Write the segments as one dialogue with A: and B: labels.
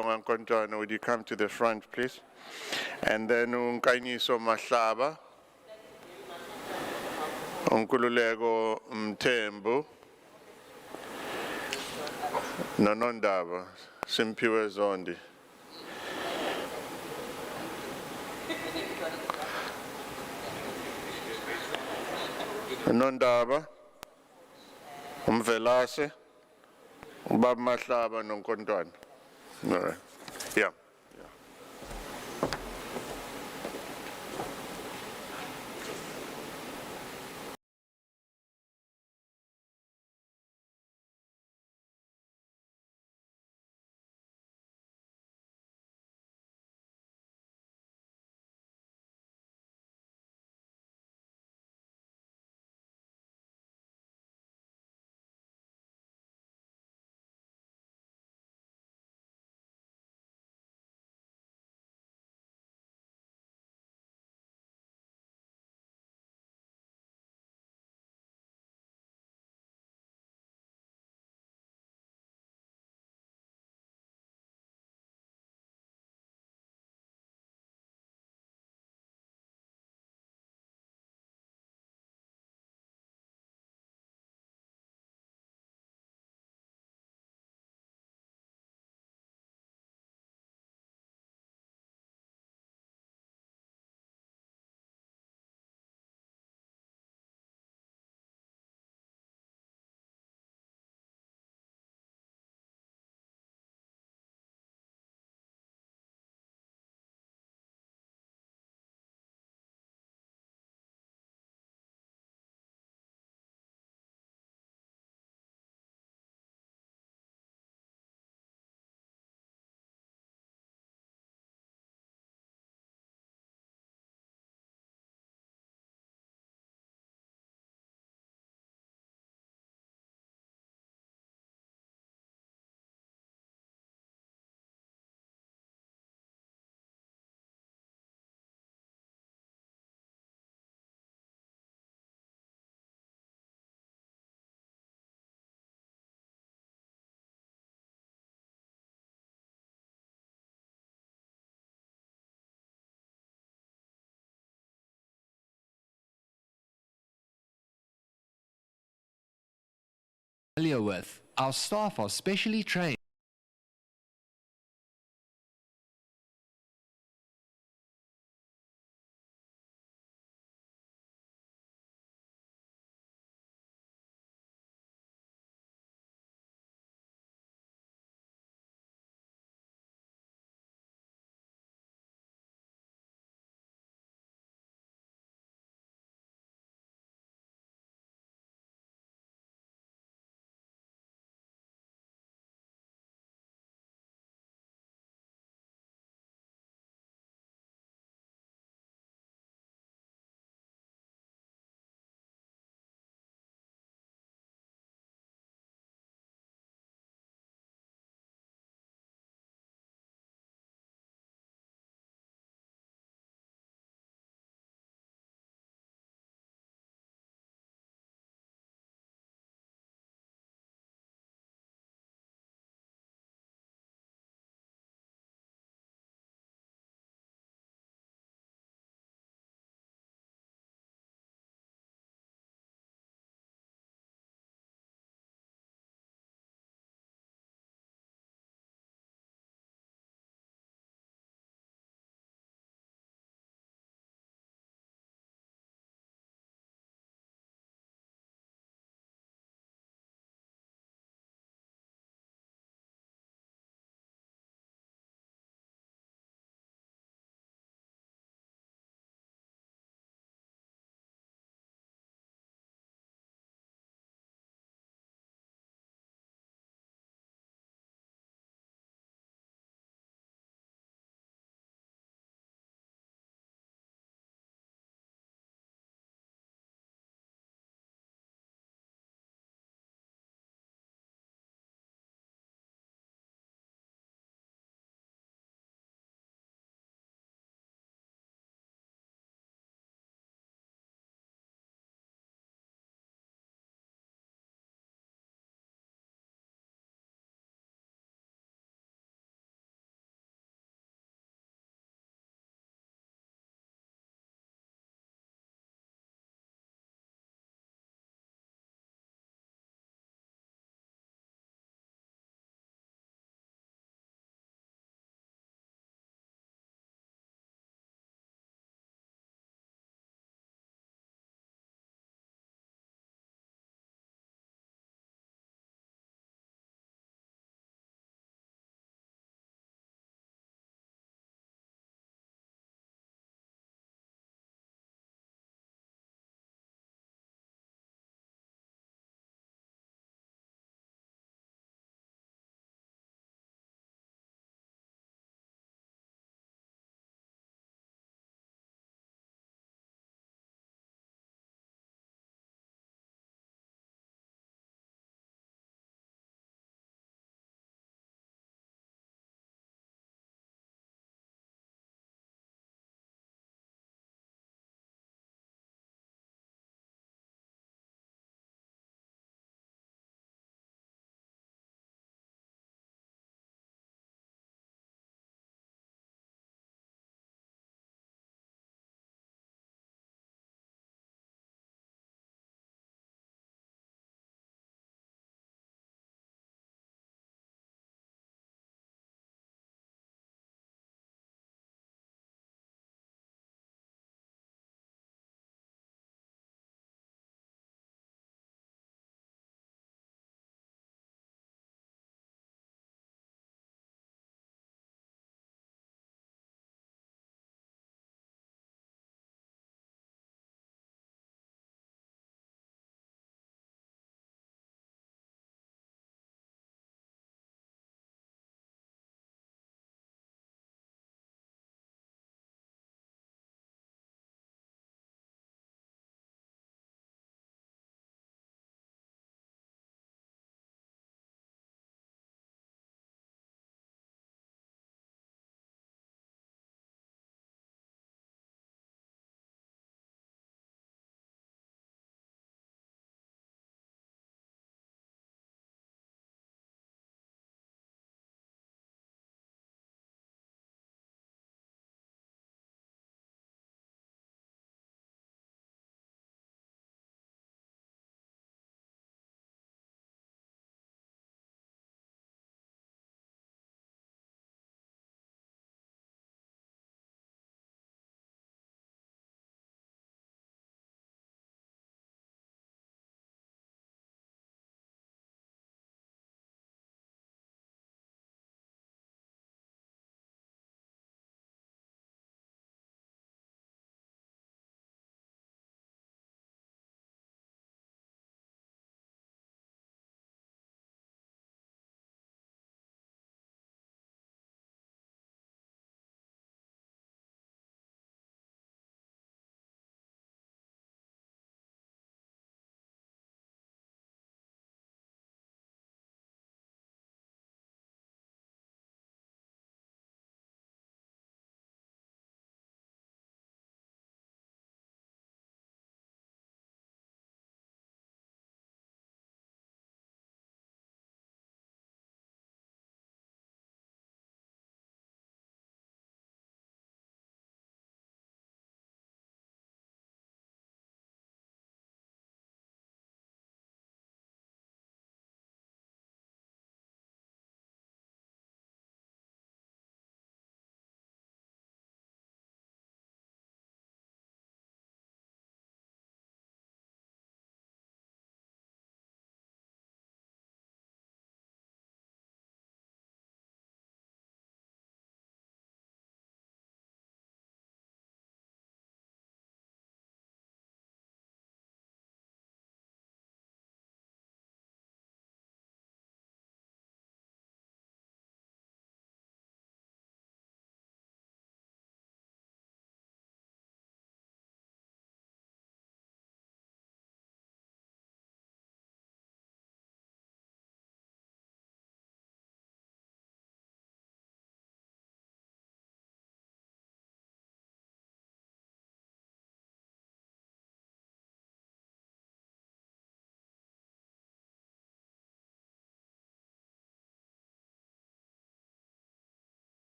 A: Siyabonga Nkontwana, would you come to the front, please? And then Unkanyiso Mahlaba, Unkululeko Mthembu, Nonondaba, Simpiwe Zondi. Nondaba, Umvelase, Ubab Mahlaba, Nonkontwana. All right. Yeah.
B: With. Our staff are specially trained.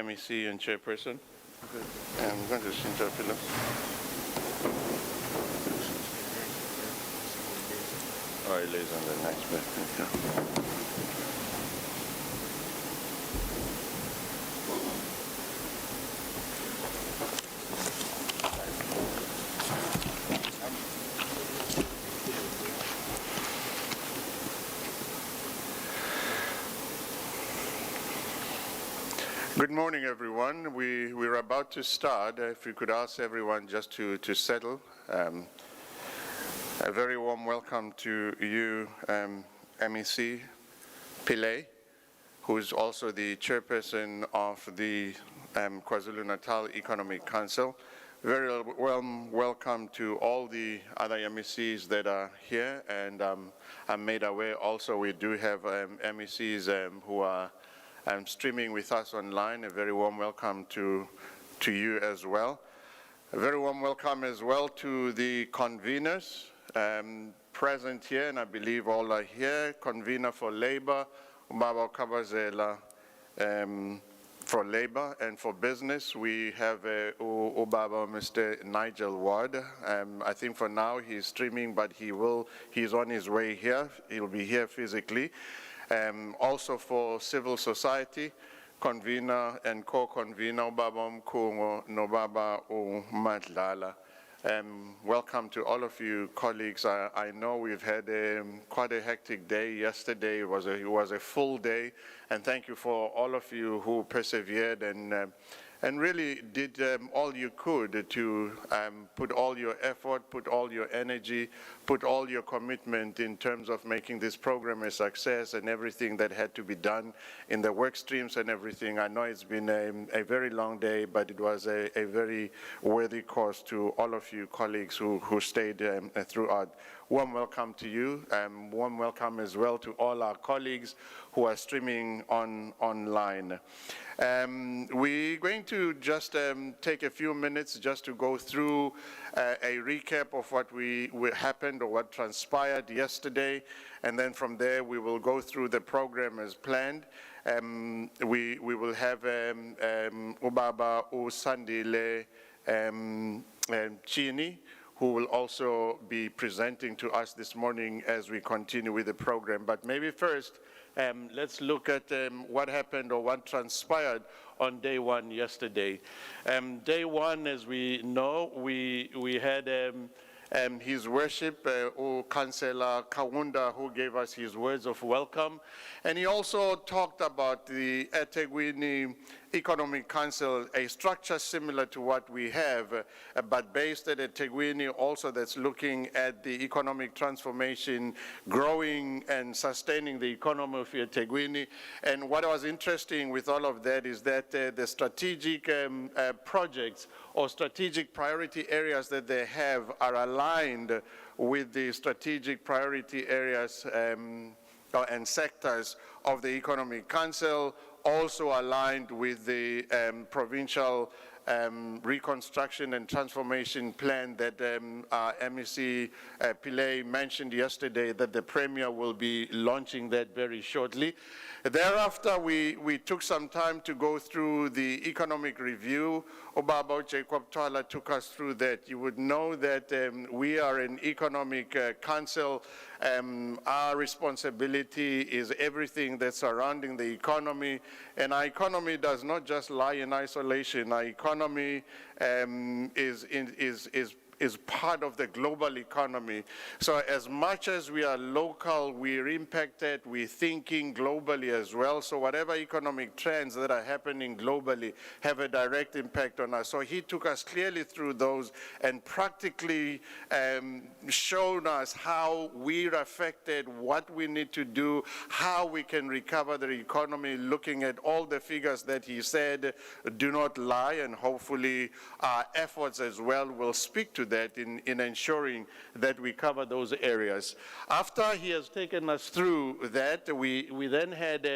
A: MEC and chairperson. I'm going to interrupt you. Oh, it lays on the next bit. Okay. Good morning, everyone. We're about to start. If we could ask everyone just to settle. A very warm welcome to you, MEC Pillay, who is also the chairperson of the KwaZulu-Natal Economic Council. Very warm welcome to all the other MECs that are here, and I'm made aware also we do have MECs who are streaming with us online. A very warm welcome to you as well. A very warm welcome as well to the conveners present here, and I believe all are here. Convener for Labor, Ubaba Kabazela, for Labor, and for Business, we have Ubaba Mr. Nigel Ward. I think for now he's streaming, but he's on his way here. He'll be here physically. Also for civil society, convener and co-convener, Ubaba Mkungo, Nobaba Umadlala. Welcome to all of you colleagues. I know we've had quite a hectic day yesterday. It was a full day, and thank you for all of you who persevered and really did all you could to put all your effort, put all your energy, put all your commitment in terms of making this program a success and everything that had to be done in the work streams and everything. I know it's been a very long day, but it was a very worthy cause to all of you colleagues who stayed throughout. Warm welcome to you. Warm welcome as well to all our colleagues who are streaming online. We're going to just take a few minutes just to go through a recap of what happened or what transpired yesterday, and then from there we will go through the program as planned. We will have Ubaba Usandile Chini, who will also be presenting to us this morning as we continue with the program. But maybe first, let's look at what happened or what transpired on day one yesterday. Day one, as we know, we had His Worship, Councillor Kawunda, who gave us his words of welcome. And he also talked about the eThekwini Economic Council, a structure similar to what we have, but based at eThekwini also that's looking at the economic transformation, growing and sustaining the economy of eThekwini. And what was interesting with all of that is that the strategic projects or strategic priority areas that they have are aligned with the strategic priority areas and sectors of the Economic Council, also aligned with the provincial reconstruction and transformation plan that MEC Pillay mentioned yesterday, that the Premier will be launching that very shortly. Thereafter, we took some time to go through the economic review. Ubaba Jacob Twala took us through that. You would know that we are an economic council. Our responsibility is everything that's surrounding the economy, and our economy does not just lie in isolation. Our economy is part of the global economy. So as much as we are local, we're impacted, we're thinking globally as well. So whatever economic trends that are happening globally have a direct impact on us. So he took us clearly through those and practically showed us how we're affected, what we need to do, how we can recover the economy, looking at all the figures that he said do not lie, and hopefully our efforts as well will speak to that in ensuring that we cover those areas. After he has taken us through that, we then had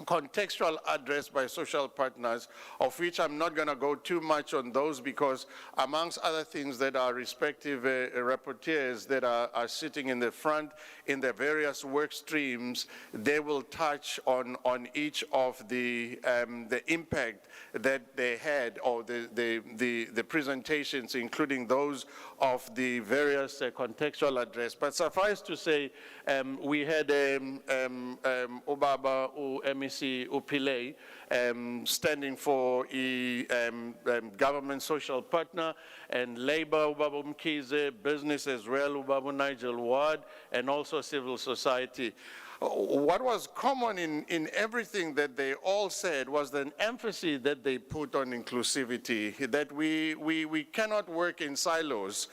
A: contextual address by social partners, of which I'm not going to go too much on those because amongst other things that our respective rapporteurs that are sitting in the front in the various work streams, they will touch on each of the impact that they had, or the presentations, including those of the various contextual address. But suffice to say, we had Ubaba MEC Upile standing for government social partner, and labor Ubaba Mkize, business as well Ubaba Nigel Ward, and also civil society. What was common in everything that they all said was the emphasis that they put on inclusivity, that we cannot work in silos.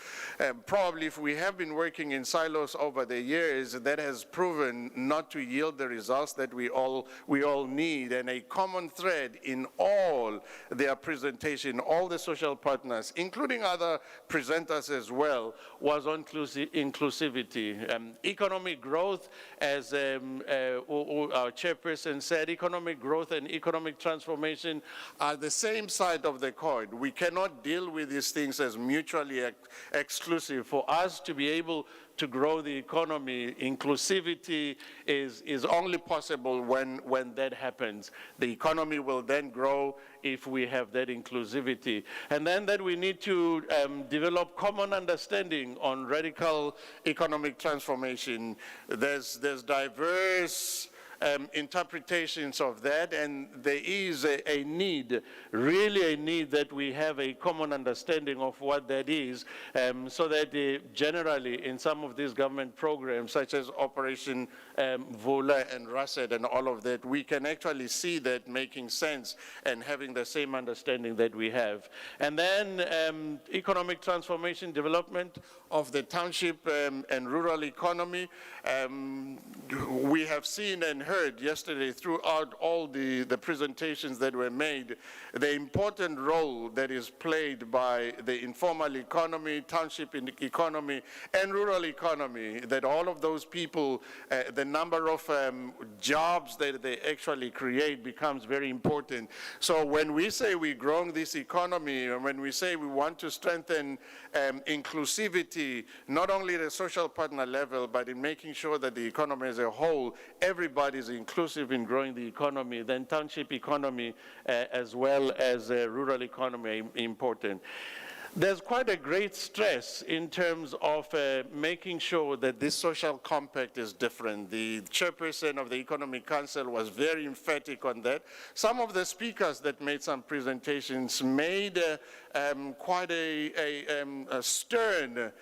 A: Probably if we have been working in silos over the years, that has proven not to yield the results that we all need. And a common thread in all their presentation, all the social partners, including other presenters as well, was on inclusivity. Economic growth, as our chairperson said, economic growth and economic transformation are the same side of the coin. We cannot deal with these things as mutually exclusive. For us to be able to grow the economy, inclusivity is only possible when that happens. The economy will then grow if we have that inclusivity. And then that we need to develop common understanding on radical economic transformation. There's diverse interpretations of that, and there is a need, really a need, that we have a common understanding of what that is, so that generally in some of these government programs, such as Operation Vula and Rased and all of that, we can actually see that making sense and having the same understanding that we have. And then economic transformation, development of the township and rural economy. We have seen and heard yesterday throughout all the presentations that were made, the important role that is played by the informal economy, township economy, and rural economy, that all of those people, the number of jobs that they actually create becomes very important. So when we say we're growing this economy, and when we say we want to strengthen inclusivity, not only at a social partner level, but in making sure that the economy as a whole, everybody is inclusive in growing the economy, then township economy as well as rural economy important. There's quite a great stress in terms of making sure that this social compact is different. The chairperson of the Economic Council was very emphatic on that. Some of the speakers that made some presentations made quite a stern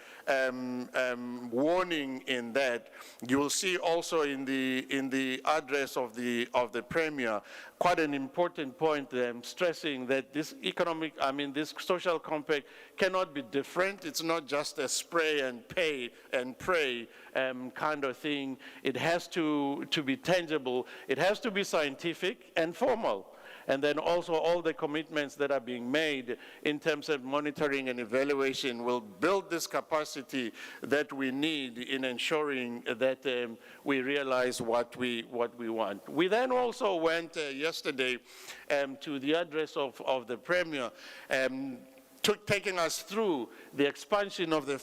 A: warning in that. You will see also in the address of the Premier quite an important point, stressing that this this social compact cannot be different. It's not just a spray and pay and pray kind of thing. It has to be tangible. It has to be scientific and formal. And then also all the commitments that are being made in terms of monitoring and evaluation will build this capacity that we need in ensuring that we realize what we want. We then also went yesterday to the address of the Premier, taking us through the expansion of the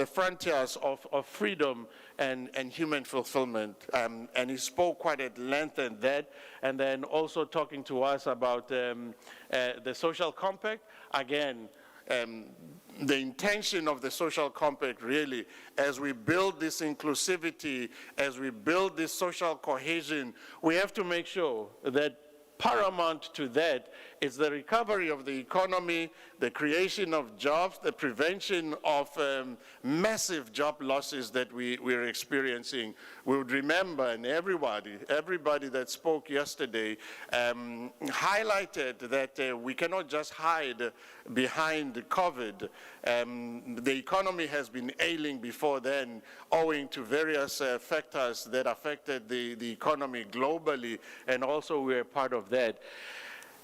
A: frontiers of freedom and human fulfillment. And he spoke quite at length on that, and then also talking to us about the social compact. Again, the intention of the social compact really, as we build this inclusivity, as we build this social cohesion, we have to make sure that paramount to that is the recovery of the economy, the creation of jobs, the prevention of massive job losses that we're experiencing. We would remember, and everybody that spoke yesterday highlighted that we cannot just hide behind COVID. The economy has been ailing before then, owing to various factors that affected the economy globally, and also we're part of that.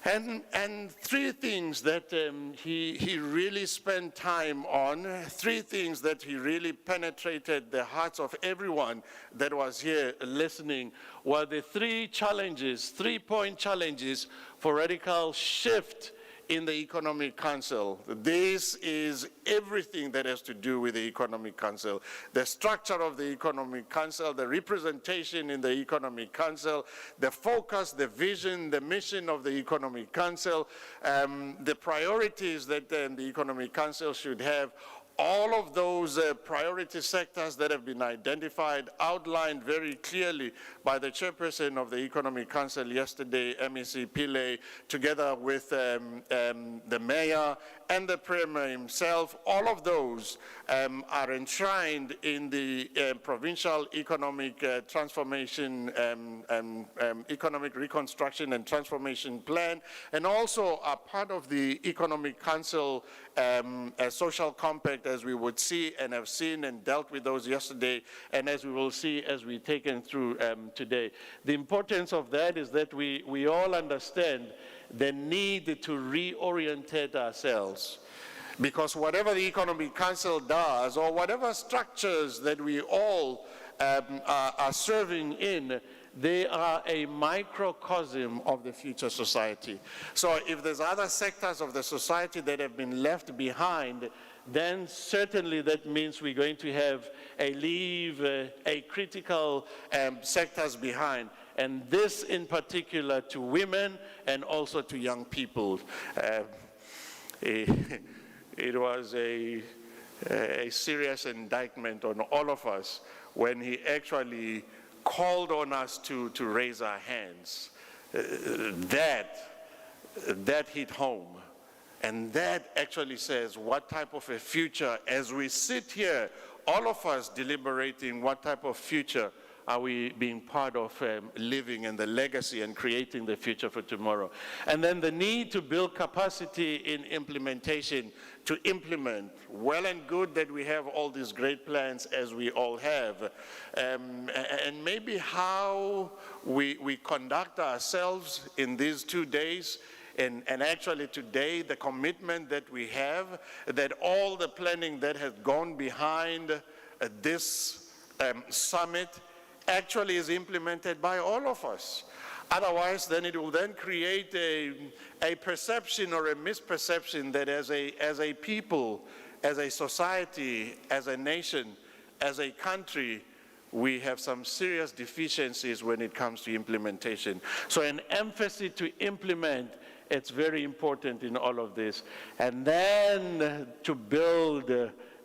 A: And three things that he really spent time on, three things that he really penetrated the hearts of everyone that was here listening, were the three challenges, 3-point challenges for radical shift in the Economic Council. This is everything that has to do with the Economic Council. The structure of the Economic Council, the representation in the Economic Council, the focus, the vision, the mission of the Economic Council, the priorities that the Economic Council should have. All of those priority sectors that have been identified, outlined very clearly by the chairperson of the Economic Council yesterday, MEC Pillay, together with the mayor and the premier himself. All of those are enshrined in the provincial economic transformation, economic reconstruction and transformation plan, and also are part of the Economic Council social compact, as we would see and have seen and dealt with those yesterday, and as we will see as we're taken through today. The importance of that is that we all understand the need to reorientate ourselves, because whatever the Economic Council does, or whatever structures that we all are serving in, they are a microcosm of the future society. So if there's other sectors of the society that have been left behind, then certainly that means we're going to have a critical sectors behind. And this in particular to women and also to young people. It was a serious indictment on all of us when he actually called on us to raise our hands. That hit home. And that actually says what type of a future, as we sit here, all of us deliberating what type of future are we being part of living, and the legacy and creating the future for tomorrow. And then the need to build capacity in implementation, to implement. Well and good that we have all these great plans, as we all have. And maybe how we conduct ourselves in these 2 days, and actually today, the commitment that we have, that all the planning that has gone behind this summit actually is implemented by all of us. Otherwise, then it will then create a perception or a misperception that as a people, as a society, as a nation, as a country, we have some serious deficiencies when it comes to implementation. So an emphasis to implement, it's very important in all of this. And then to build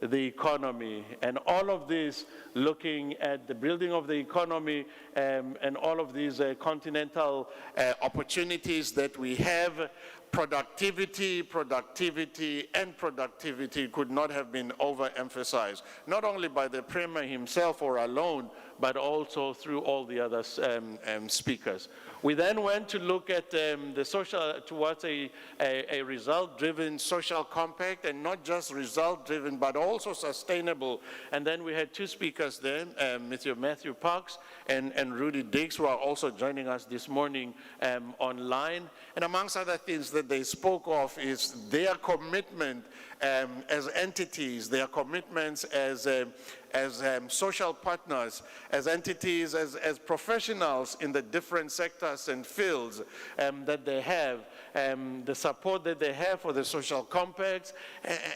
A: the economy, and all of this looking at the building of the economy and all of these continental opportunities that we have. Productivity could not have been overemphasized, not only by the Premier himself or alone, but also through all the other speakers. We then went to look at the social, towards a result-driven social compact, and not just result-driven, but also sustainable. And then we had two speakers there, Mr. Matthew Parks and Rudy Diggs, who are also joining us this morning online. And amongst other things that they spoke of is their commitment as entities, their commitments as social partners, as entities, as professionals in the different sectors and fields that they have, the support that they have for the social compacts,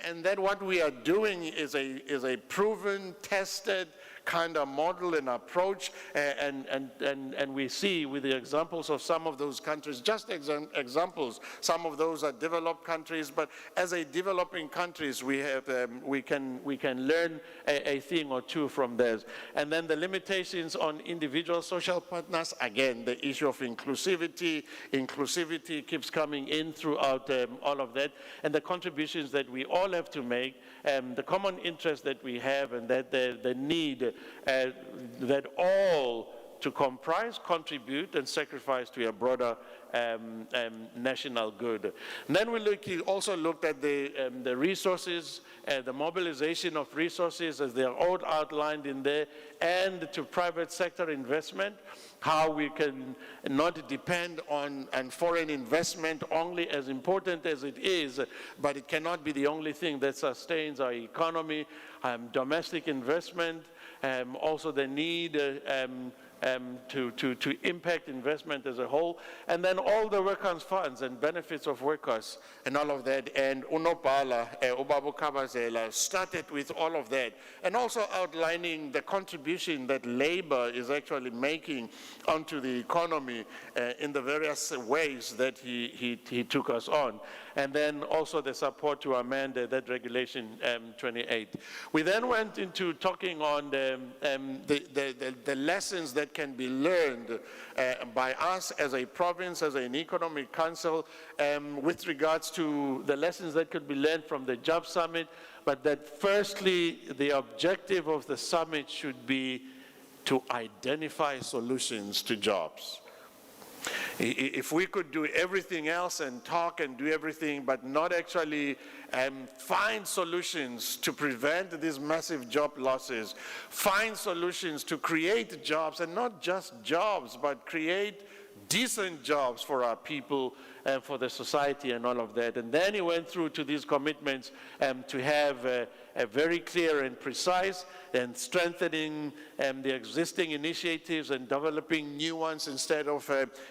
A: and that what we are doing is a proven, tested kind of model and approach, and we see with the examples of some of those countries, just examples, some of those are developed countries, but as a developing countries, we have we can learn a thing or two from theirs. And then the limitations on individual social partners, again, the issue of inclusivity keeps coming in throughout all of that, and the contributions that we all have to make, the common interest that we have, and that the need that all
C: to comprise, contribute, and sacrifice to a broader national good. And then we also looked at the resources, the mobilization of resources as they are all outlined in there, and to private sector investment, how we can not depend on foreign investment, only as important as it is, but it cannot be the only thing that sustains our economy. Domestic investment, also the need to impact investment as a whole, and then all the workers' funds and benefits of workers and all of that. And Unobhala, Ubaba Kabazela, started with all of that, and also outlining the contribution that labor is actually making onto the economy in the various ways that he took us on. And then also the support to amend that regulation 28. We then went into talking on the lessons that can be learned by us as a province, as an economic council, with regards to the lessons that could be learned from the Job Summit, but that firstly, the objective of the summit should be to identify solutions to jobs. If we could do everything else and talk and do everything, but not actually find solutions to prevent these massive job losses, find solutions to create jobs, and not just jobs, but create decent jobs for our people and for the society and all of that. And then he went through to these commitments to have a very clear and precise, and strengthening the existing initiatives and developing new ones instead of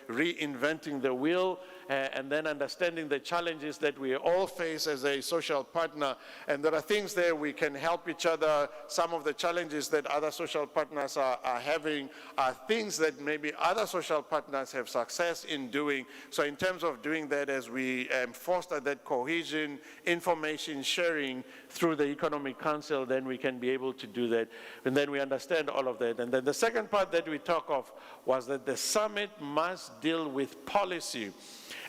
C: reinventing the wheel, and then understanding the challenges that we all face as a social partner. And there are things there we can help each other. Some of the challenges that other social partners are having are things that maybe other social partners have success in doing. So in terms of doing that, as we foster that cohesion, information sharing through the Economic Council, then we can be able to do that. And then we understand all of that. And then the second part that we talk of was that the summit must deal with policy.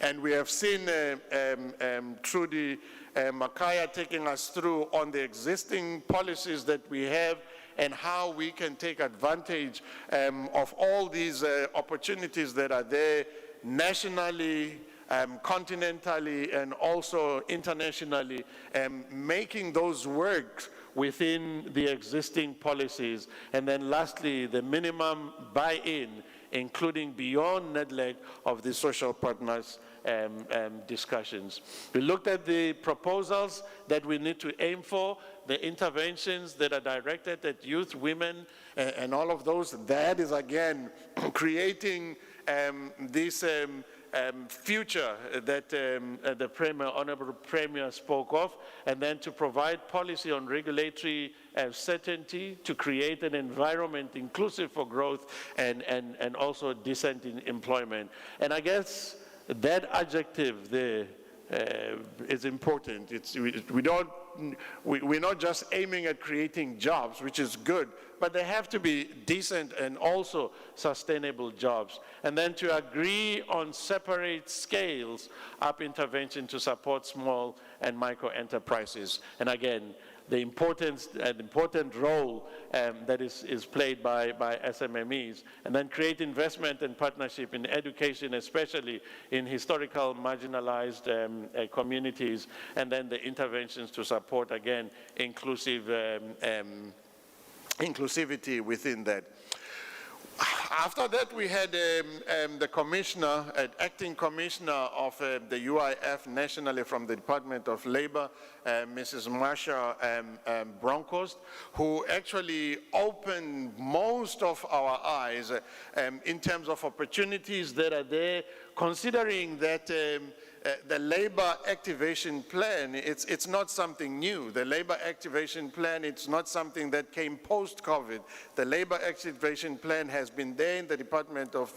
C: And we have seen Trudy Makaya taking us through on the existing policies that we have and how we can take advantage of all these opportunities that are there nationally, continentally, and also internationally, making those work within the existing policies. And then lastly, the minimum buy-in, including beyond NEDLEC, of the social partners discussions. We looked at the proposals that we need to aim for, the interventions that are directed at youth, women, and all of those. That is, again, creating this future that the Premier, Honorable Premier, spoke of, and then to provide policy on regulatory certainty, to create an environment inclusive for growth and also decent in employment. And I guess that adjective there is important. We're not just aiming at creating jobs, which is good, but they have to be decent and also sustainable jobs. And then to agree on separate scales up intervention to support small and micro enterprises. And again, the important role that is played by SMMEs, and then create investment and partnership in education, especially in historical marginalized communities, and then the interventions to support, again, inclusivity within that. After that, we had the commissioner, acting commissioner of the UIF nationally from the Department of Labor, Mrs. Marsha Bronkhorst, who actually opened most of our eyes in terms of opportunities that are there, considering that the labor activation plan, it's not something new. The labor activation plan, it's not something that came post-COVID. The labor activation plan has been there in the Department of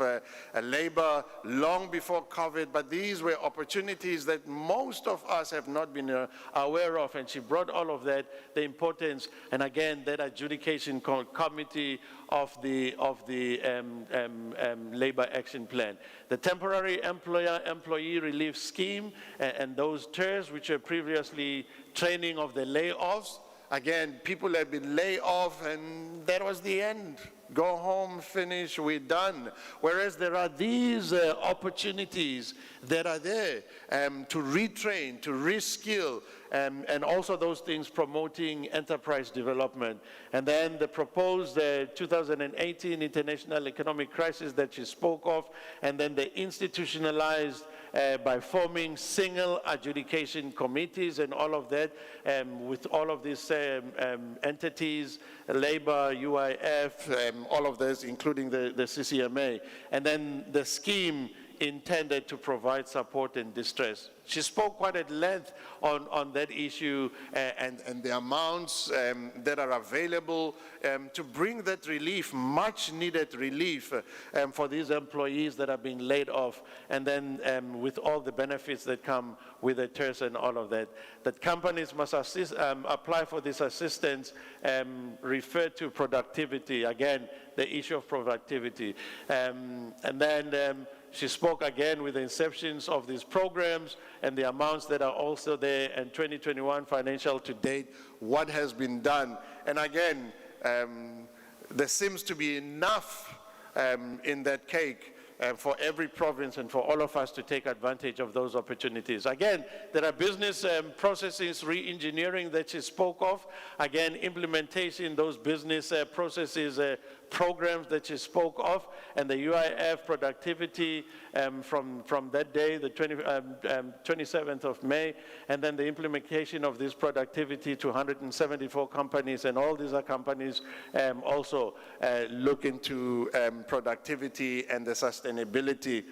C: Labor long before COVID, but these were opportunities that most of us have not been aware of, and she brought all of that, the importance, and again, that adjudication committee of the labor action plan. The temporary employee relief scheme and those TERS, which were previously training of the layoffs. Again, people have been laid off, and that was the end. go home, finish, we're done. Whereas there are these opportunities that are there to retrain, to reskill, and also those things promoting enterprise development. And then the proposed 2018 international economic crisis that she spoke of, and then the institutionalized by forming single adjudication committees and all of that, with all of these entities, labor, UIF, all of this, including the CCMA. And then the scheme intended to provide support in distress. She spoke quite at length on that issue and the amounts that are available to bring that relief, much needed relief for these employees that are being laid off, and then with all the benefits that come with the TERS and all of that. That companies must apply for this assistance, refer to productivity, again, the issue of productivity. And then she spoke again with the inceptions of these programs and the amounts that are also there, and 2021 financial to date, what has been done. And again, there seems to be enough in that cake for every province and for all of us to take advantage of those opportunities. Again, there are business processes, re-engineering that she spoke of. Again, implementation, those business processes, programs that she spoke of, and the UIF productivity from that day, the 27th of May, and then the implementation of this productivity to 174 companies, and all these are companies also look into productivity and the sustainability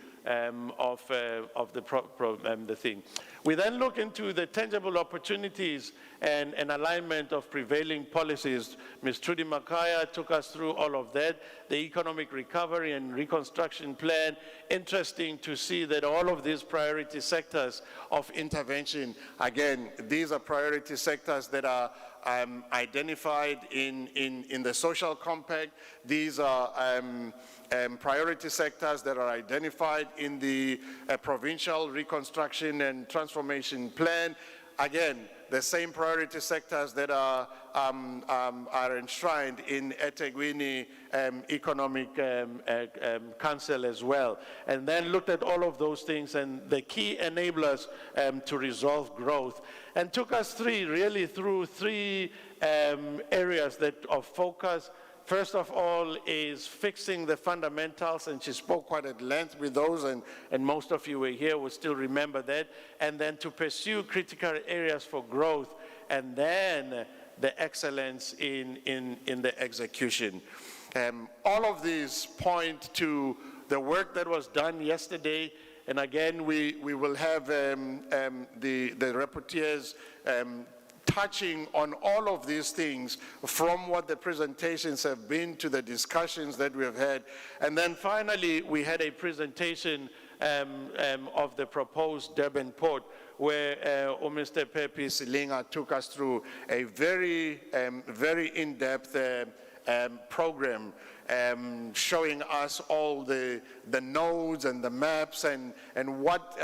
C: of the thing. We then look into the tangible opportunities and alignment of prevailing policies. Ms. Trudy Makaya took us through all of that, the economic recovery and reconstruction plan. Interesting to see that all of these priority sectors of intervention, again, these are priority sectors that are identified in the social compact. These are priority sectors that are identified in the provincial reconstruction and transformation plan. Again, the same priority sectors that are enshrined in eThekwini Economic Council as well. And then looked at all of those things and the key enablers to resolve growth. And took us really through three areas of focus. First of all is fixing the fundamentals, and she spoke quite at length with those, and most of you were here will still remember that. And then to pursue critical areas for growth, and then the excellence in the execution. All of these point to the work that was done yesterday, and again, we will have the rapporteurs touching on all of these things, from what the presentations have been to the discussions that we have had. And then finally, we had a presentation of the proposed Durban port, where Mr. Pepe Silinga took us through a very in-depth program showing us all the nodes and the maps and what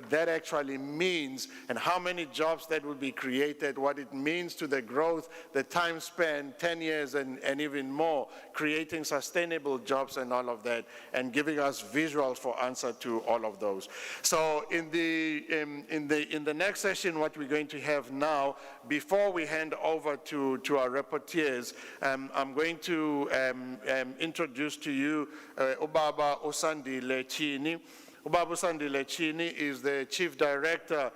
C: that actually means, and how many jobs that will be created, what it means to the growth, the time span, 10 years and even more, creating sustainable jobs and all of that, and giving us visuals for answer to all of those. So in the next session, what we're going to have now, before we hand over to our rapporteurs, I'm going to introduce to you Ubaba Usandile Chini. Ubaba Usandile Chini is the Chief Director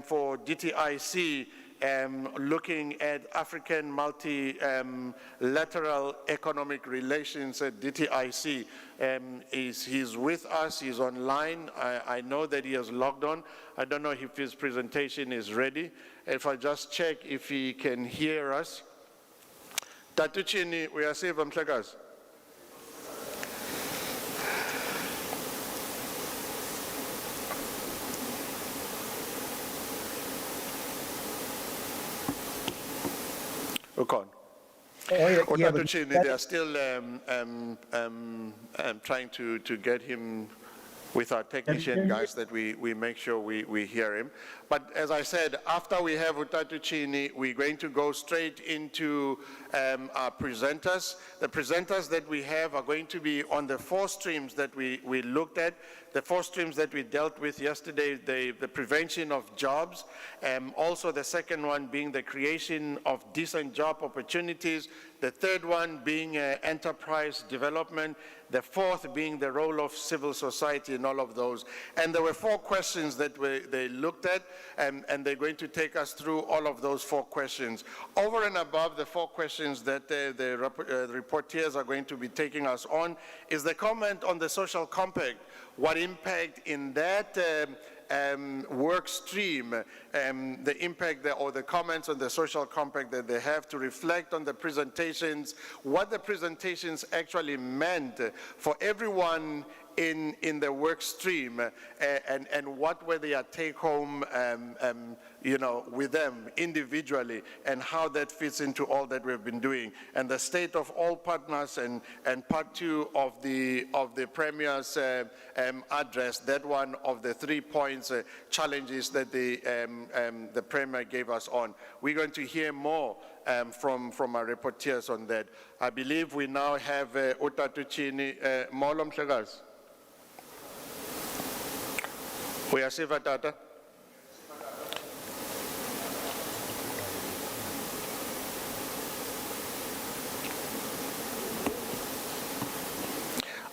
C: for DTIC, looking at African multilateral economic relations at DTIC. He's with us, he's online. I know that he has logged on. I don't know if his presentation is ready. If I just check if he can hear us. Tatuchini, we are safe, Mtlekas. Ukon. Tatuchini, they are still trying to get him with our technician guys, that we make sure we hear him. But as I said, after we have Utatu Chini, we're going to go straight into our presenters. The presenters that we have are going to be on the 4 streams that we looked at, the 4 streams that we dealt with yesterday, the prevention of jobs, also the second one being the creation of decent job opportunities, the third one being enterprise development, the 4th being the role of civil society in all of those. And there were 4 questions that they looked at, and they're going to take us through all of those 4 questions. Over and above the 4 questions that the reporters are going to be taking us on is the comment on the social compact. What impact in that work stream, the impact or the comments on the social compact that they have to reflect on the presentations, what the presentations actually meant for everyone in the work stream, and what were their take-home, with them individually, and how that fits into all that we've been doing, and the state of all partners, and part 2 of the Premier's address, that one of the 3 points, challenges that the Premier gave us on. We're going to hear more from our reporters on that. I believe we now have Utatu Chini, Molo Mhlekazi. Uyasiva tata?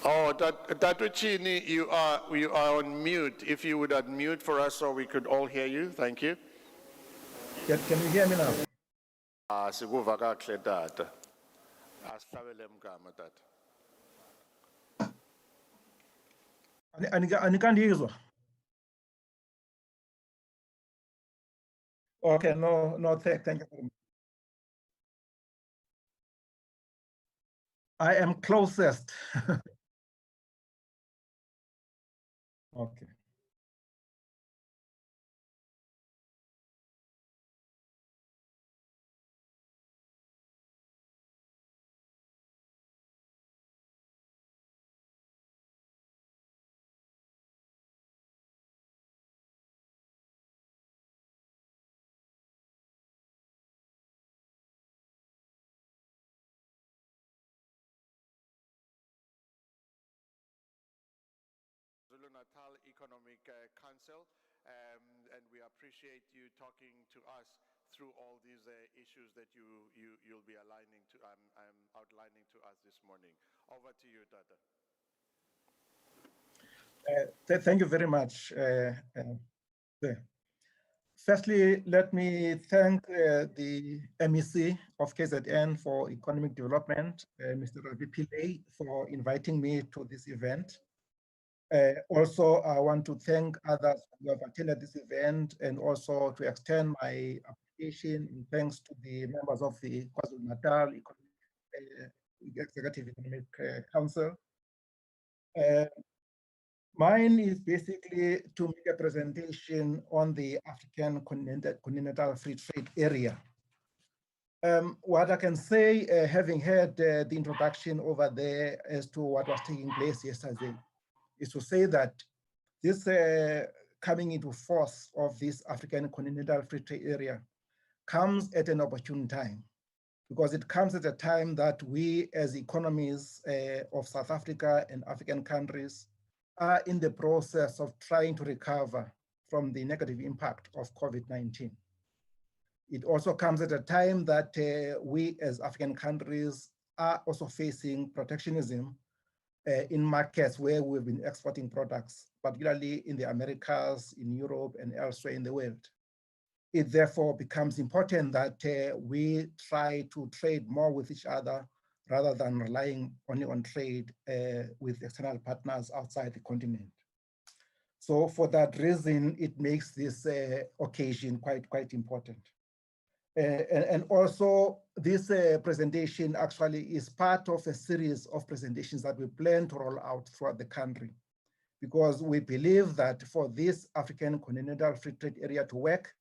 C: Oh, Tatu Chini, you are on mute. If you would unmute for us so we could all hear you, thank you.
D: Can you hear me now?
C: Sikuva kahle tata. Asihlabele emgama tata.
D: Anikandizwa. Okay, no, thank you very much. I am closest. Okay.
C: Natal Economic Council, and we appreciate you talking to us through all these issues that you'll be outlining to us this morning. Over to you, Tata.
D: Thank you very much. Firstly, let me thank the MEC of KZN for Economic Development, Mr. Ravi Pillay, for inviting me to this event. Also, I want to thank others who have attended this event, and also to extend my appreciation and thanks to the members of the KwaZulu-Natal Executive Economic Council. Mine is basically to make a presentation on the African Continental Free Trade Area. What I can say, having heard the introduction over there as to what was taking place yesterday, is to say that this coming into force of this African Continental Free Trade Area comes at an opportune time, because it comes at a time that we as economies of South Africa and African countries are in the process of trying to recover from the negative impact of COVID-19. It also comes at a time that we as African countries are also facing protectionism in markets where we've been exporting products, particularly in the Americas, in Europe, and elsewhere in the world. It therefore becomes important that we try to trade more with each other rather than relying only on trade with external partners outside the continent. So for that reason, it makes this occasion quite important. And also, this presentation actually is part of a series of presentations that we plan to roll out throughout the country, because we believe that for this African Continental Free Trade Area to work,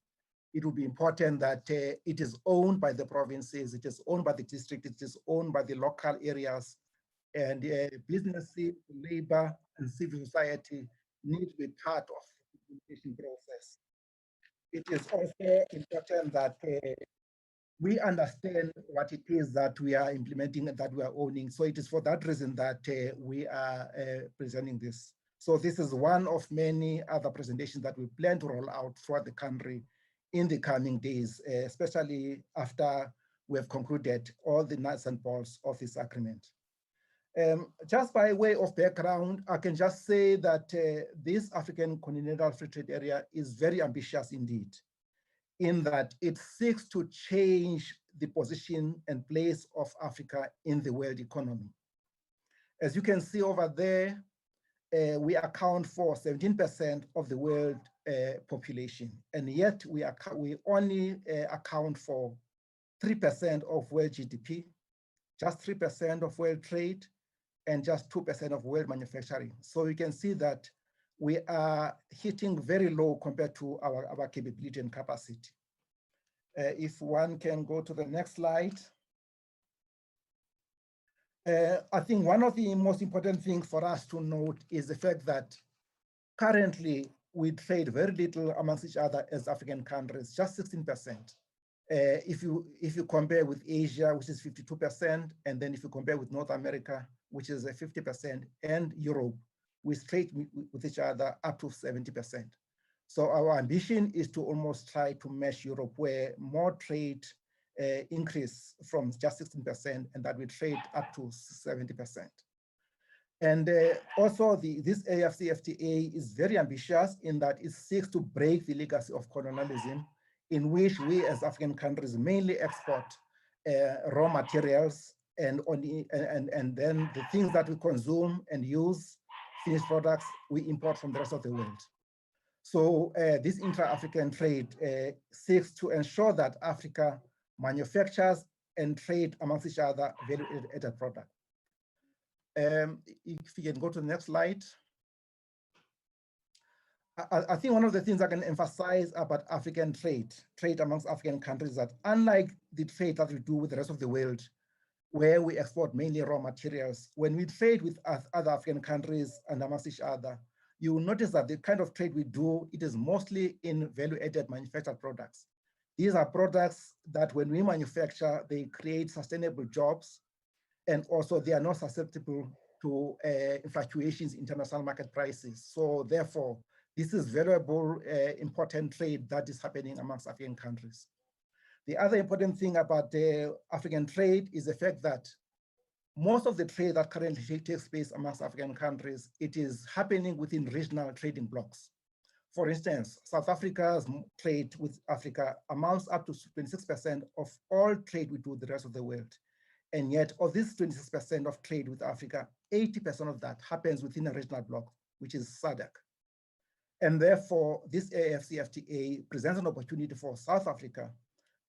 D: it will be important that it is owned by the provinces, it is owned by the district, it is owned by the local areas, and businesses, labor, and civil society need to be part of the implementation process. it is also important that we understand what it is that we are implementing and that we are owning. So it is for that reason that we are presenting this. So this is one of many other presentations that we plan to roll out throughout the country in the coming days, especially after we have concluded all the nuts and bolts of this agreement. Just by way of background, I can just say that this African Continental Free Trade Area is very ambitious indeed, in that it seeks to change the position and place of Africa in the world economy. As you can see over there, we account for 17% of the world population, and yet we only account for 3% of world GDP, just 3% of world trade, and just 2% of world manufacturing. So you can see that we are hitting very low compared to our capability and capacity. If one can go to the next slide. I think one of the most important things for us to note is the fact that currently we trade very little amongst each other as African countries, just 16%. If you compare with Asia, which is 52%, and then if you compare with North America, which is 50%, and Europe, we trade with each other up to 70%. So our ambition is to almost try to match Europe, where more trade increase from just 16%, and that we trade up to 70%. And also this AFCFTA is very ambitious in that it seeks to break the legacy of colonialism, in which we as African countries mainly export raw materials and then the things that we consume and use, finished products, we import from the rest of the world. So this intra-African trade seeks to ensure that Africa manufactures and trade amongst each other value-added product. If you can go to the next slide. I think one of the things I can emphasize about African trade amongst African countries, is that unlike the trade that we do with the rest of the world, where we export mainly raw materials, when we trade with other African countries and amongst each other, you will notice that the kind of trade we do, it is mostly in value-added manufactured products. These are products that when we manufacture, they create sustainable jobs, and also they are not susceptible to fluctuations in international market prices. So therefore, this is valuable, important trade that is happening amongst African countries. The other important thing about African trade is the fact that most of the trade that currently takes place amongst African countries, it is happening within regional trading blocks. For instance, South Africa's trade with Africa amounts up to 26% of all trade we do with the rest of the world. And yet, of this 26% of trade with Africa, 80% of that happens within a regional bloc, which is SADC. And therefore, this AFCFTA presents an opportunity for South Africa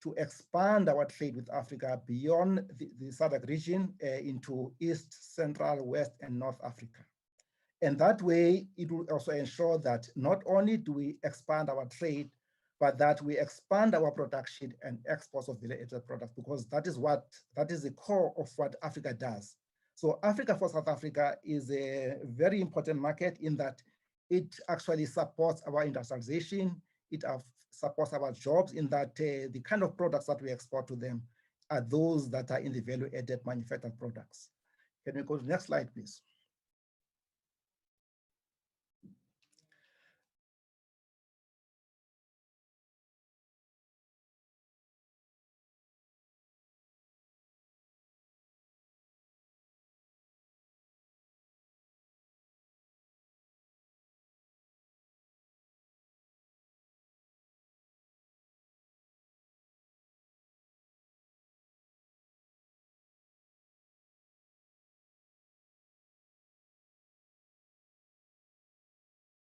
D: to expand our trade with Africa beyond the SADC region into East, Central, West, and North Africa. And that way, it will also ensure that not only do we expand our trade, but that we expand our production and exports of value-added products, because that is the core of what Africa does. So Africa for South Africa is a very important market in that it actually supports our industrialization, it supports our jobs in that the kind of products that we export to them are those that are in the value-added manufactured products. Can we go to the next slide, please?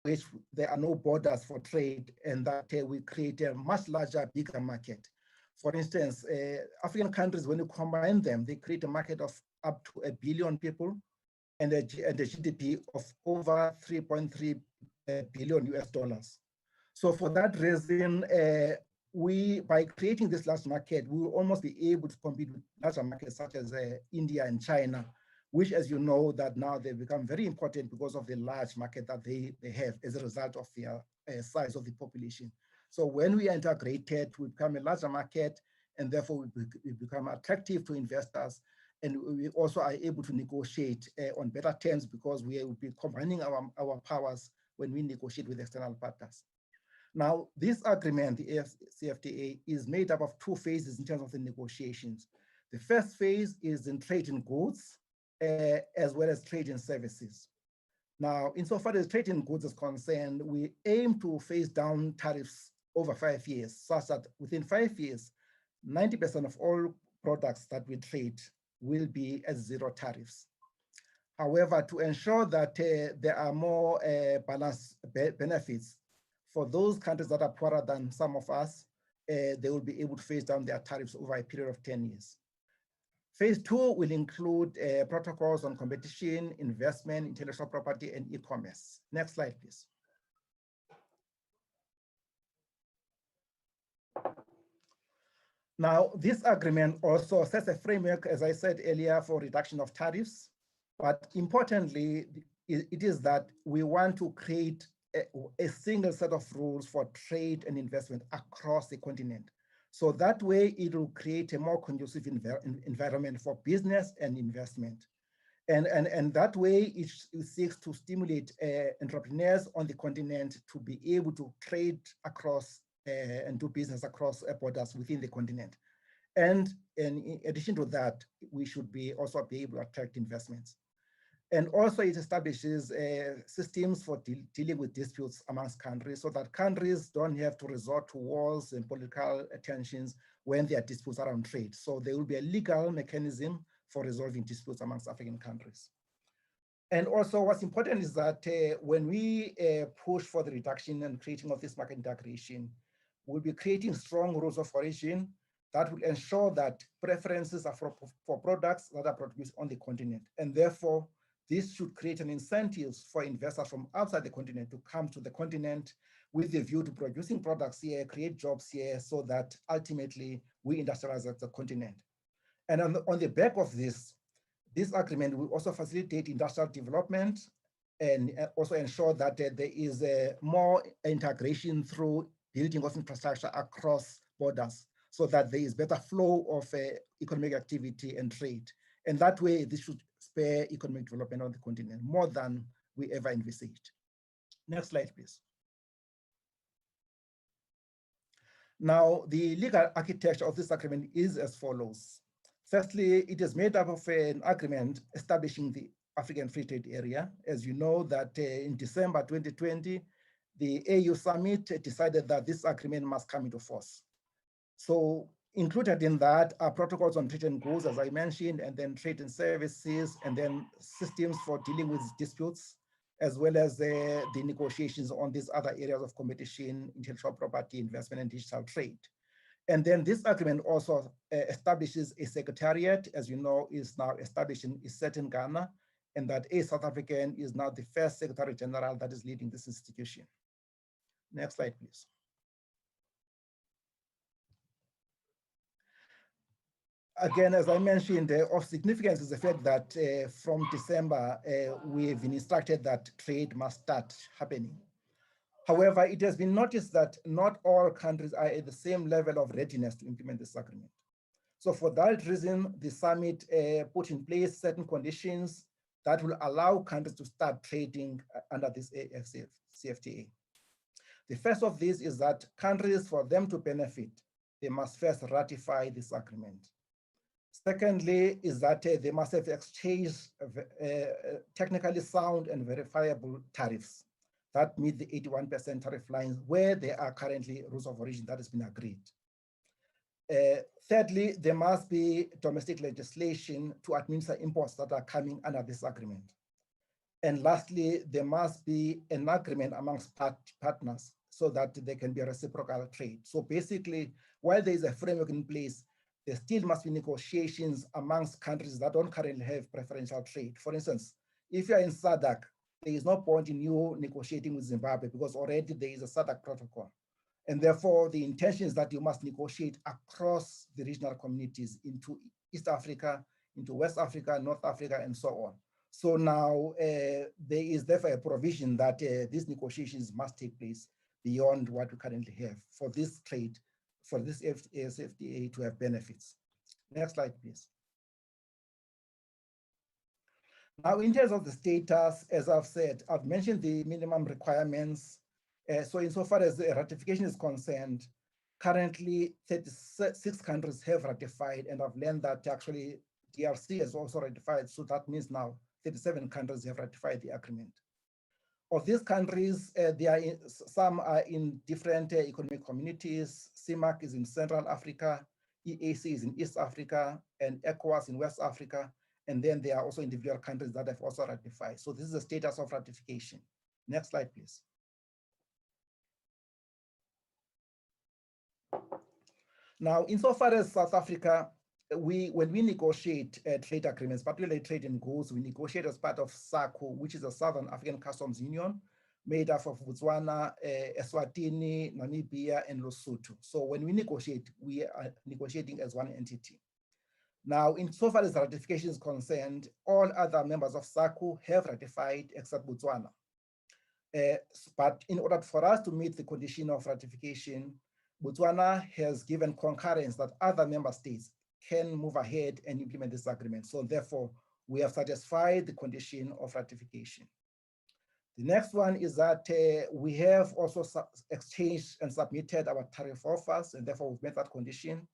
D: Which there are no borders for trade, and that we create a much larger, bigger market. For instance, African countries, when you combine them, they create a market of up to 1 billion people and a GDP of over 3.3 billion US dollars. So for that reason, by creating this large market, we will almost be able to compete with larger markets such as India and China, which, as you know, that now they've become very important because of the large market that they have as a result of their size of the population. So when we are integrated, we become a larger market, and therefore we become attractive to investors. And we also are able to negotiate on better terms because we will be combining our powers when we negotiate with external partners. Now, this agreement, the CFTA, is made up of two phases in terms of the negotiations. The first phase is in trade in goods, as well as trade in services. Now, insofar as trade in goods is concerned, we aim to phase down tariffs over 5 years, such that within 5 years, 90% of all products that we trade will be at zero tariffs. However, to ensure that there are more balanced benefits for those countries that are poorer than some of us, they will be able to phase down their tariffs over a period of 10 years. Phase 2 will include protocols on competition, investment, intellectual property, and e-commerce. Next slide, please. Now, this agreement also sets a framework, as I said earlier, for reduction of tariffs. But importantly, it is that we want to create a single set of rules for trade and investment across the continent. So that way, it will create a more conducive environment for business and investment. And that way, it seeks to stimulate entrepreneurs on the continent to be able to trade across and do business across borders within the continent. And in addition to that, we should also be able to attract investments. And also it establishes systems for dealing with disputes amongst countries so that countries don't have to resort to wars and political tensions when there are disputes around trade. So there will be a legal mechanism for resolving disputes amongst African countries. And also what's important is that when we push for the reduction and creating of this market integration, we'll be creating strong rules of origin that will ensure that preferences are for products that are produced on the continent. And therefore, this should create an incentive for investors from outside the continent to come to the continent with the view to producing products here, create jobs here, so that ultimately we industrialize the continent. And on the back of this agreement will also facilitate industrial development and also ensure that there is more integration through building of infrastructure across borders so that there is better flow of economic activity and trade. And that way, this should spur economic development on the continent more than we ever envisaged. Next slide, please. Now, the legal architecture of this agreement is as follows. Firstly, it is made up of an agreement establishing the African Free Trade Area. As you know that in December 2020, the AU Summit decided that this agreement must come into force. So included in that are protocols on trade and goods, as I mentioned, and then trade and services, and then systems for dealing with disputes, as well as the negotiations on these other areas of competition, intellectual property, investment, and digital trade. And then this agreement also establishes a secretariat, as you know, is now established in Ghana, and that a South African is now the first Secretary General that is leading this institution. Next slide, please. Again, as I mentioned, of significance is the fact that from December, we've been instructed that trade must start happening. However, it has been noticed that not all countries are at the same level of readiness to implement this agreement. So for that reason, the summit put in place certain conditions that will allow countries to start trading under this CFTA. The first of these is that countries, for them to benefit, they must first ratify this agreement. Secondly, is that they must have exchanged technically sound and verifiable tariffs that meet the 81% tariff lines where there are currently rules of origin that has been agreed. Thirdly, there must be domestic legislation to administer imports that are coming under this agreement. And lastly, there must be an agreement amongst partners so that there can be a reciprocal trade. So basically, while there is a framework in place, there still must be negotiations amongst countries that don't currently have preferential trade. For instance, if you're in SADC, there is no point in you negotiating with Zimbabwe because already there is a SADC protocol. And therefore, the intention is that you must negotiate across the regional communities into East Africa, into West Africa, North Africa, and so on. So now there is therefore a provision that these negotiations must take place beyond what we currently have for this trade, for this ASFTA to have benefits. Next slide, please. Now, in terms of the status, as I've said, I've mentioned the minimum requirements. So insofar as the ratification is concerned, currently 36 countries have ratified, and I've learned that actually DRC has also ratified. So that means now 37 countries have ratified the agreement. Of these countries, some are in different economic communities. CIMAC is in Central Africa, EAC is in East Africa, and ECOWAS in West Africa. And then there are also individual countries that have also ratified. So this is the status of ratification. Next slide, please. Now, insofar as South Africa, when we negotiate trade agreements, particularly trade in goods, we negotiate as part of SACU, which is the Southern African Customs Union, made up of Botswana, Eswatini, Namibia, and Lesotho. So when we negotiate, we are negotiating as one entity. Now, insofar as ratification is concerned, all other members of SACU have ratified except Botswana. But in order for us to meet the condition of ratification, Botswana has given concurrence that other member states can move ahead and implement this agreement. So therefore, we have satisfied the condition of ratification. The next one is that we have also exchanged and submitted our tariff offers, and therefore we've met that condition.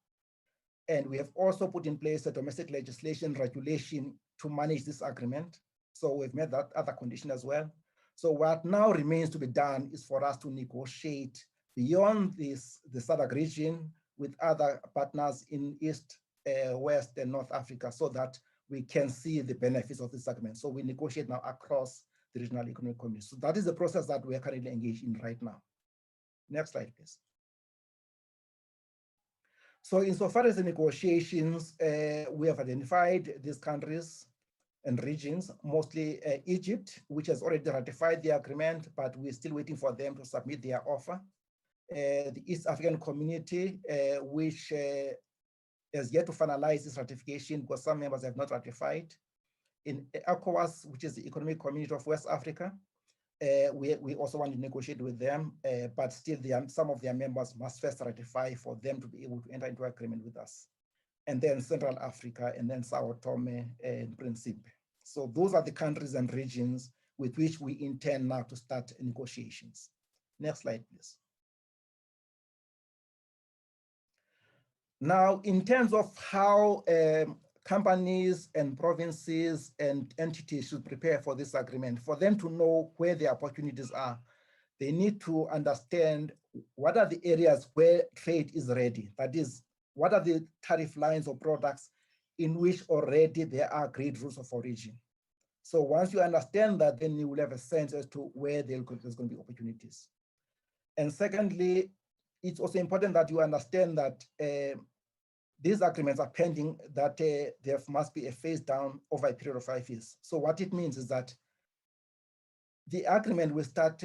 D: And we have also put in place a domestic legislation regulation to manage this agreement. So we've met that other condition as well. So what now remains to be done is for us to negotiate beyond the SADC region with other partners in East, West, and North Africa so that we can see the benefits of this agreement. So we negotiate now across the regional economic community. So that is the process that we are currently engaged in right now. Next slide, please. So insofar as the negotiations, we have identified these countries and regions, mostly Egypt, which has already ratified the agreement, but we're still waiting for them to submit their offer. The East African Community, which has yet to finalize this ratification because some members have not ratified. In ECOWAS, which is the Economic Community of West Africa, we also want to negotiate with them, but still some of their members must first ratify for them to be able to enter into agreement with us. And then Central Africa, and then Sao Tome and Principe. So those are the countries and regions with which we intend now to start negotiations. Next slide, please. Now, in terms of how companies and provinces and entities should prepare for this agreement, for them to know where their opportunities are, they need to understand what are the areas where trade is ready. That is, what are the tariff lines or products in which already there are agreed rules of origin. So once you understand that, then you will have a sense as to where there's going to be opportunities. And secondly, it's also important that you understand that these agreements are pending, that there must be a phase down over a period of 5 years. So what it means is that the agreement will start,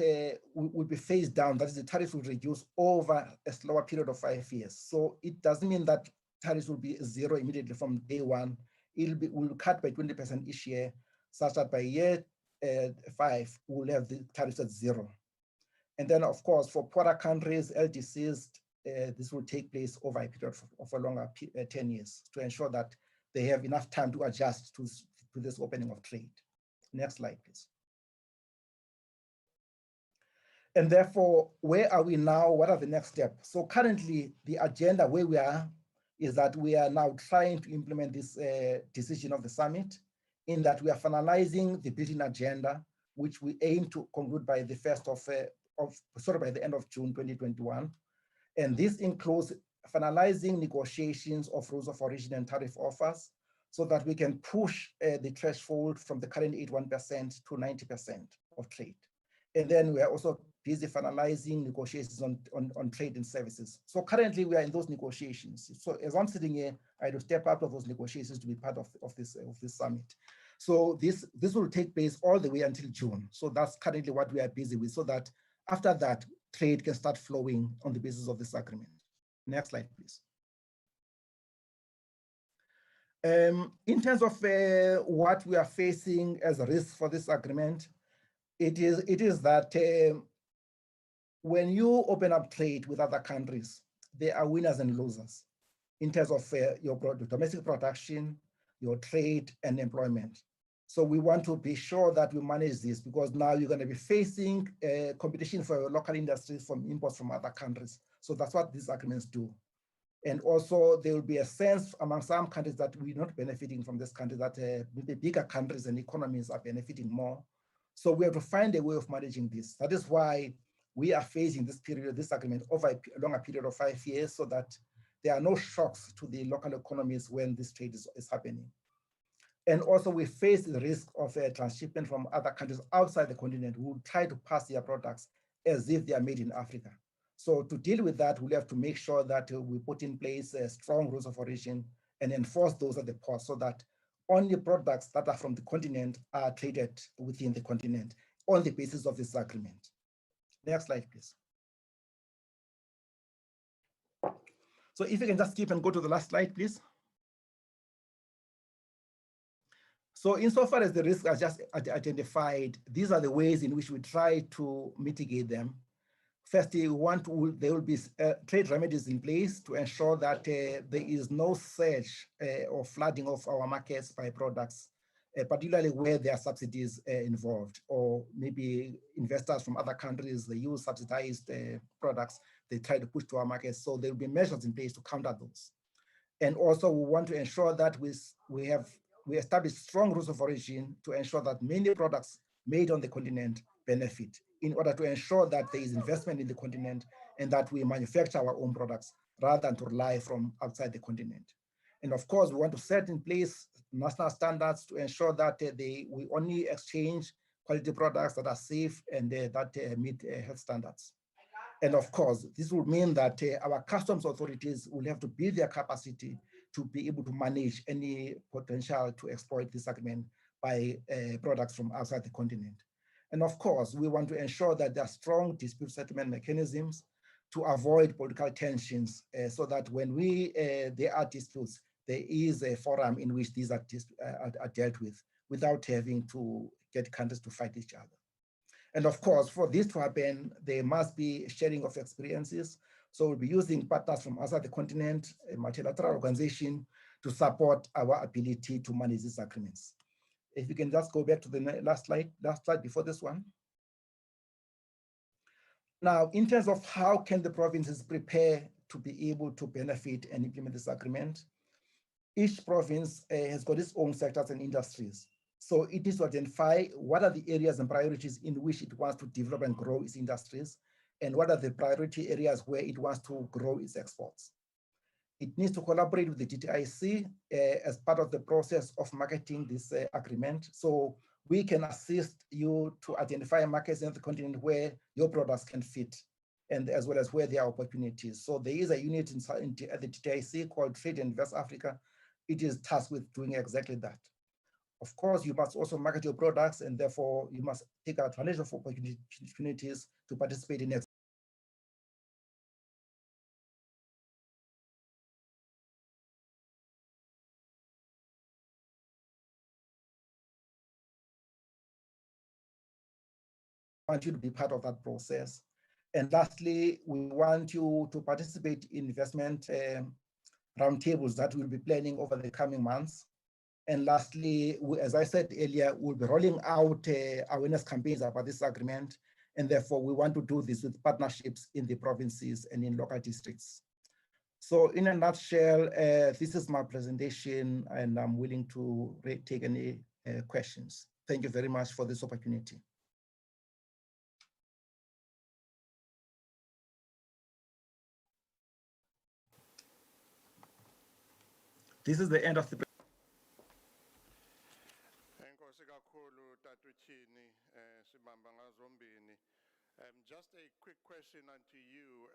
D: will be phased down. That is, the tariffs will reduce over a slower period of 5 years. So it doesn't mean that tariffs will be zero immediately from day one. We'll cut by 20% each year, such that by year 5, we'll have the tariffs at zero. And then, of course, for poorer countries, LDCs, this will take place over a period of a longer 10 years to ensure that they have enough time to adjust to this opening of trade. Next slide, please. And therefore, where are we now? What are the next steps? So currently, the agenda where we are is that we are now trying to implement this decision of the summit, in that we are finalizing the building agenda, which we aim to conclude by the by the end of June 2021. And this includes finalizing negotiations of rules of origin and tariff offers so that we can push the threshold from the current 81% to 90% of trade. And then we are also busy finalizing negotiations on trade and services. So currently we are in those negotiations. So as I'm sitting here, I had to step out of those negotiations to be part of this summit. So this will take place all the way until June. So that's currently what we are busy with, so that after that, trade can start flowing on the basis of this agreement. Next slide, please. In terms of what we are facing as a risk for this agreement, it is that when you open up trade with other countries, there are winners and losers in terms of your domestic production, your trade, and employment. So we want to be sure that we manage this, because now you're going to be facing competition for your local industries from imports from other countries. So that's what these agreements do. And also there will be a sense among some countries that we're not benefiting from this country, that the bigger countries and economies are benefiting more. So we have to find a way of managing this. That is why we are facing this period, this agreement over a longer period of 5 years, so that there are no shocks to the local economies when this trade is happening. And also we face the risk of transshipment from other countries outside the continent who try to pass their products as if they are made in Africa. So to deal with that, we'll have to make sure that we put in place strong rules of origin and enforce those at the port, so that only products that are from the continent are traded within the continent on the basis of this agreement. Next slide, please. So if you can just skip and go to the last slide, please. So insofar as the risks are just identified, these are the ways in which we try to mitigate them. Firstly, there will be trade remedies in place to ensure that there is no surge or flooding of our markets by products, particularly where there are subsidies involved, or maybe investors from other countries, they use subsidized products, they try to push to our markets. So there will be measures in place to counter those. And also we want to ensure that we establish strong rules of origin to ensure that many products made on the continent benefit, in order to ensure that there is investment in the continent and that we manufacture our own products rather than to rely from outside the continent. And of course, we want to set in place national standards to ensure that we only exchange quality products that are safe and that meet health standards. And of course, this will mean that our customs authorities will have to build their capacity to be able to manage any potential to exploit this agreement by products from outside the continent. And of course, we want to ensure that there are strong dispute settlement mechanisms to avoid political tensions, so that when there are disputes, there is a forum in which these are dealt with without having to get countries to fight each other. And of course, for this to happen, there must be sharing of experiences. So we'll be using partners from outside the continent, a multilateral organization, to support our ability to manage these agreements. If you can just go back to the last slide before this one. Now, in terms of how can the provinces prepare to be able to benefit and implement this agreement, each province has got its own sectors and industries. So it is to identify what are the areas and priorities in which it wants to develop and grow its industries, and what are the priority areas where it wants to grow its exports. It needs to collaborate with the DTIC as part of the process of marketing this agreement. So we can assist you to identify markets in the continent where your products can fit, and as well as where there are opportunities. So there is a unit at the DTIC called Trade and Invest Africa. It is tasked with doing exactly that. Of course, you must also market your products, and therefore you must take advantage of opportunities to participate in it. I want you to be part of that process. And lastly, we want you to participate in investment roundtables that we'll be planning over the coming months. And lastly, as I said earlier, we'll be rolling out awareness campaigns about this agreement. And therefore, we want to do this with partnerships in the provinces and in local districts. So in a nutshell, this is my presentation, and I'm willing to take any questions. Thank you very much for this opportunity. This is the end of the presentation.
A: Just a quick question unto you.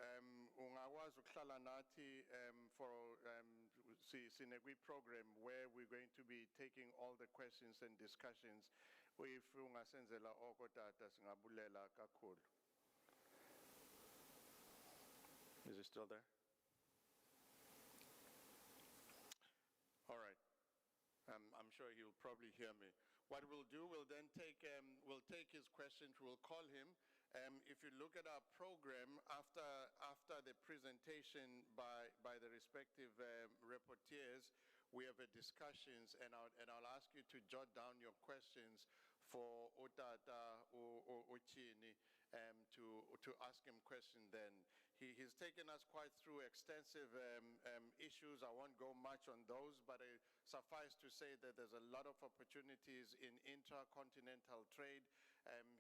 A: Ungawazi ukuhlala nathi for KZNEC program where we're going to be taking all the questions and discussions. If ungasenzela oko tata singabulela kakhulu. Is it still there? All right. I'm sure he'll probably hear me. What we'll do, we'll then take his questions, we'll call him, If you look at our program, after the presentation by the respective rapporteurs, we have a discussions, and I'll ask you to jot down your questions for Otata or Ochini to ask him questions then. He's taken us quite through extensive issues. I won't go much on those, but suffice to say that there's a lot of opportunities in intercontinental trade.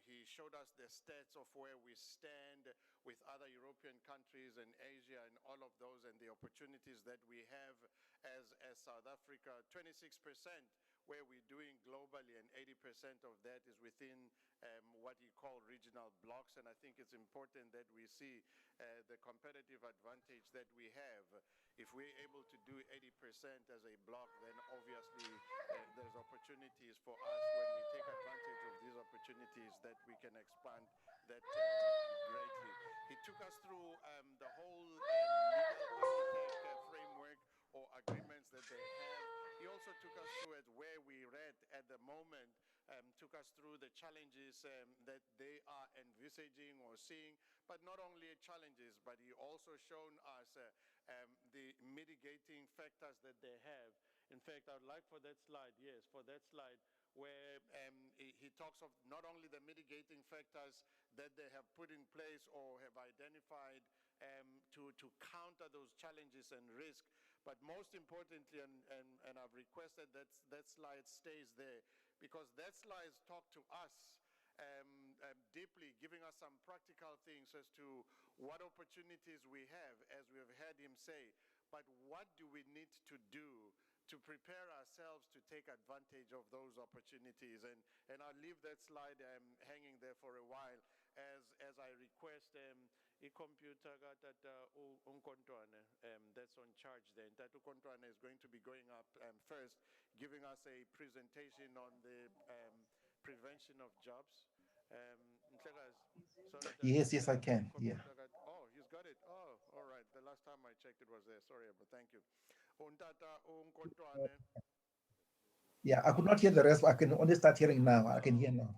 A: He showed us the stats of where we stand with other European countries and Asia and all of those, and the opportunities that we have as South Africa. 26% where we're doing globally, and 80% of that is within what you call regional blocks. And I think it's important that we see the competitive advantage that we have. If we're able to do 80% as a block, then obviously there's opportunities for us when we take advantage of these opportunities that we can expand that greatly. He took us through the whole legal architect framework or agreements that they have. He also took us through at where we're at the moment, took us through the challenges that they are envisaging or seeing, but not only challenges, but he also shown us the mitigating factors that they have. In fact, I'd like for that slide, yes, for that slide, where he talks of not only the mitigating factors that they have put in place or have identified to counter those challenges and risk, but most importantly, and I've requested that slide stays there, because that slide talk to us deeply, giving us some practical things as to what opportunities we have, as we have heard him say, but what do we need to do to prepare ourselves to take advantage of those opportunities. And I'll leave that slide hanging there for a while as I request a computer that's on charge there. Tatu Kontwane is going to be going up first, giving us a presentation on the prevention of jobs.
E: Yes, I can. Yeah.
A: Oh, he's got it. Oh, all right. The last time I checked, it was there. Sorry, but thank you.
E: Yeah, I could not hear the rest. I can only start hearing now. I can hear now.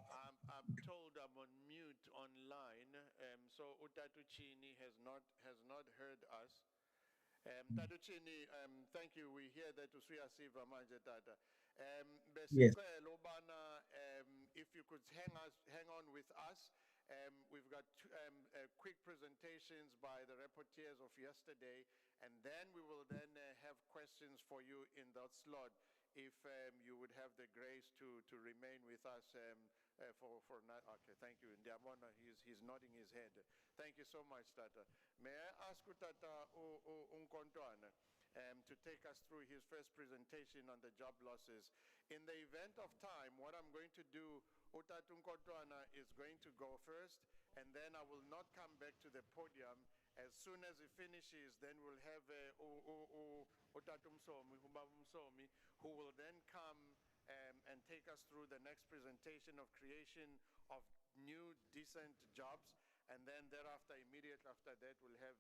A: I'm told I'm on mute online, so Utatuchini has not heard us. Tatuchini, thank you. We hear that Usuya Siva Manje Tata.
E: Yes.
A: If you could hang on with us. We've got quick presentations by the rapporteurs of yesterday, and then we will then have questions for you in that slot. If you would have the grace to remain with us for now. Okay, thank you. Ndiamona, he's nodding his head. Thank you so much, Tata. May I ask Tata Unkontwana to take us through his first presentation on the job losses. In the event of time, what I'm going to do, Utatu Nkontwana is going to go first, and then I will not come back to the podium. As soon as he finishes, then we'll have Utatu Msomi, who will then come and take us through the next presentation of creation of new decent jobs. And then thereafter, immediately after that, we'll have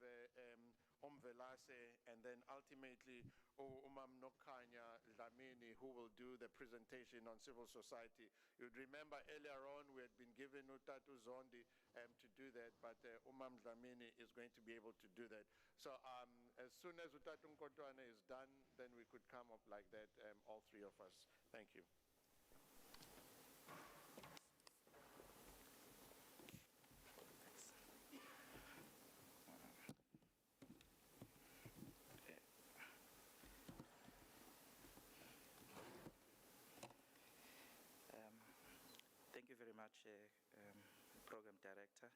A: Velase, and then ultimately Umam Nokanya Lamini, who will do the presentation on civil society. You'd remember earlier on we had been given Utatu Zondi to do that, but Umam Lamini is going to be able to do that. So as soon as Utatu Nkontwane is done, then we could come up like that, all three of us. Thank you.
F: Thank you very much, Program Director.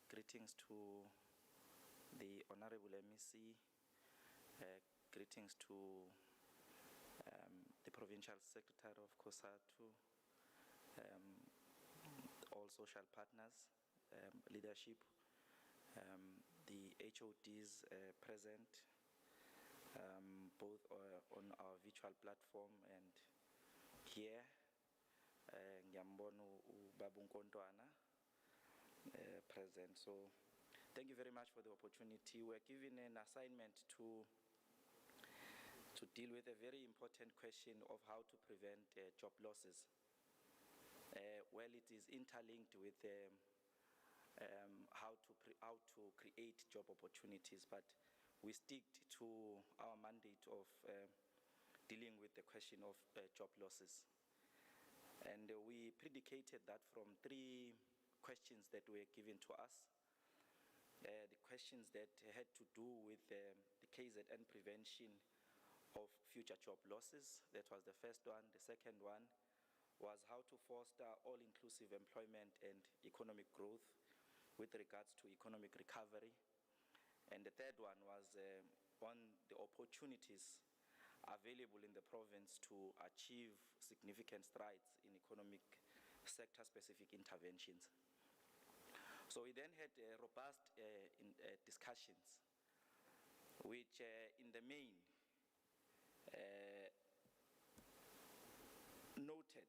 F: Greetings to the Honorable MEC. Greetings to the Provincial Secretary of COSATU, all social partners, leadership, the HODs present, both on our virtual platform and here. Ngiyambona uBaba Nkontwana present. So thank you very much for the opportunity. We're given an assignment to deal with a very important question of how to prevent job losses. well, it is interlinked with how to create job opportunities, but we stick to our mandate of dealing with the question of job losses. And we predicated that from 3 questions that were given to us. The questions that had to do with the KZN prevention of future job losses. That was the first one. The second one was how to foster all-inclusive employment and economic growth with regards to economic recovery. And the third one was on the opportunities available in the province to achieve significant strides in economic sector-specific interventions. So we then had robust discussions, which in the main noted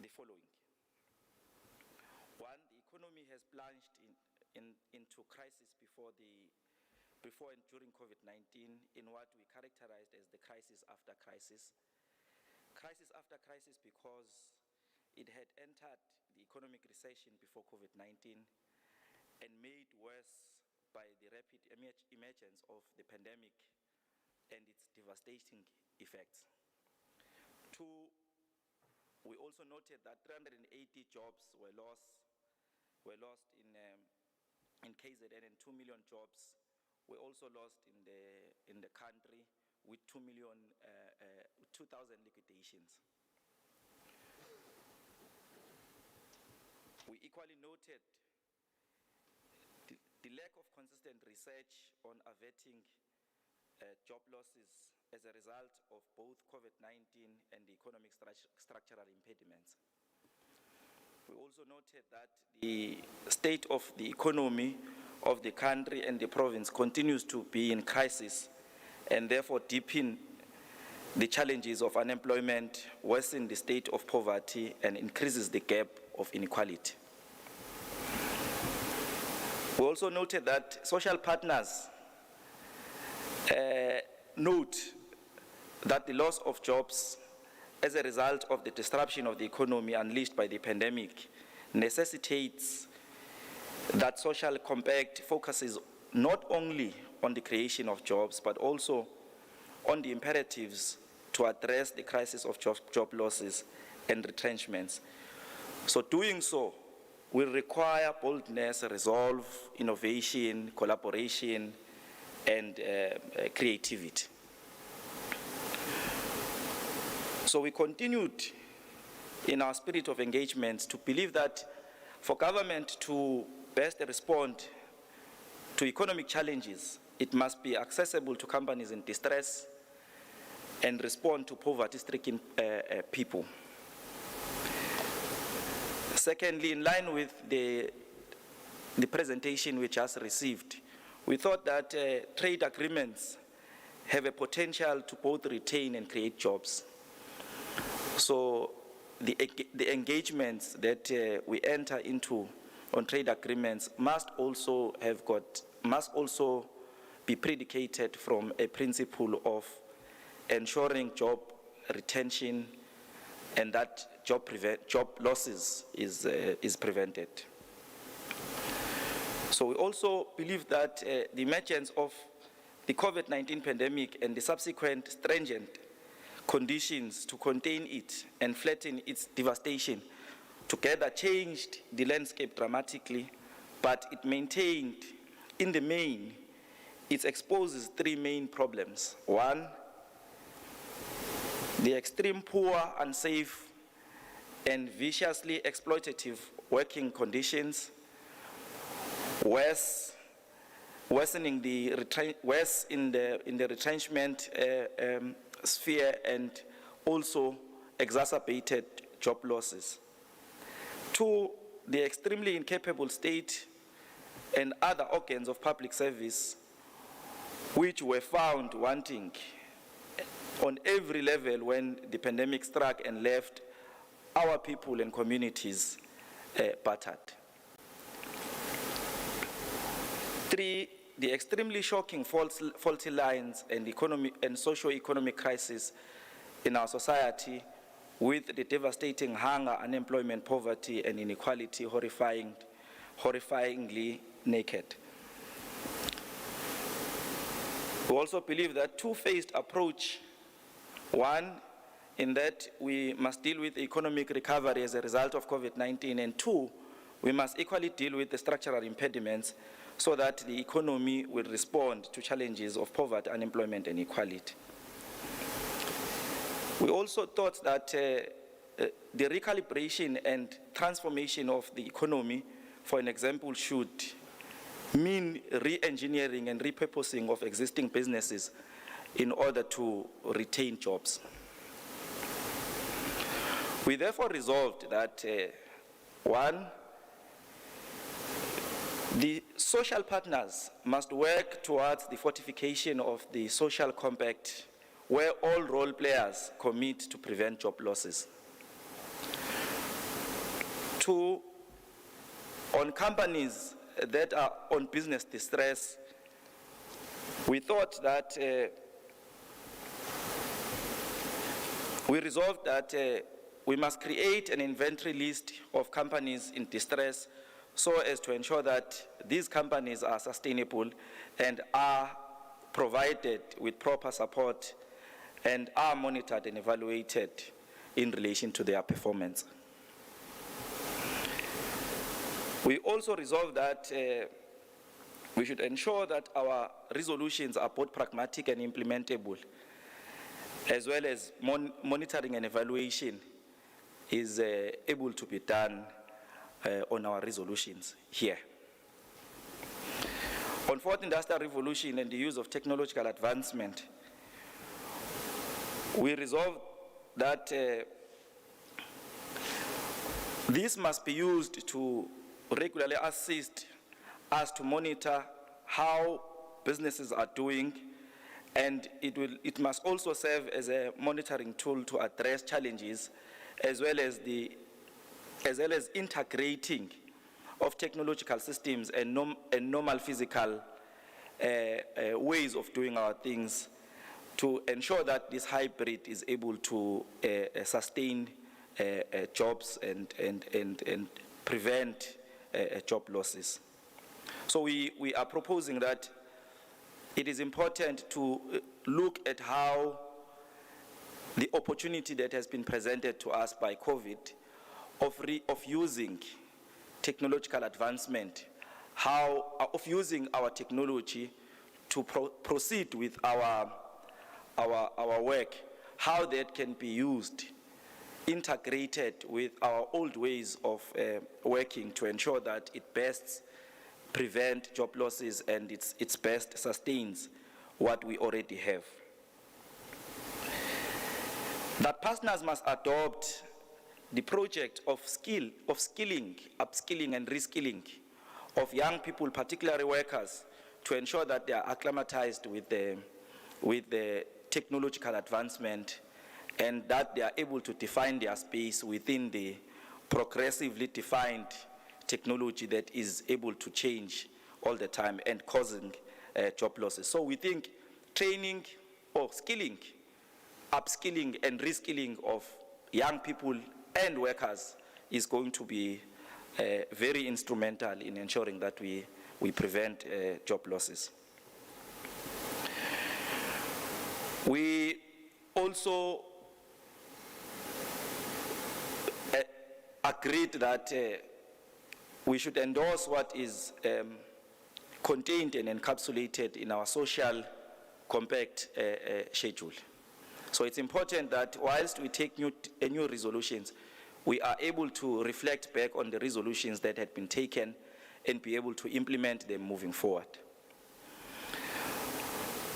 F: the following. One, the economy has plunged into crisis before and during COVID-19 in what we characterized as the crisis after crisis. Crisis after crisis because it had entered the economic recession before COVID-19 and made worse by the rapid emergence of the pandemic and its devastating effects. 2, we also noted that 380 jobs were lost in KZN, and 2 million jobs were also lost in the country, with 2,000 liquidations. We equally noted the lack of consistent research on averting job losses as a result of both COVID-19 and the economic structural impediments. We also noted that the state of the economy of the country and the province continues to be in crisis, and therefore deepen the challenges of unemployment, worsen the state of poverty, and increases the gap of inequality. We also noted that social partners note that the loss of jobs as a result of the disruption of the economy unleashed by the pandemic necessitates that social compact focuses not only on the creation of jobs, but also on the imperatives to address the crisis of job losses and retrenchments. So doing so will require boldness, resolve, innovation, collaboration, and creativity. So we continued in our spirit of engagement to believe that for government to best respond to economic challenges, it must be accessible to companies in distress and respond to poverty-stricken people. Secondly, in line with the presentation we just received, we thought that trade agreements have a potential to both retain and create jobs. So the engagements that we enter into on trade agreements must also be predicated from a principle of ensuring job retention and that job losses is prevented. So we also believe that the emergence of the COVID-19 pandemic and the subsequent stringent conditions to contain it and flatten its devastation together changed the landscape dramatically, but it maintained, in the main, it exposes 3 main problems. 1, the extreme poor, unsafe, and viciously exploitative working conditions, worsening the retrenchment sphere, and also exacerbated job losses. 2, the extremely incapable state and other organs of public service which were found wanting on every level when the pandemic struck and left our people and communities battered. 3, the extremely shocking faulty lines and socio-economic crisis in our society, with the devastating hunger, unemployment, poverty, and inequality horrifyingly naked. We also believe that two-phased approach, one, in that we must deal with economic recovery as a result of COVID-19, and two, we must equally deal with the structural impediments so that the economy will respond to challenges of poverty, unemployment, and equality. We also thought that the recalibration and transformation of the economy, for an example, should mean re-engineering and repurposing of existing businesses in order to retain jobs. We therefore resolved that, one, the social partners must work towards the fortification of the social compact where all role players commit to prevent job losses. Two, on companies that are on business distress, we thought that we resolved that we must create an inventory list of companies in distress so as to ensure that these companies are sustainable and are provided with proper support and are monitored and evaluated in relation to their performance. We also resolved that we should ensure that our resolutions are both pragmatic and implementable, as well as monitoring and evaluation is able to be done on our resolutions here. On fourth industrial revolution and the use of technological advancement, we resolved that this must be used to regularly assist us to monitor how businesses are doing, and it must also serve as a monitoring tool to address challenges, as well as integrating of technological systems and normal physical ways of doing our things to ensure that this hybrid is able to sustain jobs and prevent job losses. So we are proposing that it is important to look at how the opportunity that has been presented to us by COVID of using technological advancement, of using our technology to proceed with our work, how that can be used, integrated with our old ways of working to ensure that it best prevent job losses and it's best sustains what we already have. That partners must adopt the project of skilling, upskilling and reskilling of young people, particularly workers, to ensure that they are acclimatized with the technological advancement and that they are able to define their space within the progressively defined technology that is able to change all the time and causing job losses. So we think training or skilling, upskilling and reskilling of young people and workers is going to be very instrumental in ensuring that we prevent job losses. We also agreed that we should endorse what is contained and encapsulated in our social compact schedule. So it's important that whilst we take new resolutions, we are able to reflect back on the resolutions that had been taken and be able to implement them moving forward.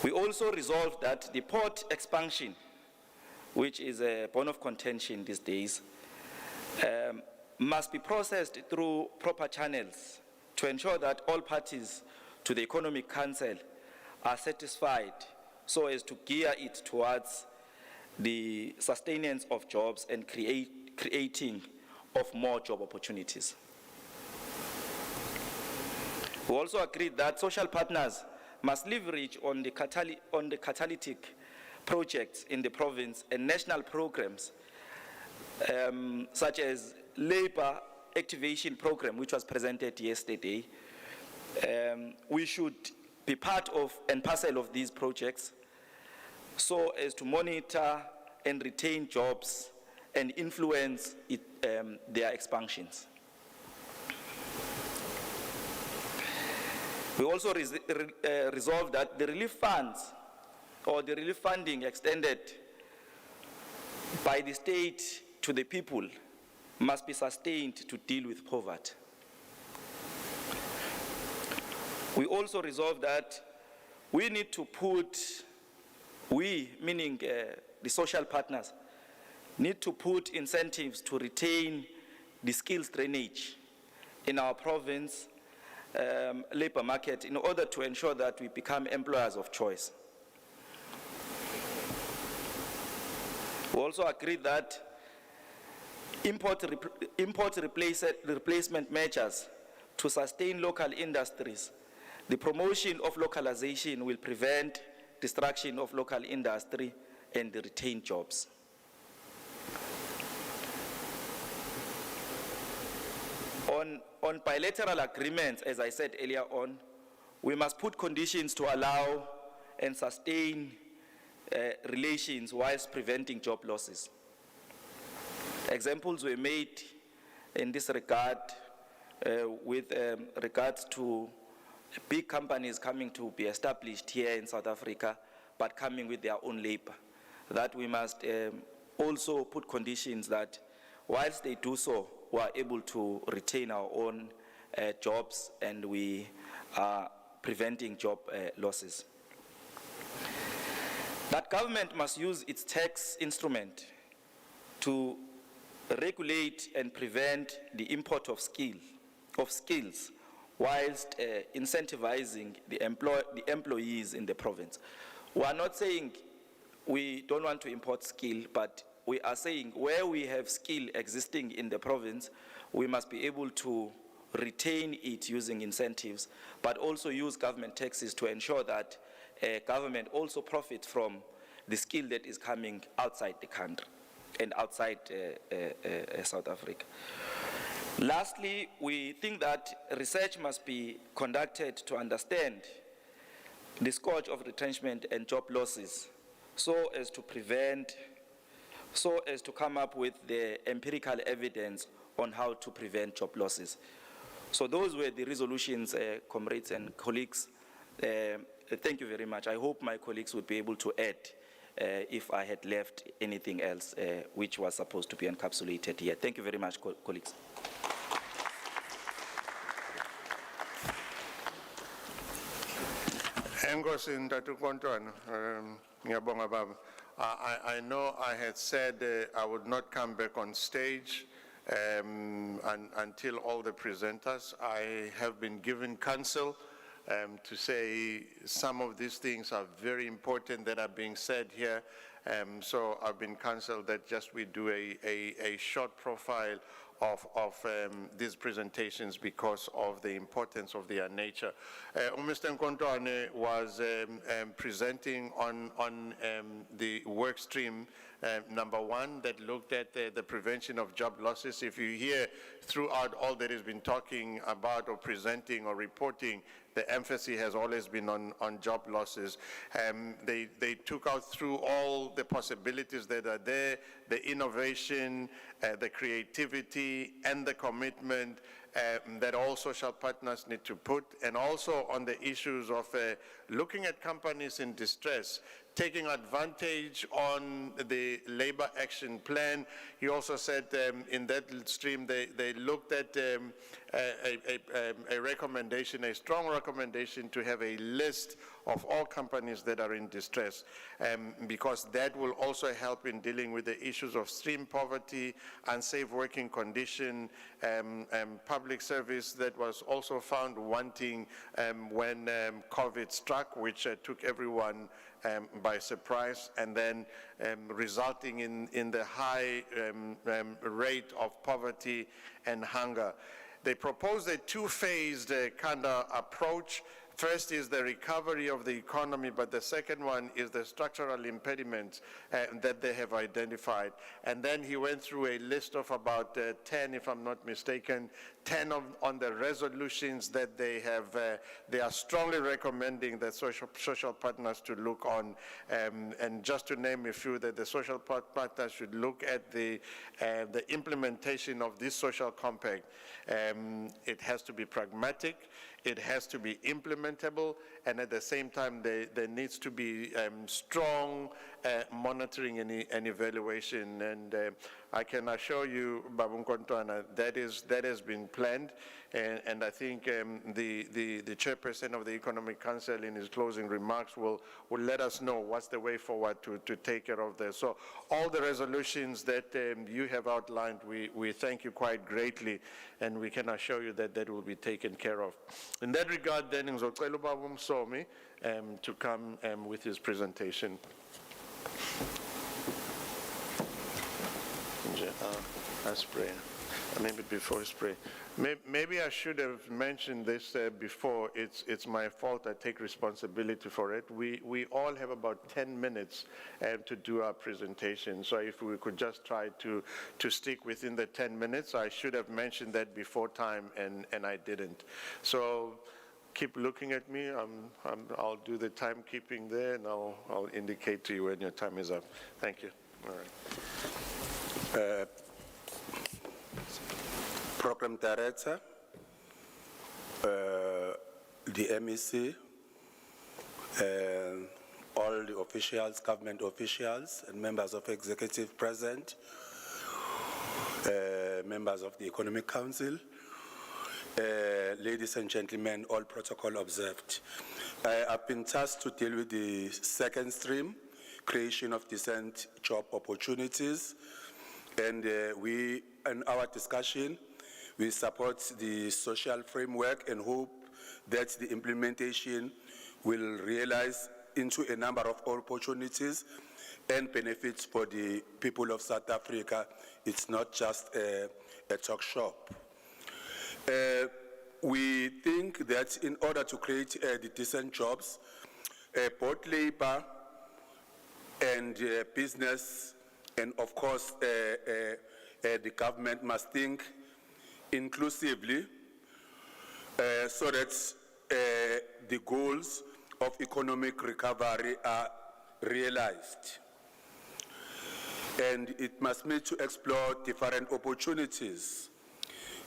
F: We also resolved that the port expansion, which is a bone of contention these days, must be processed through proper channels to ensure that all parties to the Economic Council are satisfied so as to gear it towards the sustenance of jobs and creating of more job opportunities. We also agreed that social partners must leverage on the catalytic projects in the province and national programs such as labor activation program, which was presented yesterday. We should be part of and parcel of these projects so as to monitor and retain jobs and influence their expansions. We also resolved that the relief funds or the relief funding extended by the state to the people must be sustained to deal with poverty. We also resolved that we need to put, meaning the social partners, need to put incentives to retain the skills drainage in our province labor market in order to ensure that we become employers of choice. We also agreed that import replacement measures to sustain local industries, the promotion of localization will prevent destruction of local industry and retain jobs. On bilateral agreements, as I said earlier on, we must put conditions to allow and sustain relations whilst preventing job losses. Examples were made in this regard with regards to big companies coming to be established here in South Africa, but coming with their own labor. That we must also put conditions that whilst they do so, we are able to retain our own jobs and we are preventing job losses. That government must use its tax instrument to regulate and prevent the import of skills whilst incentivizing the employees in the province. We are not saying we don't want to import skill, but we are saying where we have skill existing in the province, we must be able to retain it using incentives, but also use government taxes to ensure that government also profits from the skill that is coming outside the country and outside South Africa. Lastly, we think that research must be conducted to understand the scourge of retrenchment and job losses so as to come up with the empirical evidence on how to prevent job losses. So those were the resolutions, comrades and colleagues. Thank you very much. I hope my colleagues would be able to add if I had left anything else which was supposed to be encapsulated here. Thank you very much, colleagues.
A: Enkosi Ntathu Kontwana, ngiyabonga baba. I know I had said I would not come back on stage until all the presenters. I have been given counsel to say some of these things are very important that are being said here. So I've been counseled that just we do a short profile of these presentations because of the importance of their nature. Mr. Nkontwane was presenting on the work stream number 1 that looked at the prevention of job losses. If you hear throughout all that has been talking about or presenting or reporting, the emphasis has always been on job losses. They took out through all the possibilities that are there, the innovation, the creativity, and the commitment that all social partners need to put, and also on the issues of looking at companies in distress, taking advantage on the labor action plan. He also said in that stream they looked at a recommendation, a strong recommendation to have a list of all companies that are in distress, because that will also help in dealing with the issues of extreme poverty, unsafe working condition, public service that was also found wanting when COVID struck, which took everyone by surprise, and then resulting in the high rate of poverty and hunger. They proposed a two-phased kind of approach. First is the recovery of the economy, but the second one is the structural impediments that they have identified. And then he went through a list of about 10, if I'm not mistaken, 10 on the resolutions that they have. They are strongly recommending that social partners to look on. And just to name a few, that the social partners should look at the implementation of this social compact. It has to be pragmatic. It has to be implementable, and at the same time, there needs to be strong monitoring and evaluation. And I can assure you, Babu Nkontwana, that has been planned. And I think the chairperson of the Economic Council in his closing remarks will let us know what's the way forward to take care of this. So all the resolutions that you have outlined, we thank you quite greatly, and we can assure you that that will be taken care of. In that regard, then, ngizocela uBaba uMsomi to come with his presentation. I spray. Maybe before I spray. Maybe I should have mentioned this before. It's my fault. I take responsibility for it. We all have about 10 minutes to do our presentation. So if we could just try to stick within the 10 minutes. I should have mentioned that before time, and I didn't. So keep looking at me. I'll do the timekeeping there, and I'll indicate to you when your time is up. Thank you. All right.
G: Program Director, the MEC, all the officials, government officials, and members of executive present, members of the Economic Council, ladies and gentlemen, all protocol observed. I've been tasked to deal with the second stream, creation of decent job opportunities, and in our discussion, we support the social framework and hope that the implementation will realize into a number of opportunities and benefits for the people of South Africa. It's not just a talk shop. We think that in order to create the decent jobs, both labor and business, and of course the government must think inclusively so that the goals of economic recovery are realized. And it must meet to explore different opportunities.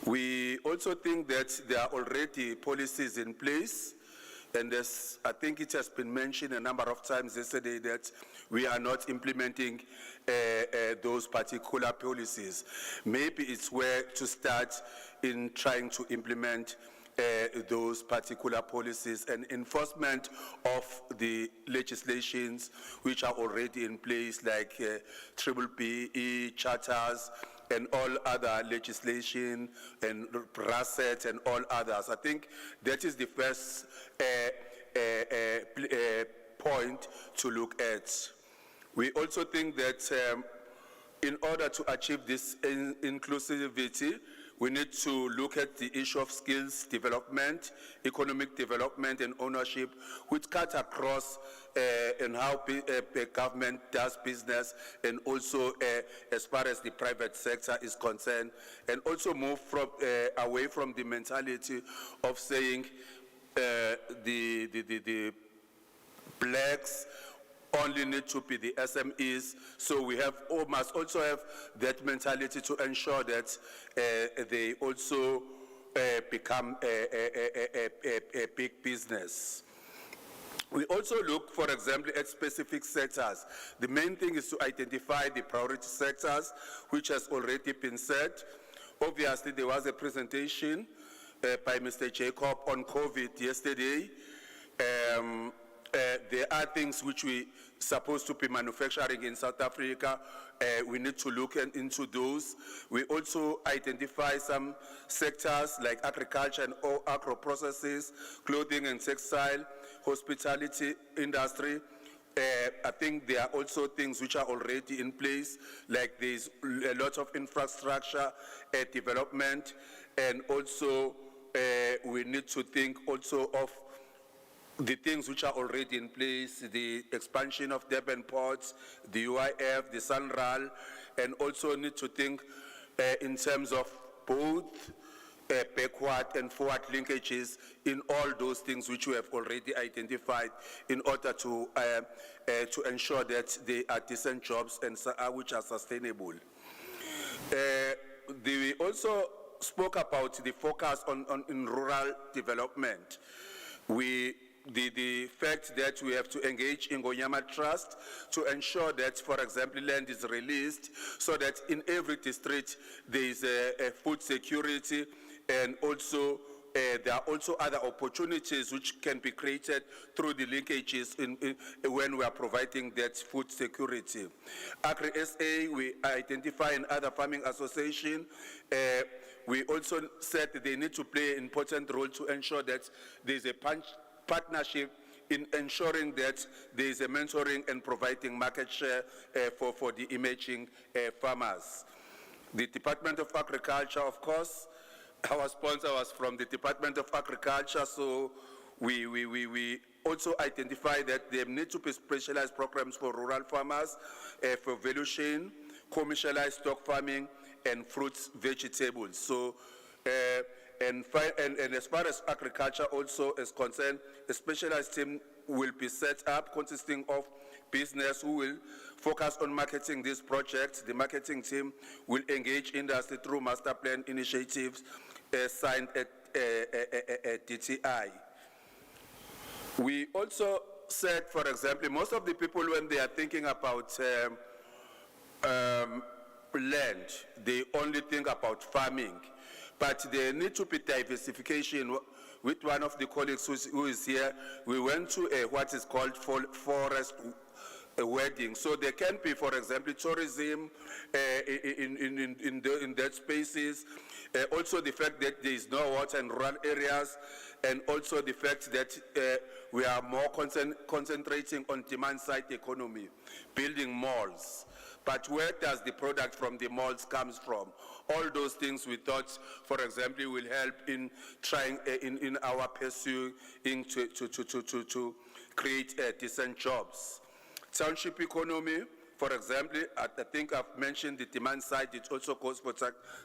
G: We also think that there are already policies in place, and as I think it has been mentioned a number of times yesterday that we are not implementing those particular policies. Maybe it's where to start in trying to implement those particular policies and enforcement of the legislations which are already in place, like BBBE charters and all other legislation and RASET and all others. I think that is the first point to look at. We also think that in order to achieve this inclusivity, we need to look at the issue of skills development, economic development, and ownership, which cut across and how the government does business, and also as far as the private sector is concerned, and also move from away from the mentality of saying the blacks only need to be the SMEs. So we must also have that mentality to ensure that they also become a big business. We also look, for example, at specific sectors. The main thing is to identify the priority sectors, which has already been said. Obviously, there was a presentation by Mr. Jacob on COVID yesterday. There are things which we supposed to be manufacturing in South Africa. We need to look into those. We also identify some sectors like agriculture and agro-processes, clothing and textile, hospitality industry. I think there are also things which are already in place, like there's a lot of infrastructure development, and also we need to think also of the things which are already in place, the expansion of Debian ports, the UIF, the SANRAL, and also need to think in terms of both backward and forward linkages in all those things which we have already identified in order to ensure that they are decent jobs and which are sustainable. We also spoke about the focus in rural development. The fact that we have to engage in Gonyama Trust to ensure that, for example, land is released so that in every district there is a food security, and also there are also other opportunities which can be created through the linkages when we are providing that food security. Agri-SA, we identify in other farming association. We also said that they need to play an important role to ensure that there is a partnership in ensuring that there is a mentoring and providing market share for the emerging farmers. The Department of Agriculture, of course, our sponsor was from the Department of Agriculture, so we also identify that there need to be specialized programs for rural farmers, for valuation, commercialized stock farming, and fruits, vegetables. So, and as far as agriculture also is concerned, a specialized team will be set up consisting of business who will focus on marketing these projects. The marketing team will engage industry through master plan initiatives signed at DTI. We also said, for example, most of the people when they are thinking about land, they only think about farming. But there need to be diversification. With one of the colleagues who is here, we went to what is called forest wedding. So there can be, for example, tourism in that spaces. Also the fact that there is no water in rural areas, and also the fact that we are more concentrating on demand-side economy, building malls. But where does the product from the malls comes from? All those things we thought, for example, will help in trying in our pursuit to create decent jobs. Township economy, for example, I think I've mentioned the demand side. It also goes for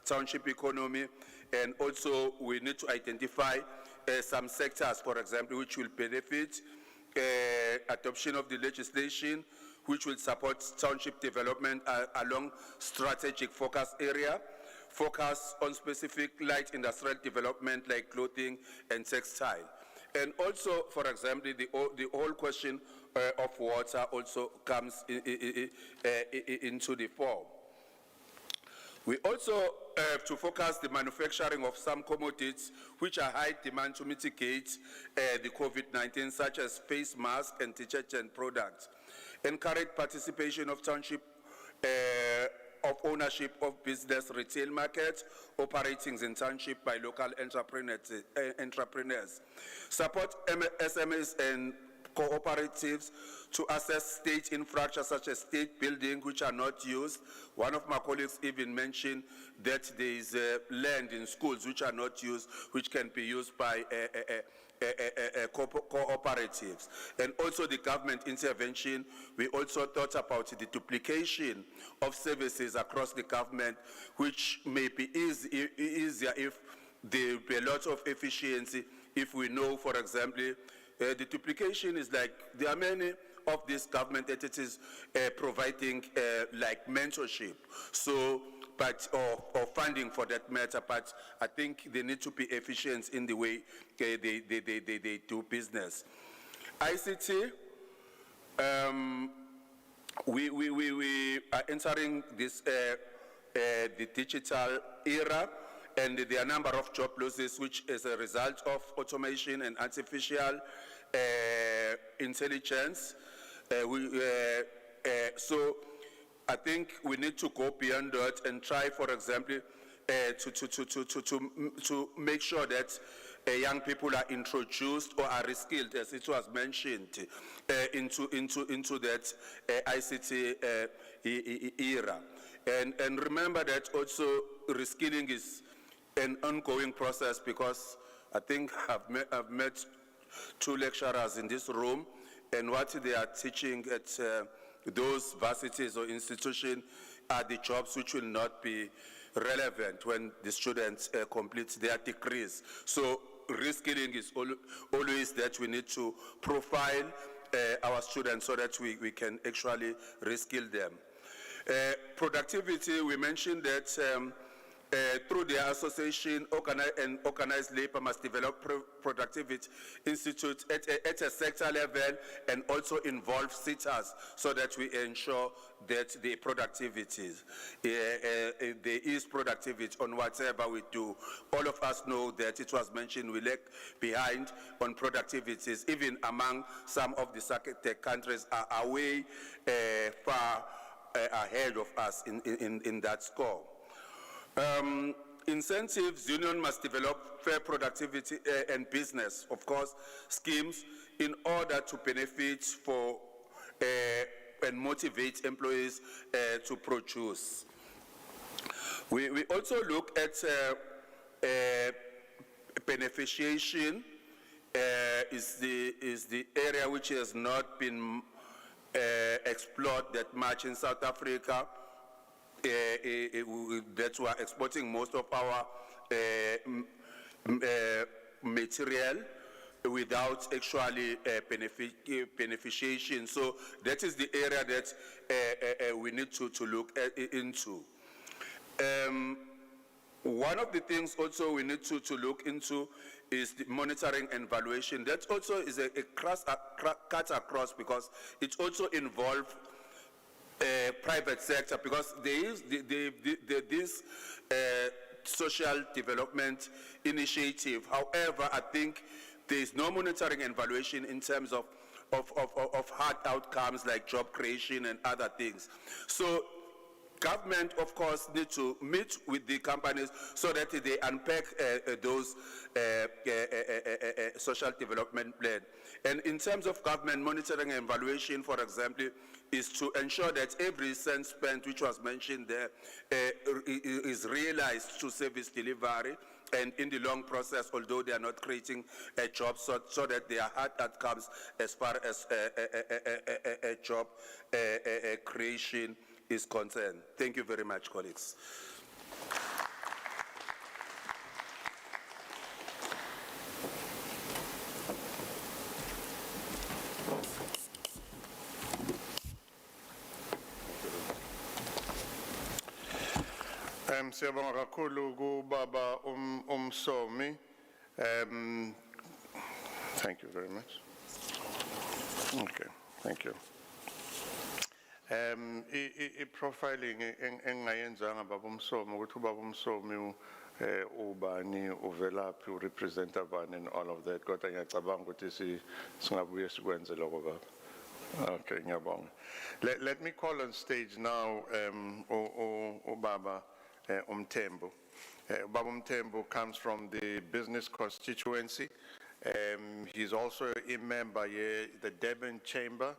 G: township economy, and also we need to identify some sectors, for example, which will benefit adoption of the legislation, which will support township development along strategic focus area, focus on specific light industrial development like clothing and textile. And also, for example, the whole question of water also comes into the fore. We also have to focus the manufacturing of some commodities which are high demand to mitigate the COVID-19, such as face masks and detergent products. Encourage participation of township of ownership of business retail markets operating in township by local entrepreneurs. Support SMEs and cooperatives to assess state infrastructure such as state buildings which are not used. One of my colleagues even mentioned that there is land in schools which are not used, which can be used by cooperatives. And also the government intervention. We also thought about the duplication of services across the government, which may be easier if there will be a lot of efficiency. If we know, for example, the duplication is like there are many of these government entities providing like mentorship, so or funding for that matter. But I think they need to be efficient in the way they do business. ICT. We are entering this the digital era, and there are a number of job losses which is a result of automation and artificial intelligence. So I think we need to go beyond that and try, for example, to make sure that young people are introduced or are reskilled, as it was mentioned, into that ICT era. And remember that also reskilling is an ongoing process, because I think I've met two lecturers in this room, and what they are teaching at those varsities or institutions are the jobs which will not be relevant when the students complete their degrees. So reskilling is always that we need to profile our students so that we can actually reskill them. Productivity, we mentioned that through their association, organized labor must develop productivity institutes at a sector level and also involve sitters so that we ensure that the productivity, there is productivity on whatever we do. All of us know that it was mentioned we lag behind on productivities, even among some of the countries are way far ahead of us in that score. Incentives, union must develop fair productivity and business, of course, schemes in order to benefit for and motivate employees to produce. We also look at beneficiation is the area which has not been explored that much in South Africa. That we are exporting most of our material without actually beneficiation. So that is the area that we need to look into. One of the things also we need to look into is the monitoring and valuation. That also is a cut across because it also involves private sector, because there is this social development initiative. However, I think there is no monitoring and valuation in terms of hard outcomes like job creation and other things. So government, of course, need to meet with the companies so that they unpack those social development plan. And in terms of government monitoring and evaluation, for example, is to ensure that every cent spent, which was mentioned there, is realized to service delivery, and in the long process, although they are not creating a job, so that there are hard outcomes as far as a job creation is concerned. Thank you very much, colleagues.
A: Siyabonga kakhulu kubaba Umsomi. Thank you very much. Okay, thank you. I-profiling engayenzanga baba Umsomi ukuthi ubaba Umsomi ubani uvelaphi urepresent abani and all of that, kodwa ngiyacabanga ukuthi singabuye sikwenze lokho baba. Okay, ngiyabonga. Let me call on stage now ubaba Umthembu. Baba Umthembu comes from the business constituency. He's also a member here, the Debian Chamber.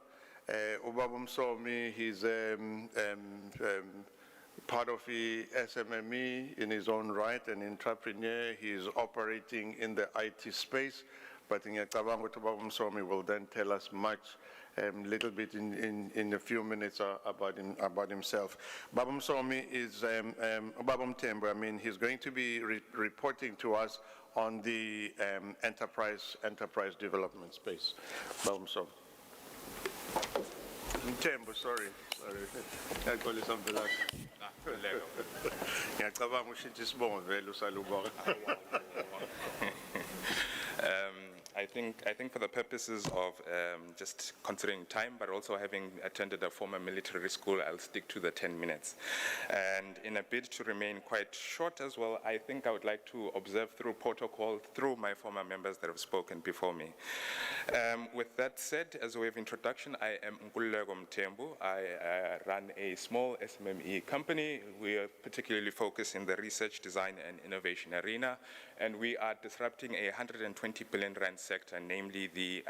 A: Ubaba Umsomi, he's part of the SMME in his own right, an entrepreneur. He's operating in the IT space, but ngiyacabanga ukuthi Ubaba Umsomi will then tell us much, little bit in a few minutes about himself. Baba Umsomi is, Baba Umthembu, I mean, he's going to be reporting to us on the enterprise development space. Baba Umsomi. Umthembu, sorry. I call you something like ngiyacabanga ushintsha isibongo vele usalubona.
H: I think for the purposes of just considering time, but also having attended a former military school, I'll stick to the 10 minutes. And in a bid to remain quite short as well, I think I would like to observe through protocol through my former members that have spoken before me. With that said, as a way of introduction, I am Nkululeko Mthembu. I run a small SMME company. We are particularly focused in the research, design, and innovation arena, and we are disrupting a 120 billion rand sector, namely the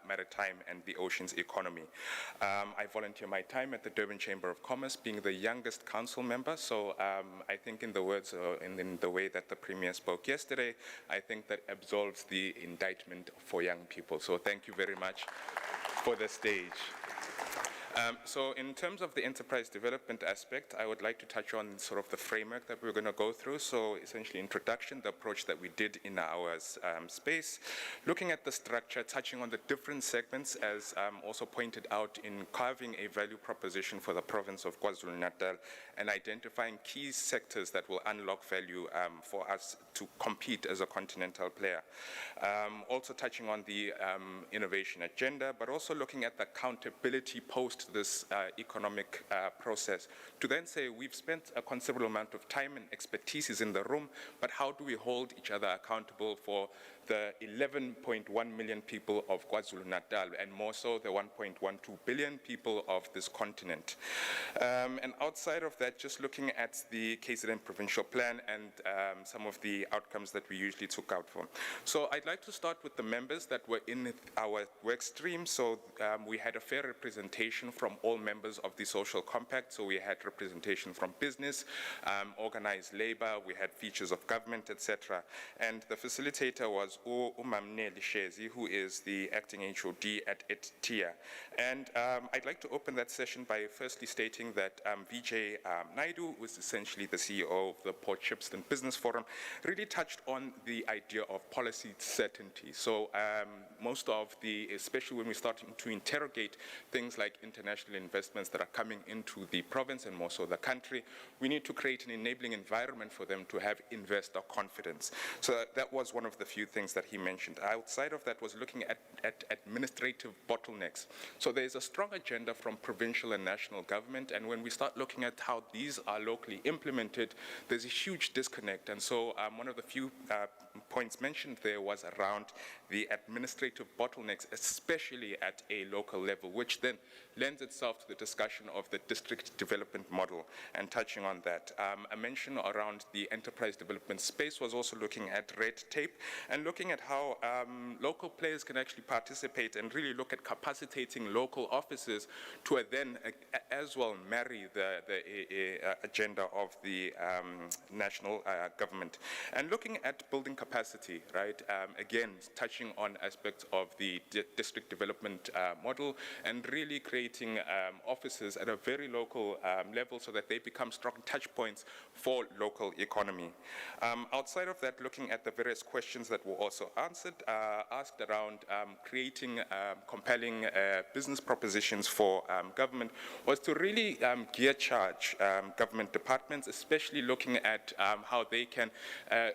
H: maritime and the oceans economy. I volunteer my time at the Durban Chamber of Commerce, being the youngest council member, so I think in the words, in the way that the Premier spoke yesterday, I think that absolves the indictment for young people. So thank you very much for the stage. So in terms of the enterprise development aspect, I would like to touch on sort of the framework that we're going to go through. So essentially introduction, the approach that we did in our space, looking at the structure, touching on the different segments as also pointed out in carving a value proposition for the province of KwaZulu-Natal and identifying key sectors that will unlock value for us to compete as a continental player. Also touching on the innovation agenda, but also looking at the accountability post this economic process to then say we've spent a considerable amount of time and expertise is in the room, but how do we hold each other accountable for the 11.1 million people of KwaZulu-Natal and more so the 1.12 billion people of this continent. And outside of that, just looking at the KZN provincial plan and some of the outcomes that we usually took out for. So I'd like to start with the members that were in our work stream. So we had a fair representation from all members of the social compact. So we had representation from business, organized labor, we had features of government, etc. And the facilitator was Umamne Lishezi, who is the acting HOD at ETIA. And I'd like to open that session by firstly stating that Vijay Naidu, who is essentially the CEO of the Port Shipston Business Forum, really touched on the idea of policy certainty. So most of the, especially when we're starting to interrogate things like international investments that are coming into the province and more so the country, we need to create an enabling environment for them to have investor confidence. So that was one of the few things that he mentioned. Outside of that was looking at administrative bottlenecks. So there's a strong agenda from provincial and national government, and when we start looking at how these are locally implemented, there's a huge disconnect. And so one of the few points mentioned there was around the administrative bottlenecks, especially at a local level, which then lends itself to the discussion of the district development model and touching on that. A mention around the enterprise development space was also looking at red tape and looking at how local players can actually participate and really look at capacitating local offices to then as well marry the agenda of the national government. And looking at building capacity, right? Again, touching on aspects of the district development model and really creating offices at a very local level so that they become strong touch points for local economy. Outside of that, looking at the various questions that were also asked around creating compelling business propositions for government was to really gear charge government departments, especially looking at how they can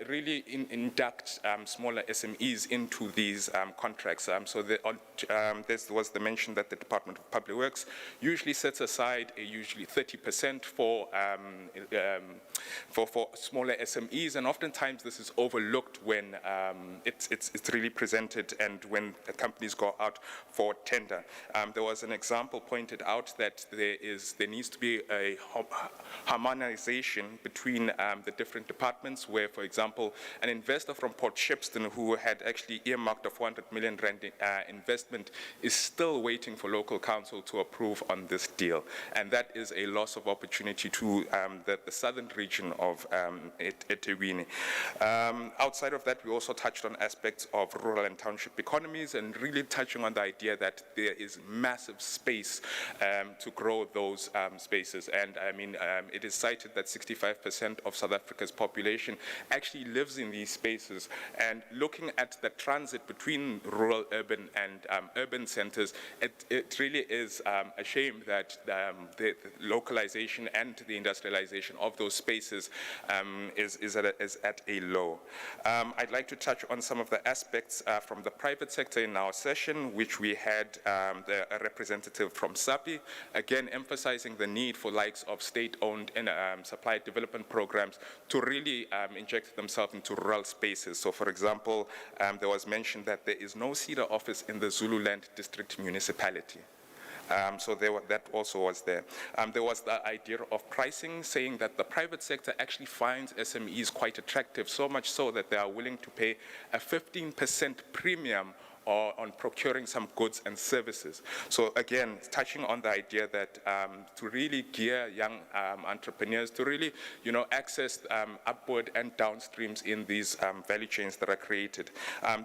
H: really induct smaller SMEs into these contracts. So this was the mention that the Department of Public Works usually sets aside usually 30% for smaller SMEs, and oftentimes this is overlooked when it's really presented and when companies go out for tender. There was an example pointed out that there needs to be a harmonization between the different departments where, for example, an investor from Port Shipston who had actually earmarked a 400 million rand investment is still waiting for local council to approve on this deal. And that is a loss of opportunity to the southern region of eThekwini. Outside of that, we also touched on aspects of rural and township economies and really touching on the idea that there is massive space to grow those spaces. And I mean, it is cited that 65% of South Africa's population actually lives in these spaces. And looking at the transit between rural, urban, and urban centers, it really is a shame that the localization and the industrialization of those spaces is at a low. I'd like to touch on some of the aspects from the private sector in our session, which we had a representative from SAPI, again emphasizing the need for likes of state-owned and supply development programs to really inject themselves into rural spaces. So for example, there was mentioned that there is no CEDA office in the Zululand district municipality. So that also was there. There was the idea of pricing, saying that the private sector actually finds SMEs quite attractive, so much so that they are willing to pay a 15% premium on procuring some goods and services. So again, touching on the idea that to really gear young entrepreneurs to really, access upward and downstreams in these value chains that are created.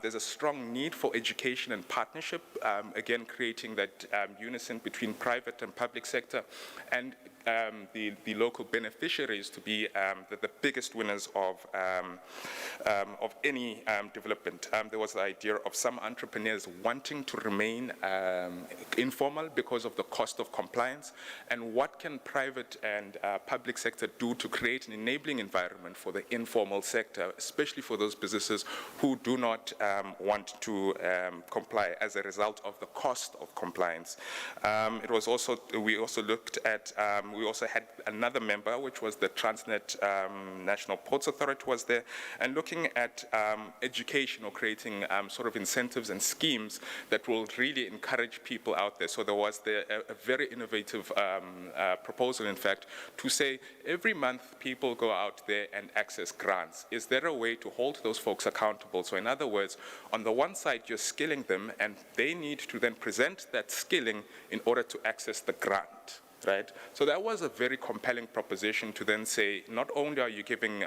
H: There's a strong need for education and partnership, again, creating that unison between private and public sector, and the local beneficiaries to be the biggest winners of any development. There was the idea of some entrepreneurs wanting to remain informal because of the cost of compliance, and what can private and public sector do to create an enabling environment for the informal sector, especially for those businesses who do not want to comply as a result of the cost of compliance. We also had another member, which was the Transnet National Ports Authority was there, and looking at education or creating sort of incentives and schemes that will really encourage people out there. So there was a very innovative proposal, in fact, to say every month people go out there and access grants. Is there a way to hold those folks accountable? So in other words, on the one side, you're skilling them, and they need to then present that skilling in order to access the grant. Right? So that was a very compelling proposition to then say, not only are you giving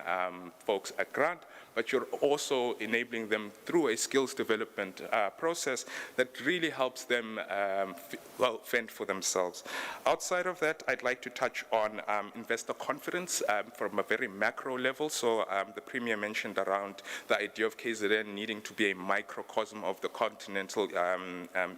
H: folks a grant, but you're also enabling them through a skills development process that really helps them fend for themselves. Outside of that, I'd like to touch on investor confidence from a very macro level. So the Premier mentioned around the idea of KZN needing to be a microcosm of the continental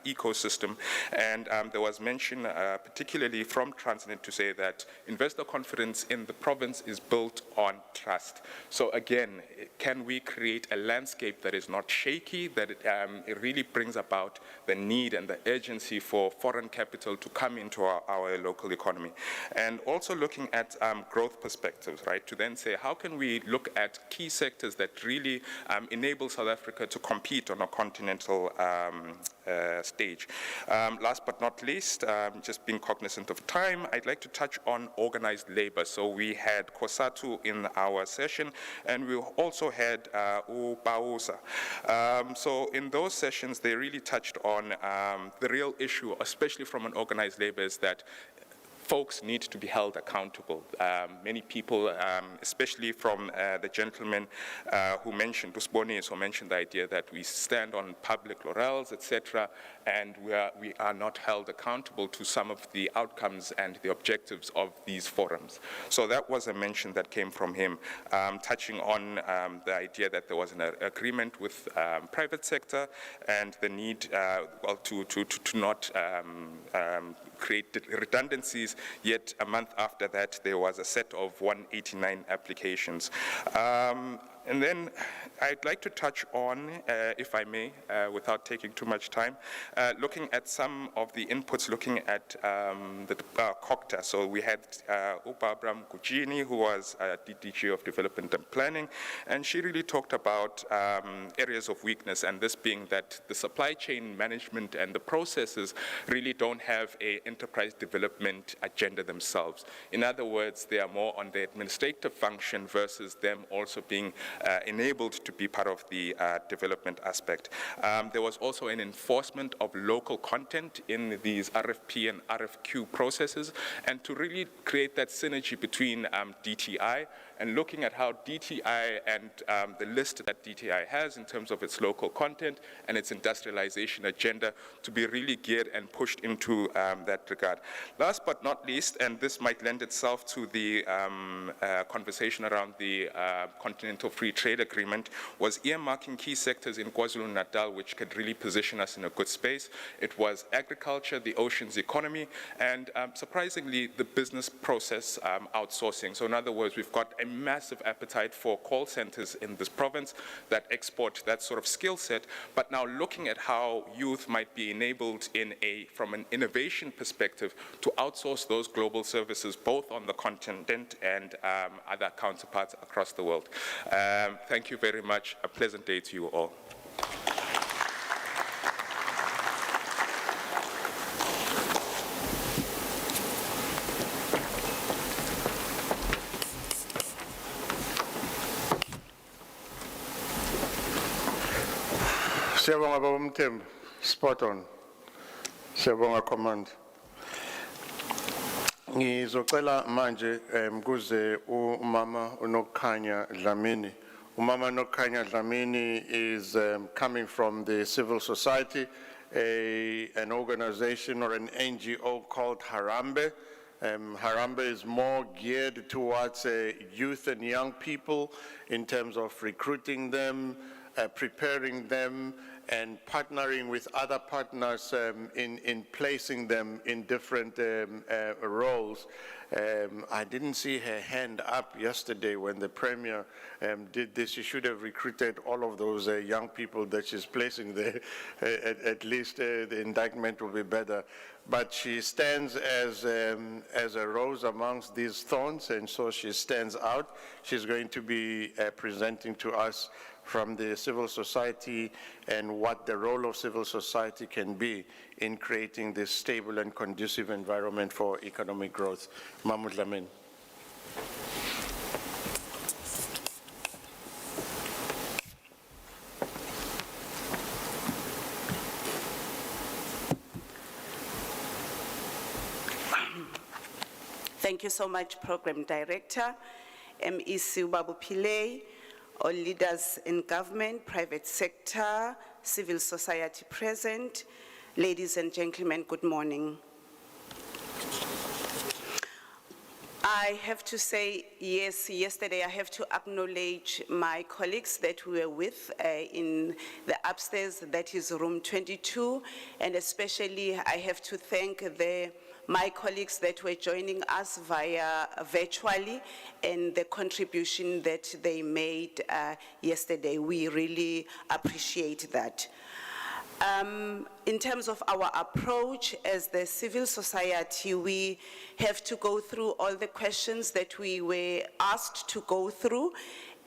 H: ecosystem. And there was mention, particularly from Transnet, to say that investor confidence in the province is built on trust. So again, can we create a landscape that is not shaky, that it really brings about the need and the urgency for foreign capital to come into our local economy? And also looking at growth perspectives, right, to then say, how can we look at key sectors that really enable South Africa to compete on a continental stage? Last but not least, just being cognizant of time, I'd like to touch on organized labor. So we had COSATU in our session, and we also had UPAUSA. So in those sessions, they really touched on the real issue, especially from an organized labor, is that folks need to be held accountable. Many people, especially from the gentleman who mentioned, Usboniso mentioned the idea that we stand on public laurels, etc., and we are not held accountable to some of the outcomes and the objectives of these forums. So that was a mention that came from him, touching on the idea that there was an agreement with private sector and the need, to not create redundancies, yet a month after that there was a set of 189 applications. And then I'd like to touch on, if I may, without taking too much time, looking at some of the inputs, looking at the COCTA. So we had Upabram Kujini, who was DDG of Development and Planning, and she really talked about areas of weakness, and this being that the supply chain management and the processes really don't have an enterprise development agenda themselves. In other words, they are more on the administrative function versus them also being enabled to be part of the development aspect. There was also an enforcement of local content in these RFP and RFQ processes, and to really create that synergy between DTI and looking at how DTI and the list that DTI has in terms of its local content and its industrialization agenda to be really geared and pushed into that regard. Last but not least, and this might lend itself to the conversation around the Continental Free Trade Agreement, was earmarking key sectors in KwaZulu-Natal which could really position us in a good space. It was agriculture, the oceans economy, and surprisingly, the business process outsourcing. So in other words, we've got a massive appetite for call centers in this province that export that sort of skill set, but now looking at how youth might be enabled from an innovation perspective to outsource those global services both on the continent and other counterparts across the world. Thank you very much. A pleasant day to you all.
A: Siyabonga Baba Mthembu, spot on. Siyabonga Command. Ngizocela manje kuze umama uNokukhanya Dlamini. Umama Nokukhanya Dlamini is coming from the civil society, an organization or an NGO called Harambe. Harambe is more geared towards youth and young people in terms of recruiting them, preparing them, and partnering with other partners in placing them in different roles. I didn't see her hand up yesterday when the Premier did this. She should have recruited all of those young people that she's placing there. At least the indictment will be better. But she stands as a rose amongst these thorns, and so she stands out. She's going to be presenting to us from the civil society and what the role of civil society can be in creating this stable and conducive environment for economic growth. Mahmoud Lamin.
I: Thank you so much, Program Director, MEC Ubabu Pillay, all leaders in government, private sector, civil society present. Ladies and gentlemen, good morning. I have to say, yes, yesterday I have to acknowledge my colleagues that we were with in the upstairs, that is room 22, and especially I have to thank my colleagues that were joining us via virtually and the contribution that they made yesterday. We really appreciate that. In terms of our approach as the civil society, we have to go through all the questions that we were asked to go through,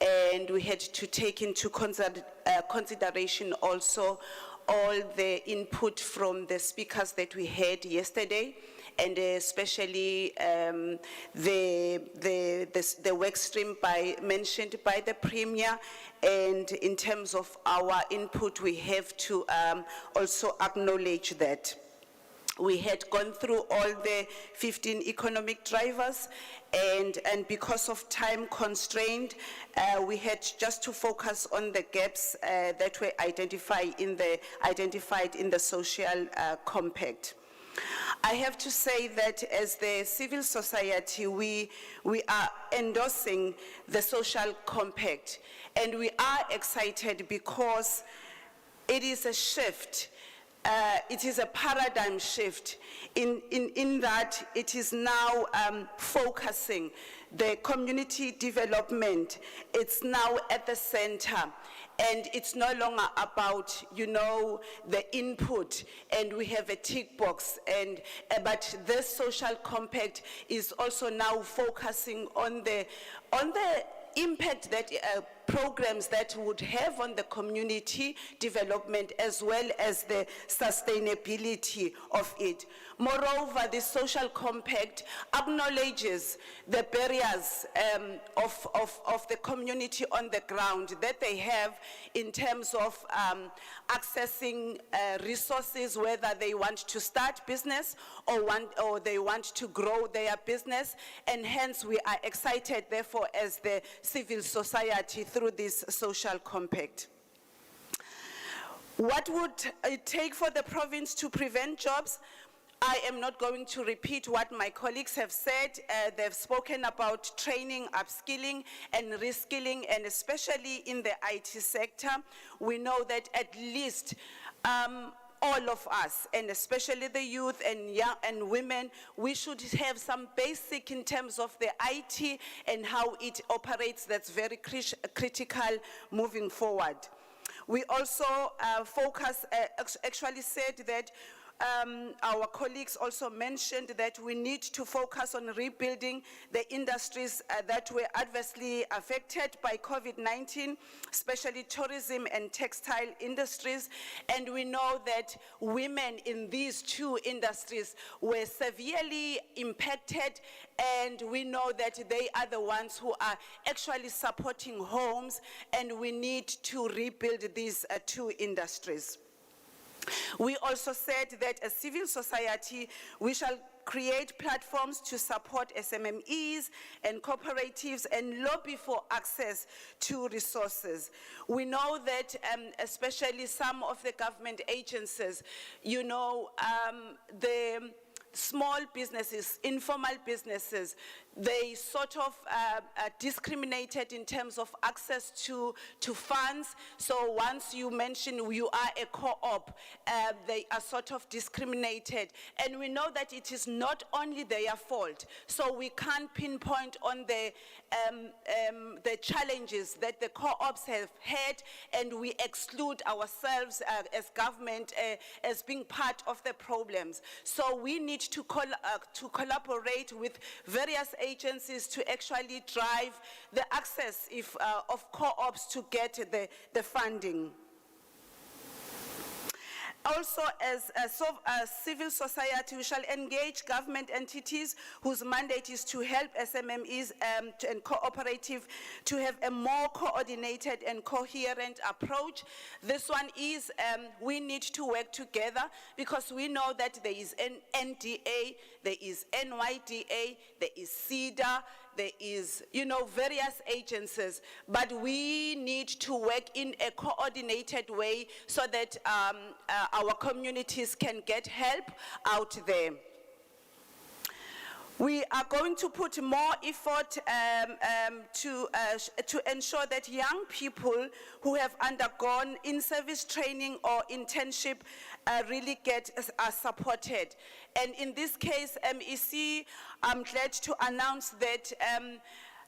I: and we had to take into consideration also all the input from the speakers that we had yesterday, and especially the work stream mentioned by the Premier. And in terms of our input, we have to also acknowledge that we had gone through all the 15 economic drivers, and because of time constraint, we had just to focus on the gaps that were identified in the social compact. I have to say that as the civil society, we are endorsing the social compact, and we are excited because it is a shift. It is a paradigm shift in that it is now focusing the community development. It's now at the center. And it's no longer about, the input, and we have a tick box. But this social compact is also now focusing on the impact that programs that would have on the community development, as well as the sustainability of it. Moreover, the social compact acknowledges the barriers of the community on the ground that they have in terms of accessing resources, whether they want to start business or they want to grow their business. And hence we are excited, therefore, as the civil society through this social compact. What would it take for the province to prevent jobs? I am not going to repeat what my colleagues have said. They've spoken about training, upskilling, and reskilling, and especially in the IT sector. We know that at least all of us, and especially the youth and young and women, we should have some basic in terms of the IT and how it operates. That's very critical moving forward. We also actually said that our colleagues also mentioned that we need to focus on rebuilding the industries that were adversely affected by COVID-19, especially tourism and textile industries. And we know that women in these two industries were severely impacted, and we know that they are the ones who are actually supporting homes, and we need to rebuild these two industries. We also said that as civil society, we shall create platforms to support SMMEs and cooperatives and lobby for access to resources. We know that especially some of the government agencies, you know, the small businesses, informal businesses, they sort of discriminated in terms of access to funds. So once you mention you are a co-op, they are sort of discriminated. And we know that it is not only their fault. So we can't pinpoint on the challenges that the co-ops have had, and we exclude ourselves as government as being part of the problems. So we need to collaborate with various agencies to actually drive the access of co-ops to get the funding. Also, as civil society, we shall engage government entities whose mandate is to help SMMEs and cooperative to have a more coordinated and coherent approach. This one is, we need to work together, because we know that there is an NDA, there is NYDA, there is CEDA, there is, you know, various agencies, but we need to work in a coordinated way so that our communities can get help out there. We are going to put more effort to ensure that young people who have undergone in-service training or internship really are supported. And in this case, MEC, I'm glad to announce that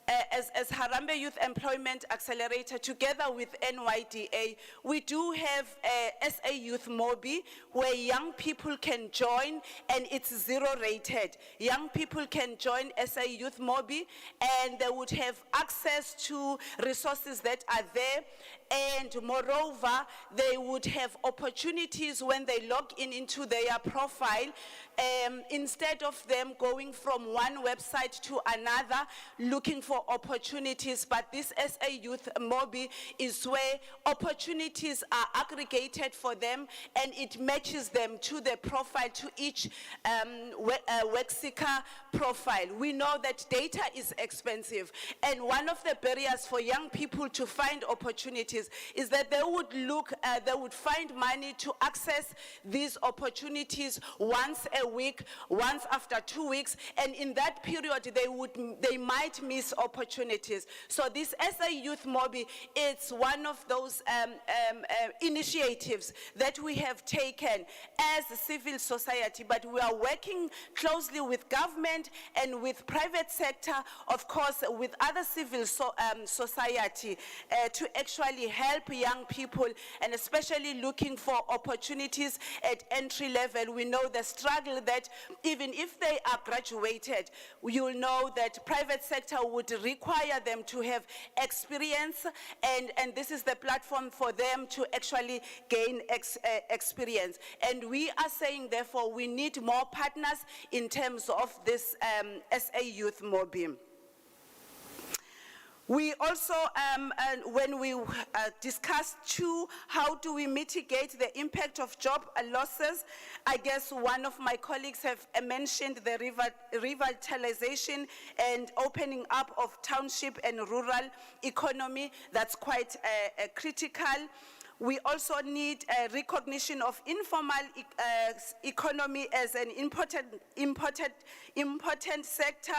I: as Harambee Youth Employment Accelerator, together with NYDA, we do have a SA Youth Mobi where young people can join, and it's zero rated. Young people can join SA Youth Mobi, and they would have access to resources that are there. And moreover, they would have opportunities when they log into their profile, instead of them going from one website to another looking for opportunities. But this SA Youth Mobi is where opportunities are aggregated for them, and it matches them to the profile, to each work seeker profile. We know that data is expensive, and one of the barriers for young people to find opportunities is that they would find money to access these opportunities once a week, once after 2 weeks, and in that period they might miss opportunities. So this SA Youth Mobi, it's one of those initiatives that we have taken as a civil society, but we are working closely with government and with private sector, of course with other civil society to actually help young people, and especially looking for opportunities at entry level. We know the struggle that even if they are graduated, you'll know that private sector would require them to have experience, and this is the platform for them to actually gain experience. And we are saying, therefore, we need more partners in terms of this SA Youth Mobi. We also, when we discussed too, how do we mitigate the impact of job losses, I guess one of my colleagues have mentioned the revitalization and opening up of township and rural economy. That's quite critical. We also need a recognition of informal economy as an important sector.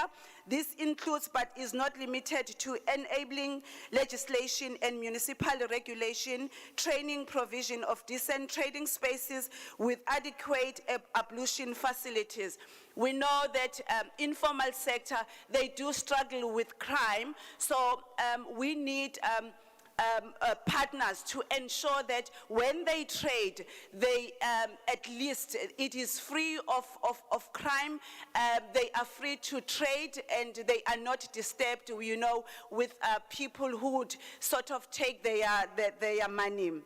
I: This includes, but is not limited to, enabling legislation and municipal regulation, training, provision of decent trading spaces with adequate ablution facilities. We know that informal sector, they do struggle with crime, so we need partners to ensure that when they trade, they at least it is free of crime. They are free to trade and they are not disturbed, you know, with people who would sort of take their money.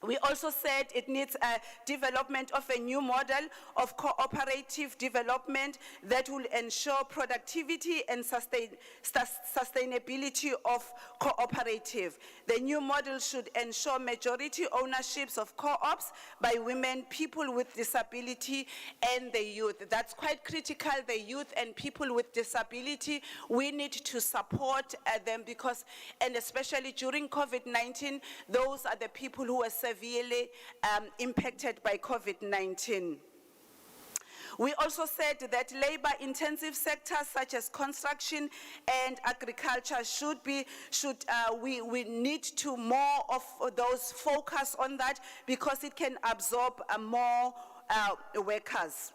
I: We also said it needs a development of a new model of cooperative development that will ensure productivity and sustainability of cooperative. The new model should ensure majority ownerships of co-ops by women, people with disability, and the youth. That's quite critical, the youth and people with disability. We need to support them because, and especially during COVID-19, those are the people who are severely impacted by COVID-19. We also said that labor-intensive sectors such as construction and agriculture we need to more of those focus on that because it can absorb more workers.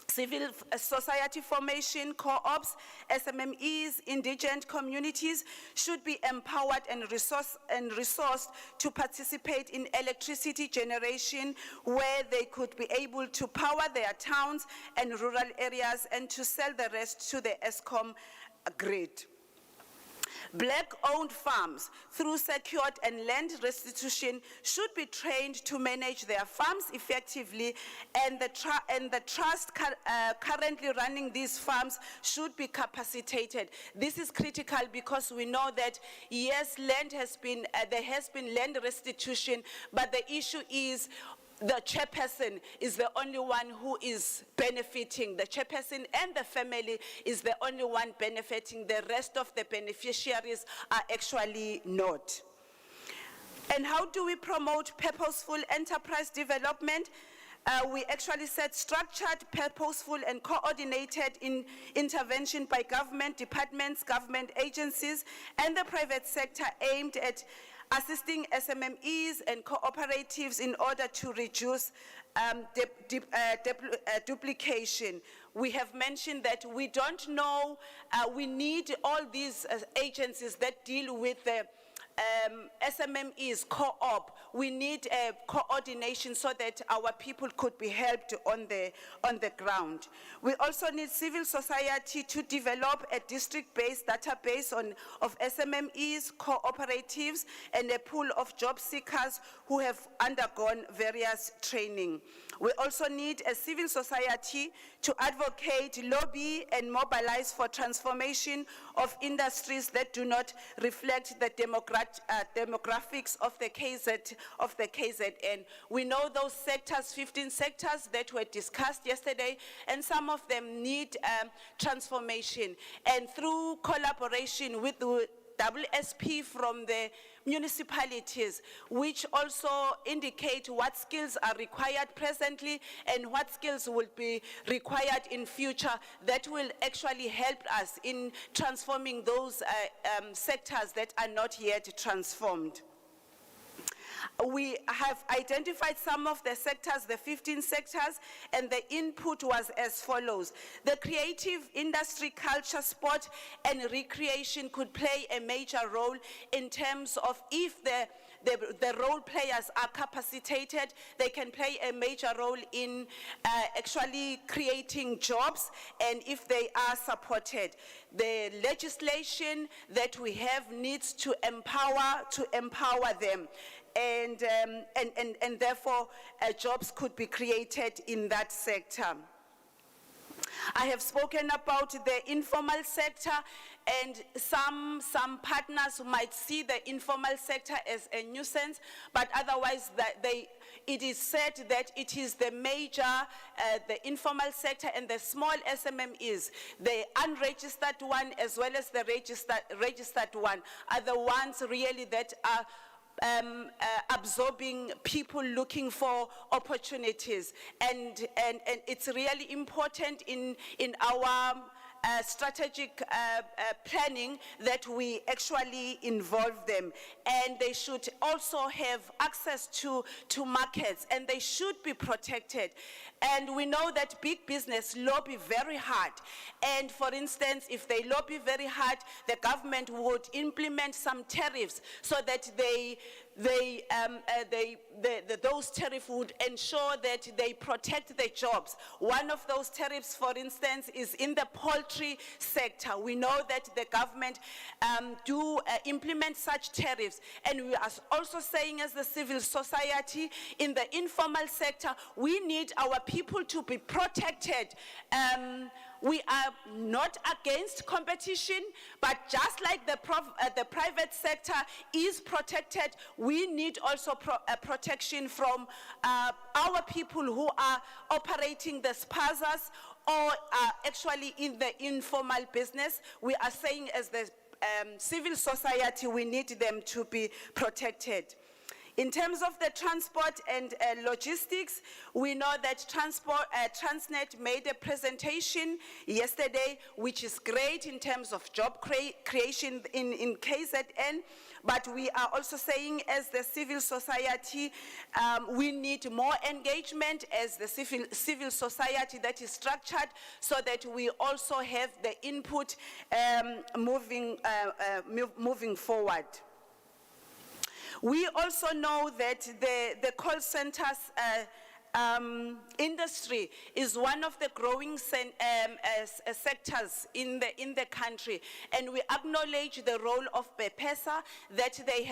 I: Civil society formation, co-ops, SMMEs, indigent communities should be empowered and resourced to participate in electricity generation where they could be able to power their towns and rural areas and to sell the rest to the ESCOM grid. Black-owned farms, through secured and land restitution, should be trained to manage their farms effectively, and the trust currently running these farms should be capacitated. This is critical because we know that, yes, there has been land restitution, but the issue is the chairperson is the only one who is benefiting. The chairperson and the family is the only one benefiting. The rest of the beneficiaries are actually not. And how do we promote purposeful enterprise development? We actually said structured, purposeful, and coordinated intervention by government departments, government agencies, and the private sector aimed at assisting SMMEs and cooperatives in order to reduce duplication. We have mentioned that we don't know, we need all these agencies that deal with the SMMEs, co-op. We need coordination so that our people could be helped on the ground. We also need civil society to develop a district-based database of SMMEs, cooperatives, and a pool of job seekers who have undergone various training. We also need a civil society to advocate, lobby, and mobilize for transformation of industries that do not reflect the demographics of the KZN. We know those sectors, 15 sectors that were discussed yesterday, and some of them need transformation. And through collaboration with the WSP from the municipalities, which also indicate what skills are required presently and what skills will be required in future, that will actually help us in transforming those sectors that are not yet transformed. We have identified some of the sectors, the 15 sectors, and the input was as follows. The creative industry, culture, sport, and recreation could play a major role in terms of if the role players are capacitated, they can play a major role in actually creating jobs, and if they are supported. The legislation that we have needs to empower them. And therefore jobs could be created in that sector. I have spoken about the informal sector, and some partners might see the informal sector as a nuisance, but otherwise it is said that it is the major, the informal sector and the small SMMEs, the unregistered one as well as the registered one, are the ones really that are absorbing people looking for opportunities, and it's really important in our strategic planning that we actually involve them. And they should also have access to markets, and they should be protected. And we know that big business lobby very hard. And for instance, if they lobby very hard, the government would implement some tariffs so that those tariffs would ensure that they protect their jobs. One of those tariffs, for instance, is in the poultry sector. We know that the government do implement such tariffs. And we are also saying, as the civil society, in the informal sector, we need our people to be protected. We are not against competition, but just like the private sector is protected, we need also protection from our people who are operating the spazas or actually in the informal business. We are saying, as the civil society, we need them to be protected. In terms of the transport and logistics, we know that Transnet made a presentation yesterday, which is great in terms of job creation in KZN, but we are also saying, as the civil society, we need more engagement as the civil society that is structured, so that we also have the input moving forward. We also know that the call centers industry is one of the growing sectors in the country, and we acknowledge the role of BEPESA that they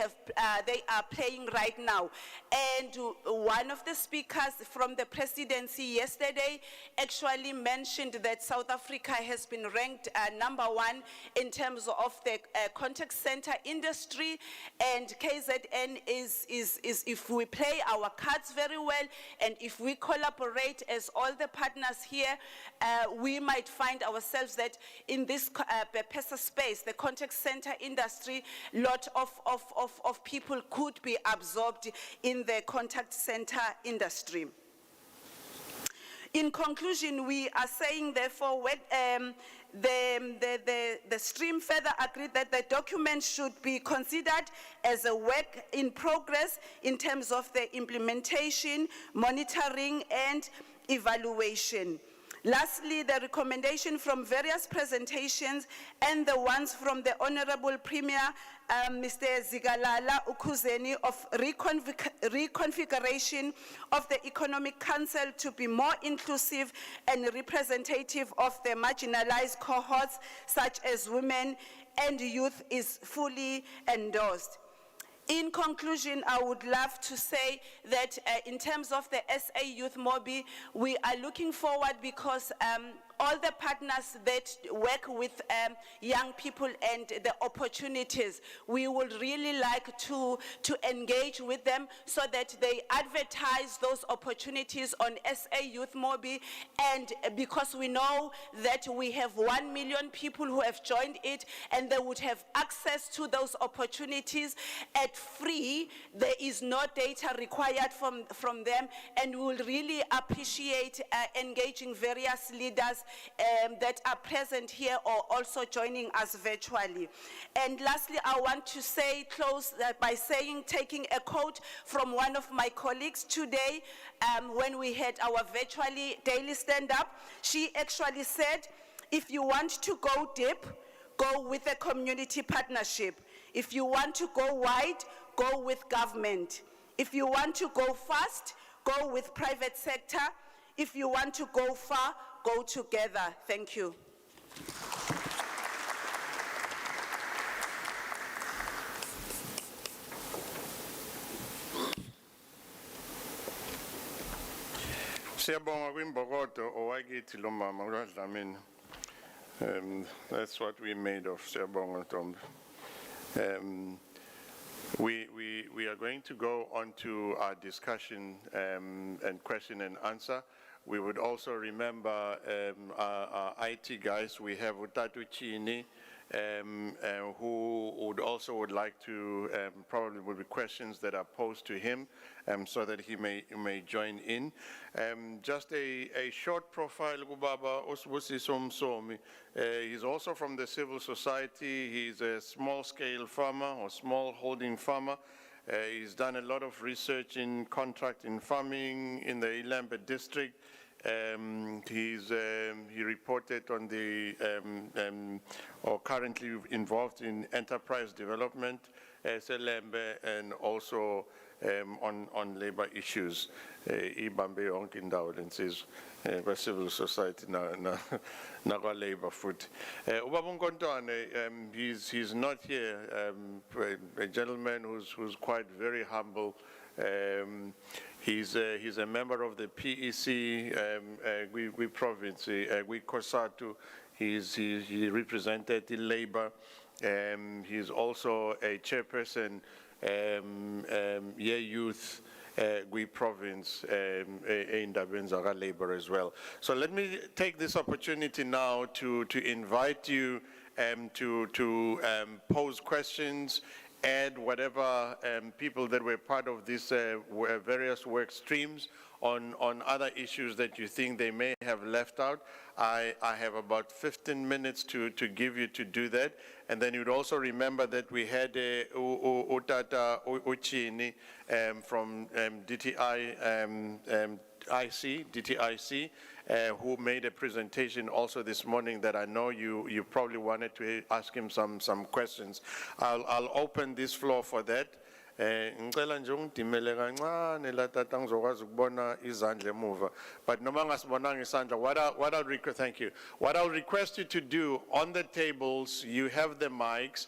I: are playing right now. And one of the speakers from the presidency yesterday actually mentioned that South Africa has been ranked #1 in terms of the contact center industry, and KZN is if we play our cards very well, and if we collaborate as all the partners here, we might find ourselves that in this BEPESA space, the contact center industry, lot of people could be absorbed in the contact center industry. In conclusion, we are saying, therefore, the stream further agreed that the document should be considered as a work in progress in terms of the implementation, monitoring, and evaluation. Lastly, the recommendation from various presentations and the ones from the Honorable Premier, Mr. Zigalala Ukuzeni, of reconfiguration of the Economic Council to be more inclusive and representative of the marginalized cohorts, such as women and youth, is fully endorsed. In conclusion, I would love to say that in terms of the SA Youth Mobi, we are looking forward because all the partners that work with young people and the opportunities, we would really like to engage with them so that they advertise those opportunities on SA Youth Mobi, and because we know that we have 1 million people who have joined it, and they would have access to those opportunities at free. There is no data required from them, and we will really appreciate engaging various leaders that are present here or also joining us virtually. And lastly, I want to close by taking a quote from one of my colleagues today when we had our virtually daily stand-up. She actually said, if you want to go deep, go with a community partnership. If you want to go wide, go with government. If you want to go fast, go with private sector. If you want to go far, go together. Thank you.
A: Siyabonga kwimbokodo owakithi lo mama uLadlamini. That's what we made of. Siyabonga Ntombi. We are going to go on to our discussion and question and answer. We would also remember our IT guys. We have Utatu Chini, who would also also would like to, probably will be questions that are posed to him, so that he may join in. Just a short profile, Ubaba Usibusiso Msomi. He's also from the civil society. He's a small-scale farmer or small-holding farmer. He's done a lot of research in contract in farming in the Ilambe district. He reported on the, or currently involved in enterprise development, Ilambe, and also on labor issues. Ibambe yonke indawo lensizo civil society na labor foot. Ubaba uNkontwane, he's not here. A gentleman who's quite very humble. He's a member of the PEC, Gwi province, Gwi Kosatu. He represented the labor. He's also a chairperson, youth, Gwi province, in Dabenzara labor as well. So let me take this opportunity now to invite you to pose questions, add whatever people that were part of these various work streams on other issues that you think they may have left out. I have about 15 minutes to give you to do that. And then you'd also remember that we had Utata Uchini from DTIC, who made a presentation also this morning that I know you probably wanted to ask him some questions. I'll open this floor for that. Ngicela nje ungidimele kancane la tata ngizokwazi ukubona izandla emuva. But noma ngasibonanga isandla, thank you. What I'll request you to do on the tables, you have the mics,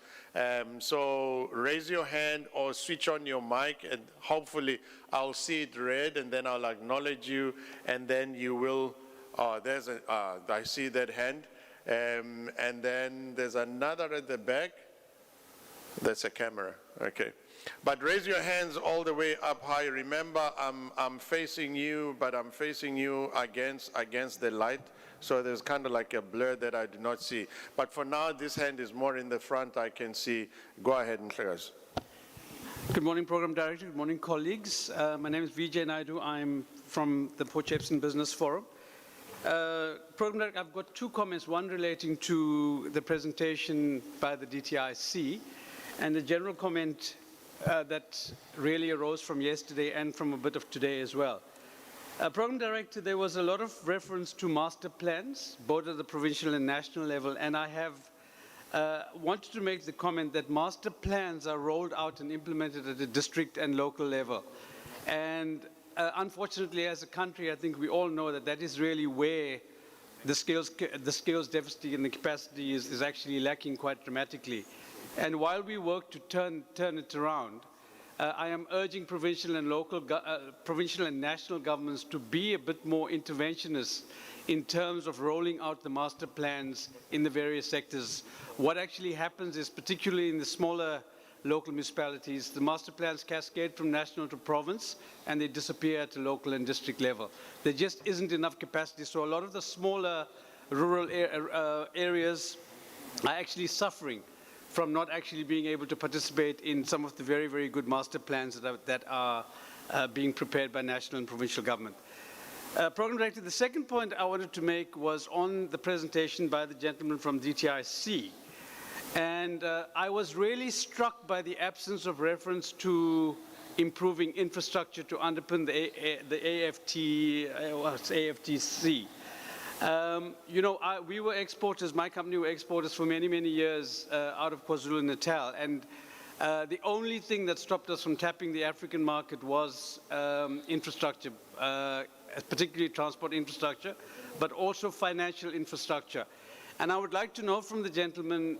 A: so raise your hand or switch on your mic, and hopefully I'll see it red, and then I'll acknowledge you, and then you will, I see that hand, and then there's another at the back. That's a camera, okay. But raise your hands all the way up high. Remember, I'm facing you, but I'm facing you against the light. So there's kind of like a blur that I do not see. But for now, this hand is more in the front. I can see. Go ahead, Mhlegazi.
J: Good morning, Program Director. Good morning, colleagues. My name is Vijay Naidu. I'm from the Port Shepstone Business Forum. Program Director, I've got two comments, one relating to the presentation by the DTIC, and a general comment that really arose from yesterday and from a bit of today as well. Program Director, there was a lot of reference to master plans, both at the provincial and national level, and I have wanted to make the comment that master plans are rolled out and implemented at the district and local level. And unfortunately, as a country, I think we all know that that is really where the skills deficit and the capacity is actually lacking quite dramatically. And while we work to turn it around, I am urging provincial and national governments to be a bit more interventionist in terms of rolling out the master plans in the various sectors. What actually happens is, particularly in the smaller local municipalities, the master plans cascade from national to province, and they disappear at the local and district level. There just isn't enough capacity, so a lot of the smaller rural areas are actually suffering from not actually being able to participate in some of the very, very good master plans that are being prepared by national and provincial government. Program Director, the second point I wanted to make was on the presentation by the gentleman from DTIC. And I was really struck by the absence of reference to improving infrastructure to underpin the AFTC. You know, we were exporters, my company were exporters for many, many years out of KwaZulu-Natal, and the only thing that stopped us from tapping the African market was infrastructure, particularly transport infrastructure, but also financial infrastructure. And I would like to know from the gentleman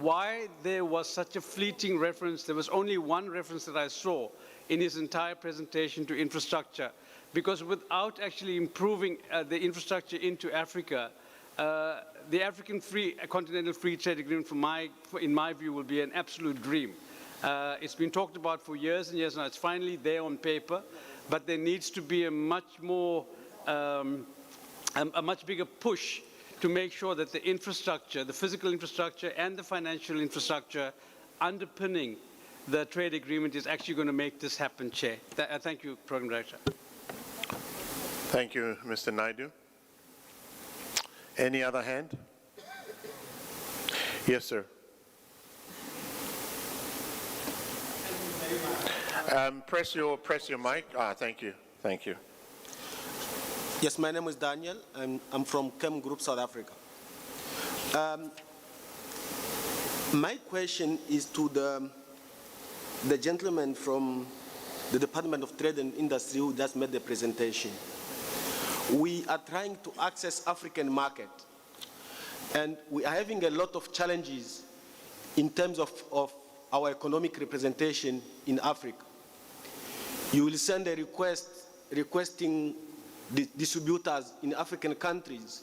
J: why there was such a fleeting reference. There was only one reference that I saw in his entire presentation to infrastructure. Because without actually improving the infrastructure into Africa, the African Continental Free Trade Agreement, in my view, will be an absolute dream. It's been talked about for years and years now. It's finally there on paper, but there needs to be a much bigger push to make sure that the infrastructure, the physical infrastructure and the financial infrastructure underpinning the trade agreement is actually going to make this happen, Chair. Thank you, Program Director.
C: Thank you, Mr. Naidu. Any other hand? Yes, sir. Press your mic. Thank you. Thank you.
K: Yes, my name is Daniel. I'm from Chem Group, South Africa. My question is to the gentleman from the Department of Trade and Industry who just made the presentation. We are trying to access African market, and we are having a lot of challenges in terms of our economic representation in Africa. You will send a request requesting the distributors in African countries,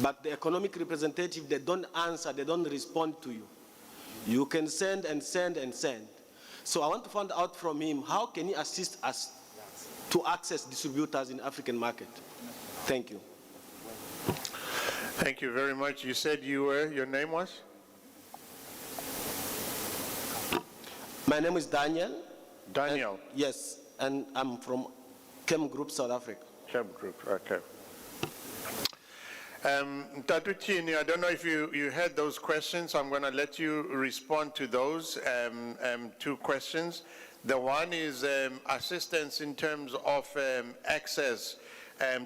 K: but the economic representative, they don't answer, they don't respond to you. You can send and send and send. So I want to find out from him, how can he assist us to access distributors in African market? Thank you.
C: Thank you very much. You said your name was?
K: My name is Daniel.
C: Daniel?
K: Yes, and I'm from Chem Group, South Africa.
C: Chem Group, okay. Tatuchini, I don't know if you had those questions. I'm going to let you respond to those two questions. The one is assistance in terms of access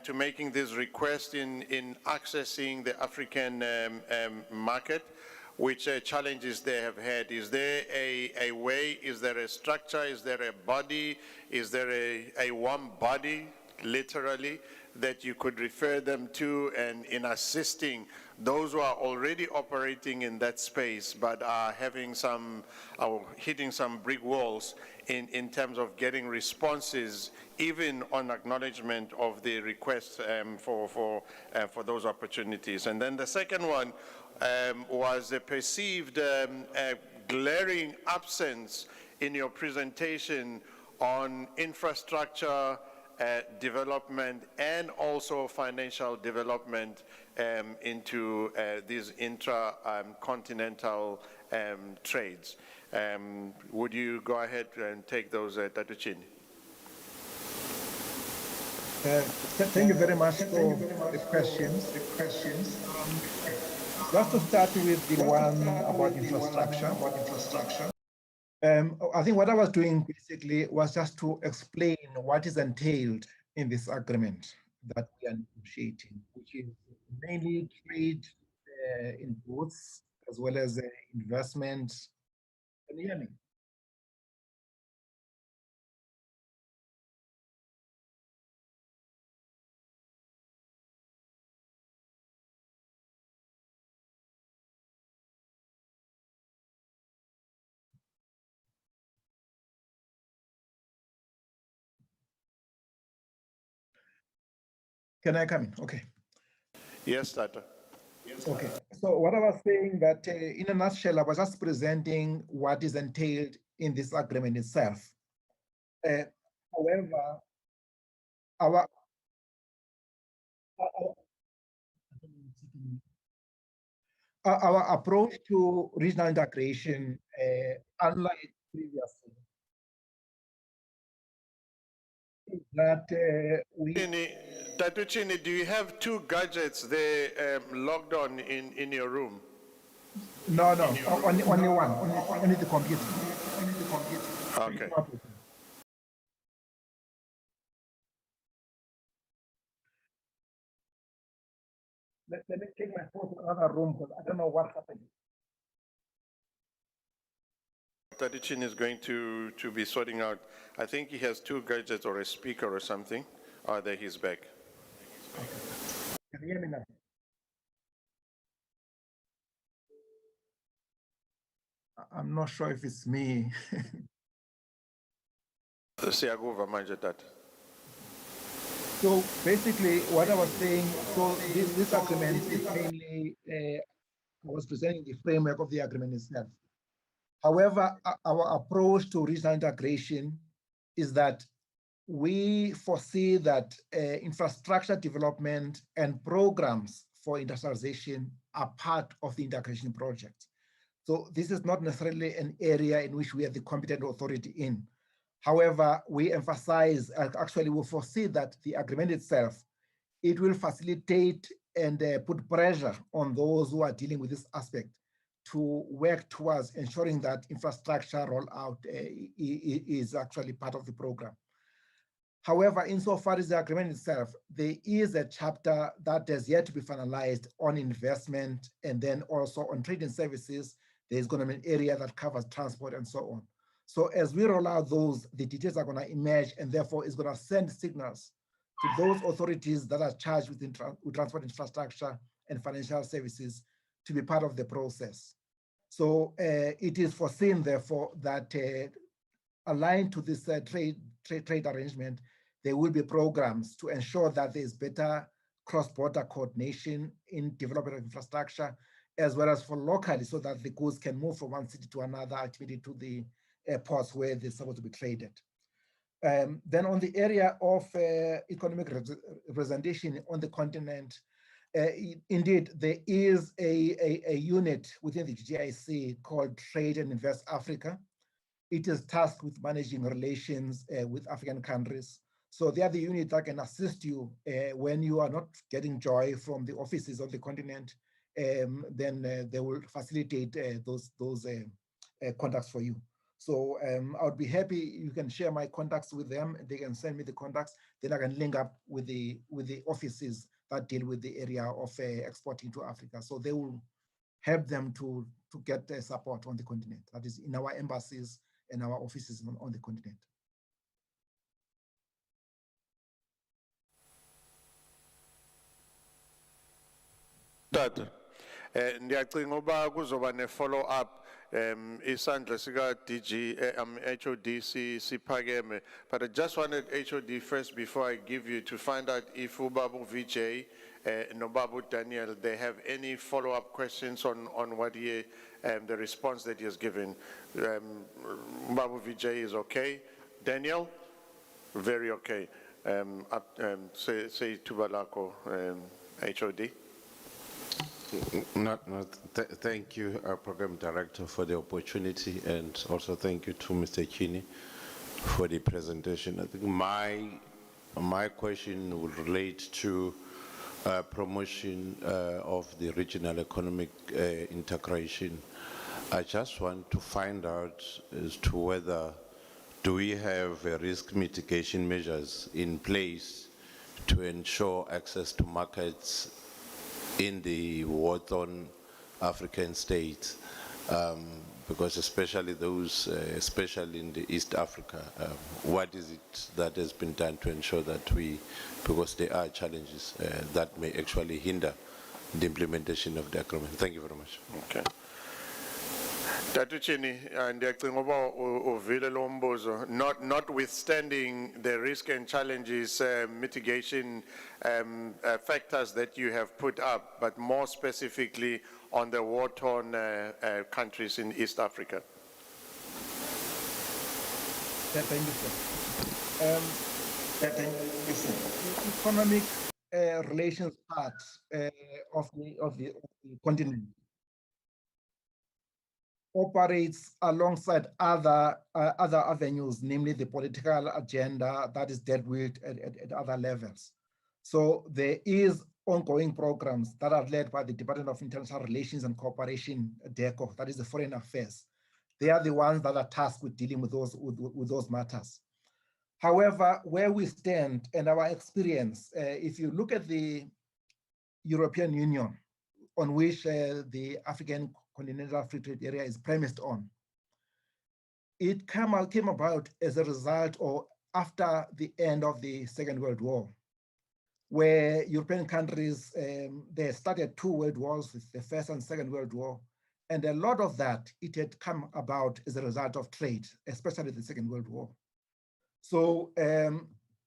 C: to making this request in accessing the African market, which challenges they have had. Is there a way, is there a structure, is there a body, is there a one body, literally, that you could refer them to and in assisting those who are already operating in that space but are having hitting some brick walls in terms of getting responses, even on acknowledgement of the request for those opportunities. And then the second one was a perceived glaring absence in your presentation on infrastructure development and also financial development into these intra-continental trades. Would you go ahead and take those, Tatuchini?
E: Thank you very much for the questions. Just to start with the one about infrastructure. I think what I was doing basically was just to explain what is entailed in this agreement that we are negotiating, which is mainly trade in goods as well as investment. Can you hear me? Can I come in? Okay.
C: Yes, Tata.
E: Okay. So what I was saying that in a nutshell, I was just presenting what is entailed in this agreement itself. However, our approach to regional integration, unlike previously, is that
C: Tatuchini, do you have two gadgets there logged on in your room?
E: No, only one, only the computer.
C: Okay.
E: Let me take my phone to another room because I don't know what happened.
C: Tatuchini is going to be sorting out. I think he has two gadgets or a speaker or something. Oh, there he's back.
E: Can you hear me now? I'm not sure if it's me. So basically, what I was saying, so this agreement is mainly, I was presenting the framework of the agreement itself. However, our approach to regional integration is that we foresee that infrastructure development and programs for industrialization are part of the integration project. So this is not necessarily an area in which we are the competent authority in. However, we emphasize, actually we foresee that the agreement itself, it will facilitate and put pressure on those who are dealing with this aspect to work towards ensuring that infrastructure rollout is actually part of the program. However, insofar as the agreement itself, there is a chapter that has yet to be finalized on investment, and then also on trade and services. There's going to be an area that covers transport and so on. So as we roll out those, the details are going to emerge, and therefore it's going to send signals to those authorities that are charged with transport infrastructure and financial services to be part of the process. So it is foreseen, therefore, that aligned to this trade arrangement, there will be programs to ensure that there's better cross-border coordination in development of infrastructure, as well as for locally, so that the goods can move from one city to another, ultimately to the airports where they're supposed to be traded. Then on the area of economic representation on the continent, indeed, there is a unit within the GIC called Trade and Invest Africa. It is tasked with managing relations with African countries. So they are the unit that can assist you when you are not getting joy from the offices of the continent. Then they will facilitate those contacts for you. So I would be happy, you can share my contacts with them, they can send me the contacts, then I can link up with the offices that deal with the area of exporting to Africa. So they will help them to get support on the continent, that is in our embassies and our offices on the continent.
A: Tata, ndiyacinga uba kuzoba ne-follow up isandla sika DG HOD siphakeme, but I just wanted HOD first before I give you to find out if Ubabu VJ no Babu Daniel, they have any follow-up questions on what he the response that he has given. Babu VJ is okay. Daniel, very okay. Say Tubalako, HOD.
L: Thank you, Program Director, for the opportunity, and also thank you to Mr. Chini for the presentation. I think my question will relate to promotion of the regional economic integration. I just want to find out as to whether do we have risk mitigation measures in place to ensure access to markets in the war-torn African states, because especially those, especially in the East Africa, what is it that has been done to ensure that because there are challenges that may actually hinder the implementation of the agreement. Thank you very much.
A: Okay. Tatuchini, ndiyacinga uba uvile lo mbuzo, notwithstanding the risk and challenges, mitigation factors that you have put up, but more specifically on the war-torn countries in East Africa.
E: Thank you, sir. Economic relations part of the continent operates alongside other avenues, namely the political agenda that is dealt with at other levels. So there is ongoing programs that are led by the Department of International Relations and Cooperation, DECO, that is the Foreign Affairs. They are the ones that are tasked with dealing with those matters. However, where we stand and our experience, if you look at the European Union, on which the African Continental Free Trade Area is premised on, it came about as a result or after the end of the Second World War, where European countries, they started 2 world wars, with the First and Second World War, and a lot of that, it had come about as a result of trade, especially the Second World War. So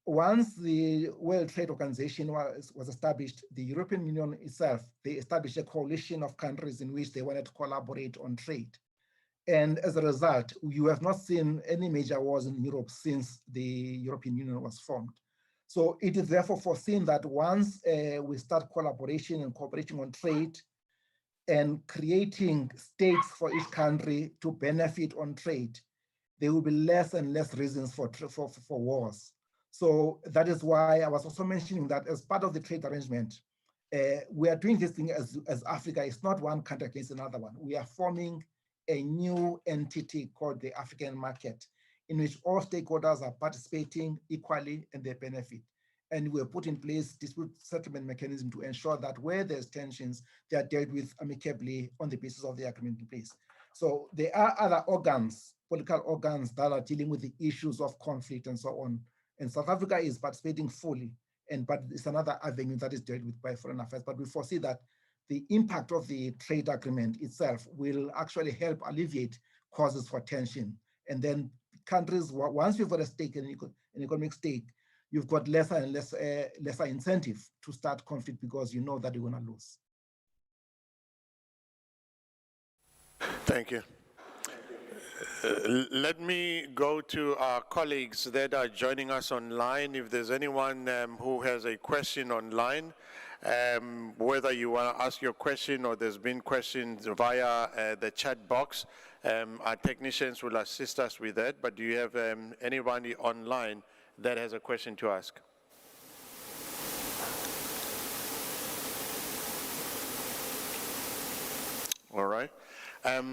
E: once the World Trade Organization was established, the European Union itself, they established a coalition of countries in which they wanted to collaborate on trade. And as a result, you have not seen any major wars in Europe since the European Union was formed. So it is therefore foreseen that once we start collaboration and cooperating on trade, and creating states for each country to benefit on trade, there will be less and less reasons for wars. So that is why I was also mentioning that as part of the trade arrangement, we are doing this thing as Africa. It's not one country against another one. We are forming a new entity called the African market, in which all stakeholders are participating equally and they benefit. And we have put in place dispute settlement mechanism to ensure that where there's tensions, they are dealt with amicably on the basis of the agreement in place. So there are other organs, political organs, that are dealing with the issues of conflict and so on. And South Africa is participating fully, but it's another avenue that is dealt with by foreign affairs. But we foresee that the impact of the trade agreement itself will actually help alleviate causes for tension. And then countries, once you've got a stake in an economic stake, you've got lesser and lesser incentive to start conflict because you know that you're going to lose.
A: Thank you. Let me go to our colleagues that are joining us online. If there's anyone who has a question online, whether you want to ask your question or there's been questions via the chat box, our technicians will assist us with that. But do you have anybody online that has a question to ask? All right. HOD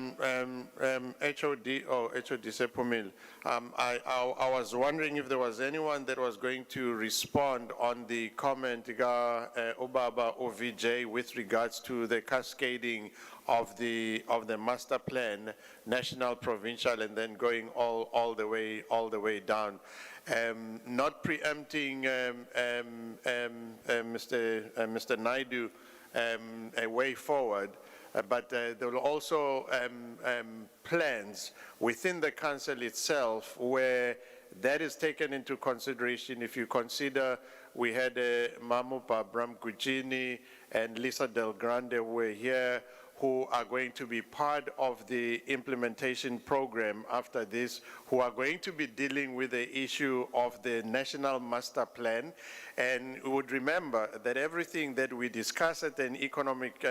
A: Sepumil, I was wondering if there was anyone that was going to respond on the comment Obaba OVJ with regards to the cascading of the master plan, national, provincial, and then going all the way down. Not preempting Mr. Naidu a way forward. But there will also plans within the council itself where that is taken into consideration. If you consider we had Mamupa Bram Gujini and Lisa Del Grande who were here, who are going to be part of the implementation program after this, who are going to be dealing with the issue of the national master plan. And we would remember that everything that we discuss at an economic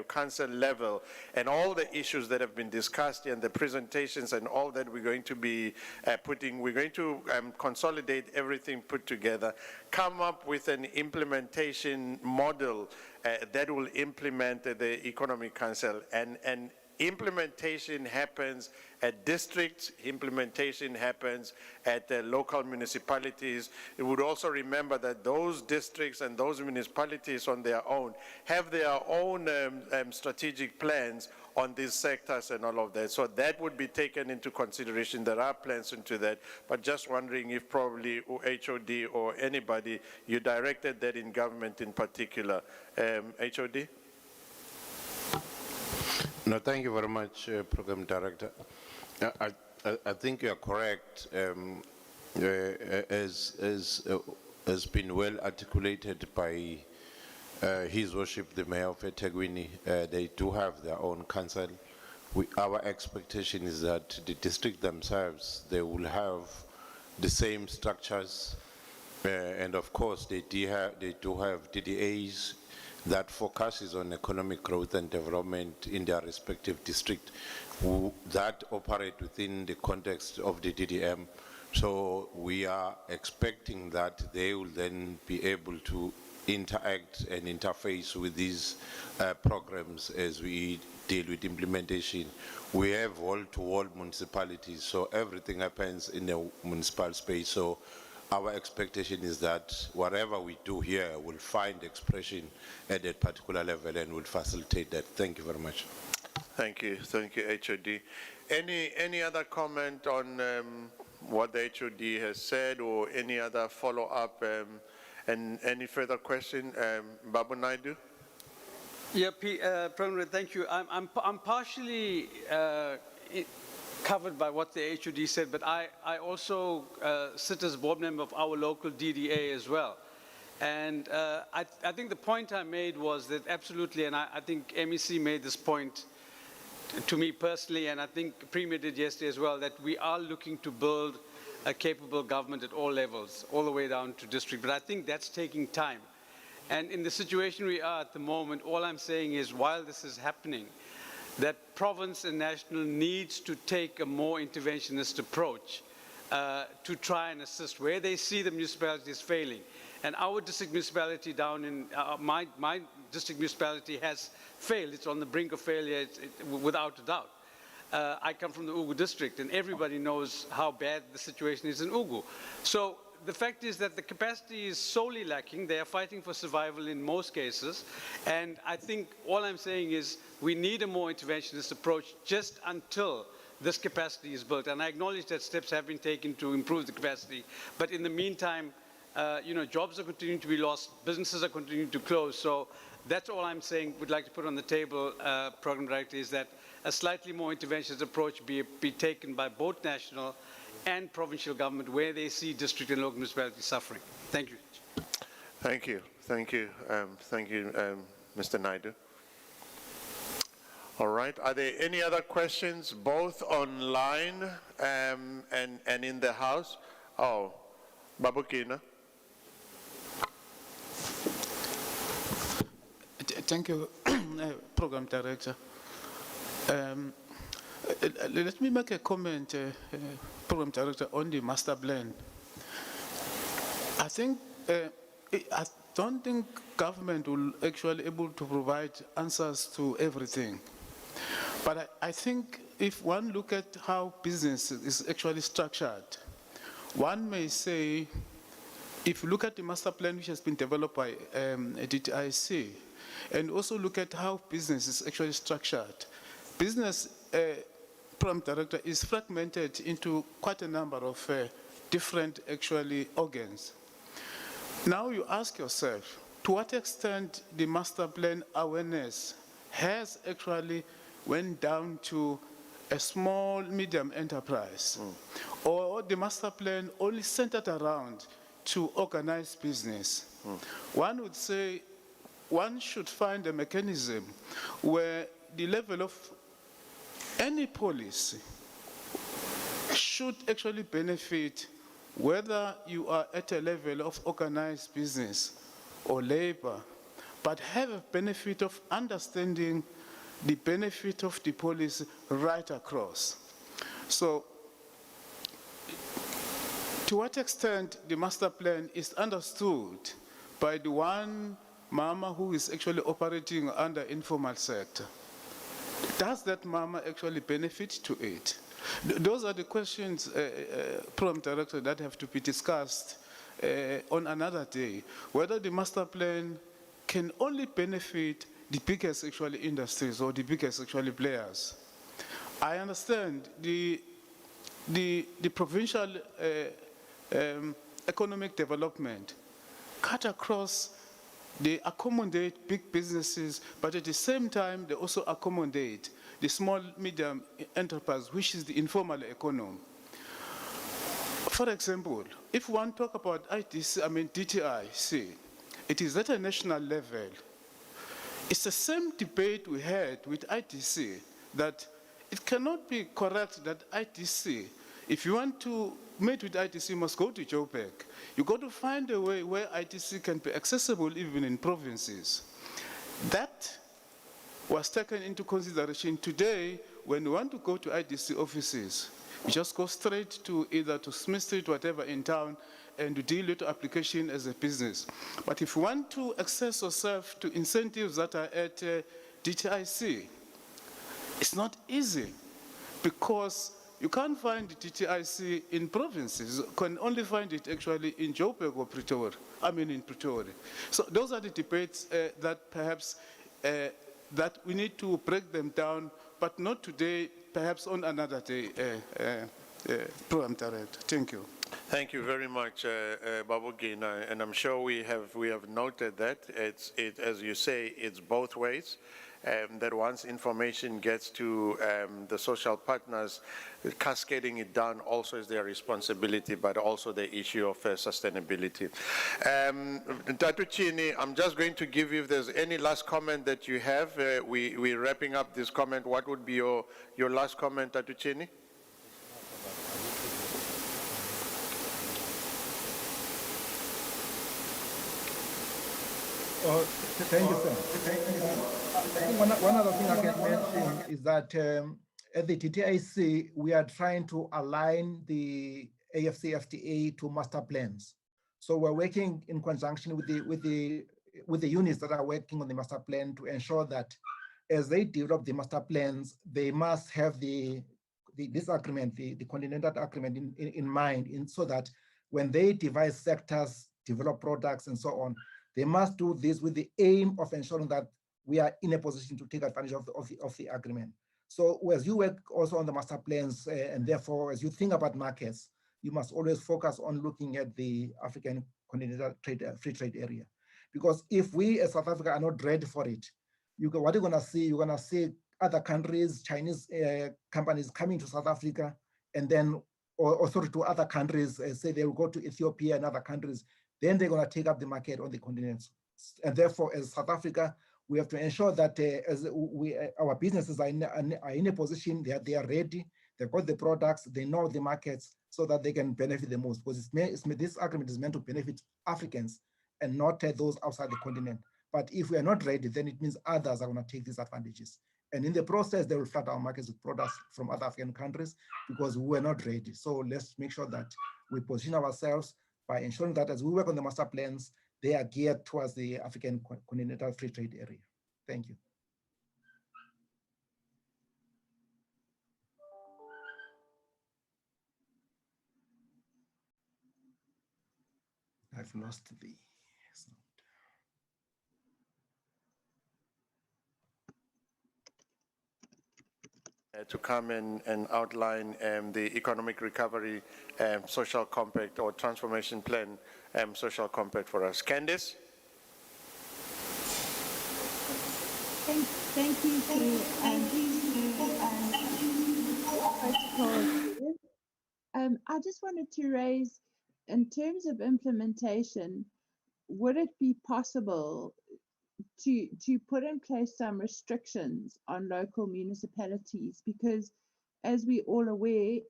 A: council level and all the issues that have been discussed and the presentations and all that we're going to be we're going to consolidate everything put together, come up with an implementation model that will implement the Economic Council. And implementation happens at districts, implementation happens at the local municipalities. You would also remember that those districts and those municipalities on their own have their own strategic plans on these sectors and all of that. So that would be taken into consideration. There are plans into that, but just wondering if probably HOD or anybody, you directed that in government in particular. HOD?
L: No, thank you very much, Program Director. I think you are correct. As has been well articulated by His Worship, the Mayor of eThekwini, they do have their own council. Our expectation is that the district themselves, they will have the same structures, and of course they do have DDAs that focuses on economic growth and development in their respective district that operate within the context of the DDM. So we are expecting that they will then be able to interact and interface with these programs as we deal with implementation. We have wall-to-wall municipalities, so everything happens in the municipal space. So our expectation is that whatever we do here will find expression at that particular level and will facilitate that. Thank you very much.
A: Thank you, HOD. Any other comment on what the HOD has said, or any other follow-up and any further question? Babu Naidu?
J: Yeah, Premier, thank you. I'm partially covered by what the HOD said, but I also sit as board member of our local DDA as well. And I think the point I made was that absolutely, and I think MEC made this point to me personally, and I think Premier did yesterday as well, that we are looking to build a capable government at all levels, all the way down to district. But I think that's taking time. And in the situation we are at the moment, all I'm saying is while this is happening, that province and national needs to take a more interventionist approach to try and assist where they see the municipalities failing. And our district municipality down in, my district municipality has failed. It's on the brink of failure, without a doubt. I come from the Ugu district, and everybody knows how bad the situation is in Ugu. So the fact is that the capacity is solely lacking. They are fighting for survival in most cases. And I think all I'm saying is we need a more interventionist approach just until this capacity is built. And I acknowledge that steps have been taken to improve the capacity. But in the meantime, jobs are continuing to be lost, businesses are continuing to close. So that's all I'm saying, would like to put on the table, Program Director, is that a slightly more interventionist approach be taken by both national and provincial government where they see district and local municipalities suffering. Thank you.
C: Thank you. Thank you. Thank you, Mr. Naidu. All right. Are there any other questions, both online and in the House? Oh, Babukina.
M: Thank you, Program Director. Let me make a comment, Program Director, on the master plan. I think, I don't think government will actually able to provide answers to everything. But I think if one look at how business is actually structured, one may say, if you look at the master plan which has been developed by DTIC, and also look at how business is actually structured, business, Program Director, is fragmented into quite a number of different actually organs. Now you ask yourself, to what extent the master plan awareness has actually went down to a small, medium enterprise, or the master plan only centered around to organized business? One would say one should find a mechanism where the level of any policy should actually benefit whether you are at a level of organized business or labor, but have a benefit of understanding the benefit of the policy right across. So, to what extent the master plan is understood by the one mama who is actually operating under informal sector? Does that mama actually benefit to it? Those are the questions, Program Director, that have to be discussed on another day. Whether the master plan can only benefit the biggest actually industries or the biggest actually players. I understand the provincial economic development cut across. They accommodate big businesses, but at the same time, they also accommodate the small, medium enterprise, which is the informal economy. For example, if one talk about DTIC, it is at a national level. It's the same debate we had with ITC, that it cannot be correct that ITC, if you want to meet with ITC, you must go to Joburg. You got to find a way where ITC can be accessible even in provinces. That was taken into consideration. Today, when you want to go to ITC offices, you just go straight to either to Smith Street, whatever in town, and you deal with application as a business. But if you want to access yourself to incentives that are at DTIC, it's not easy, because you can't find the DTIC in provinces. You can only find it actually in Joburg or Pretoria. In Pretoria. So those are the debates that perhaps that we need to break them down, but not today, perhaps on another day, Program Director. Thank you.
C: Thank you very much, Babugina, and I'm sure we have noted that. As you say, it's both ways. That once information gets to the social partners, cascading it down also is their responsibility, but also the issue of sustainability. Tatuchini, I'm just going to give you, if there's any last comment that you have, we're wrapping up this comment. What would be your last comment, Tatuchini?
E: Oh, thank you, sir. I think one other thing I can mention is that at the TTIC, we are trying to align the AFC-FTA to master plans. So we're working in conjunction with the units that are working on the master plan to ensure that as they develop the master plans, they must have this agreement, the continental agreement in mind, so that when they devise sectors, develop products, and so on, they must do this with the aim of ensuring that we are in a position to take advantage of the agreement. So as you work also on the master plans, and therefore, as you think about markets, you must always focus on looking at the African continental free trade area. Because if we as South Africa are not ready for it, what you're gonna see, you're gonna see other countries, Chinese companies coming to South Africa, and then, or sorry, to other countries, say they will go to Ethiopia and other countries, then they're gonna take up the market on the continent. And therefore, as South Africa, we have to ensure that our businesses are in a position that they are ready, they've got the products, they know the markets, so that they can benefit the most. Because this agreement is meant to benefit Africans and not those outside the continent. But if we are not ready, then it means others are going to take these advantages. And in the process, they will flood our markets with products from other African countries because we were not ready. So let's make sure that we position ourselves by ensuring that as we work on the master plans, they are geared towards the African continental free trade area. Thank you. I've lost the sound.
A: To come and outline the economic recovery social compact or transformation plan social compact for us. Candice?
N: Thank you I just wanted to raise, in terms of implementation, would it be possible to put in place some restrictions on local municipalities? Because as we all aware,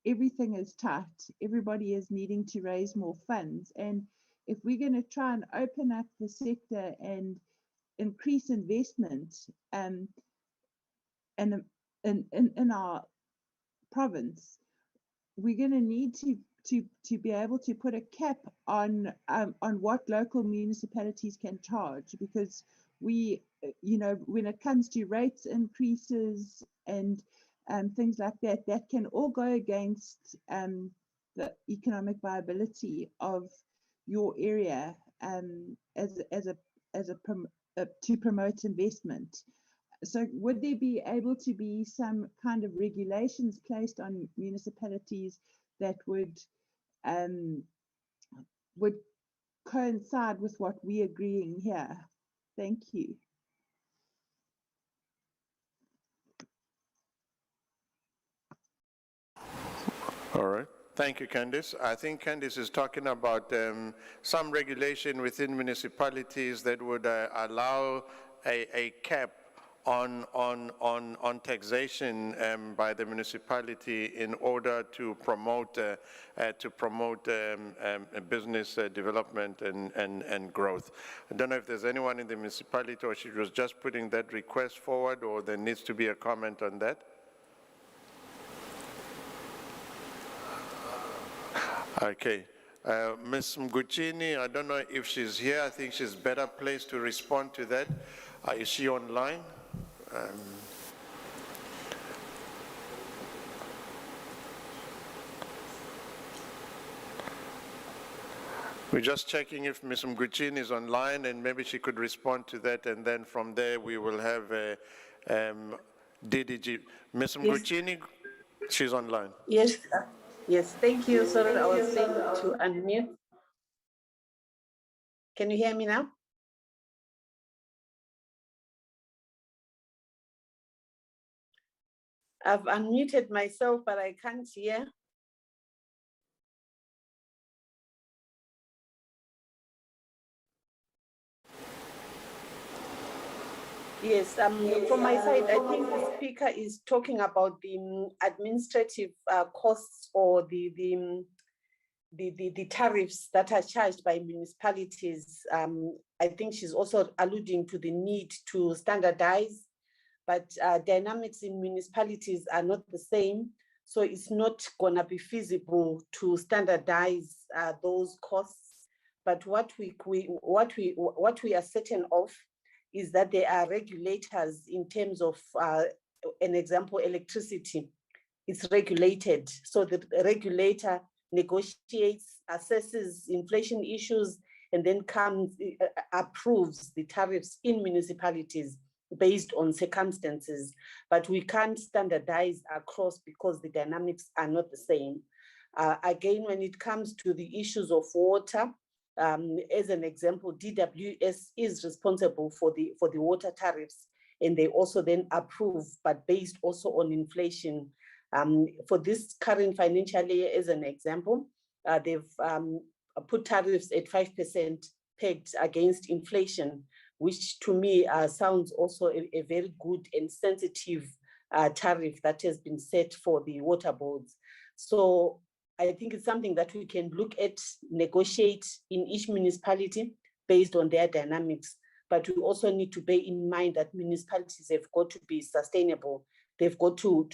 N: everything is tight. Everybody is needing to raise more funds. And if we're going to try and open up the sector and increase investment in our province, we're going to need to be able to put a cap on what local municipalities can charge, because we, when it comes to rates increases and things like that, that can all go against the economic viability of your area to promote investment. So would there be able to be some kind of regulations placed on municipalities that would coincide with what we're agreeing here? Thank you.
A: All right. Thank you, Candice. I think Candice is talking about some regulation within municipalities that would allow a cap on taxation by the municipality in order to promote business development and growth. I don't know if there's anyone in the municipality, or she was just putting that request forward, or there needs to be a comment on that. Okay. Ms. Mguchini, I don't know if she's here. I think she's better placed to respond to that. Is she online? We're just checking if Ms. Mguchini is online, and maybe she could respond to that, and then from there we will have DDG. Ms. Mguchini, she's online.
O: Yes, yes, thank you. Sorry, I was saying to unmute. Can you hear me now? I've unmuted myself, but I can't hear. Yes, from my side, I think the speaker is talking about the administrative costs or the the tariffs that are charged by municipalities. I think she's also alluding to the need to standardize, but dynamics in municipalities are not the same. So it's not gonna be feasible to standardize those costs. But what we are certain of is that there are regulators in terms of, an example, electricity. It's regulated. So the regulator negotiates, assesses inflation issues, and then approves the tariffs in municipalities based on circumstances. But we can't standardize across because the dynamics are not the same. Again, when it comes to the issues of water, as an example, DWS is responsible for the water tariffs, and they also then approve, but based also on inflation. For this current financial year, as an example, they've put tariffs at 5% pegged against inflation, which to me sounds also a very good and sensitive tariff that has been set for the water boards. So I think it's something that we can look at, negotiate in each municipality based on their dynamics. But we also need to bear in mind that municipalities have got to be sustainable. They've got to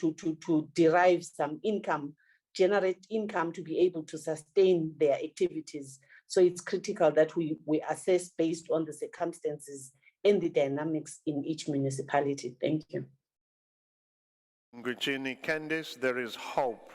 O: derive some income, generate income to be able to sustain their activities. So it's critical that we assess based on the circumstances and the dynamics in each municipality. Thank you.
A: Ngutjini Candice, there is hope,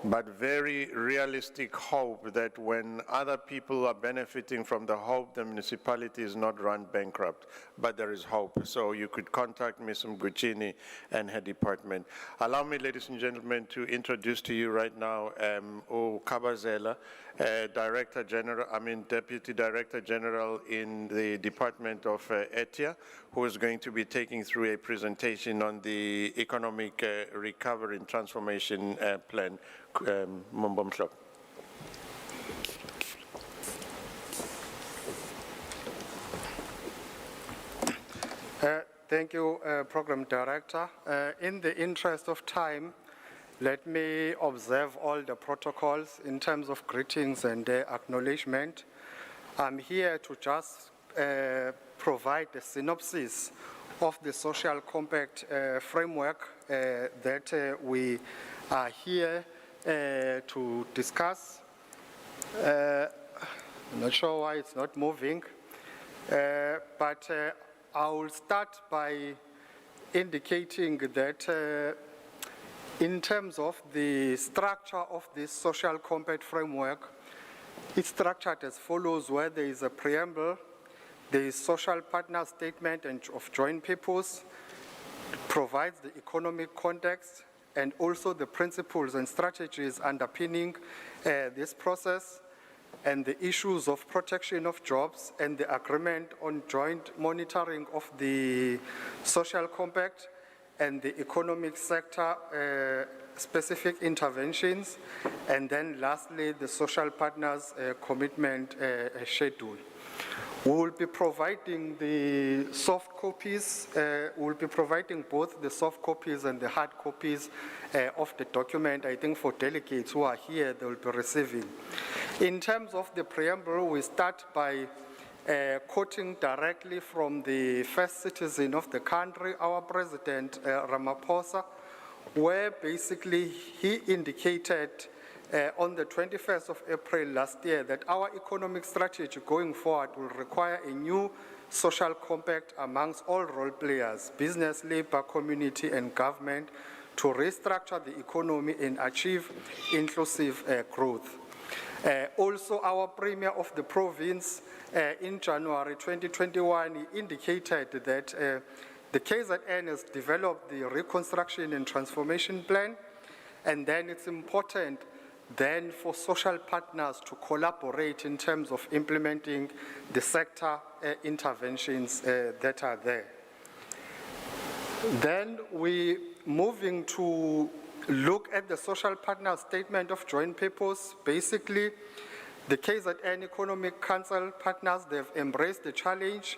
A: but very realistic hope that when other people are benefiting from the hope, the municipality is not run bankrupt, but there is hope. So you could contact Ms. Ngutjini and her department. Allow me, ladies and gentlemen, to introduce to you right now Kabazela, Deputy Director General in the Department of ETIA, who is going to be taking through a presentation on the Economic Recovery and Transformation Plan.
P: Thank you, Program Director. In the interest of time, let me observe all the protocols in terms of greetings and acknowledgement. I'm here to just provide a synopsis of the social compact framework that we are here to discuss. I'm not sure why it's not moving, but I will start by indicating that in terms of the structure of this social compact framework, it's structured as follows, where there is a preamble, there is social partner statement and of joint purpose, provides the economic context, and also the principles and strategies underpinning this process, and the issues of protection of jobs, and the agreement on joint monitoring of the social compact, and the economic sector specific interventions, and then lastly, the social partners commitment schedule. We will be providing the soft copies, we'll be providing both the soft copies and the hard copies of the document. I think for delegates who are here, they will be receiving. In terms of the preamble, we start by quoting directly from the first citizen of the country, our President Ramaphosa, where basically he indicated on the 21st of April last year that our economic strategy going forward will require a new social compact amongst all role players, business, labor, community, and government, to restructure the economy and achieve inclusive growth. Also, our Premier of the province in January 2021 indicated that the KZN has developed the Reconstruction and Transformation Plan, and then it's important then for social partners to collaborate in terms of implementing the sector interventions that are there. Then we moving to look at the social partner statement of joint purpose. Basically, the KZN Economic Council partners, they've embraced the challenge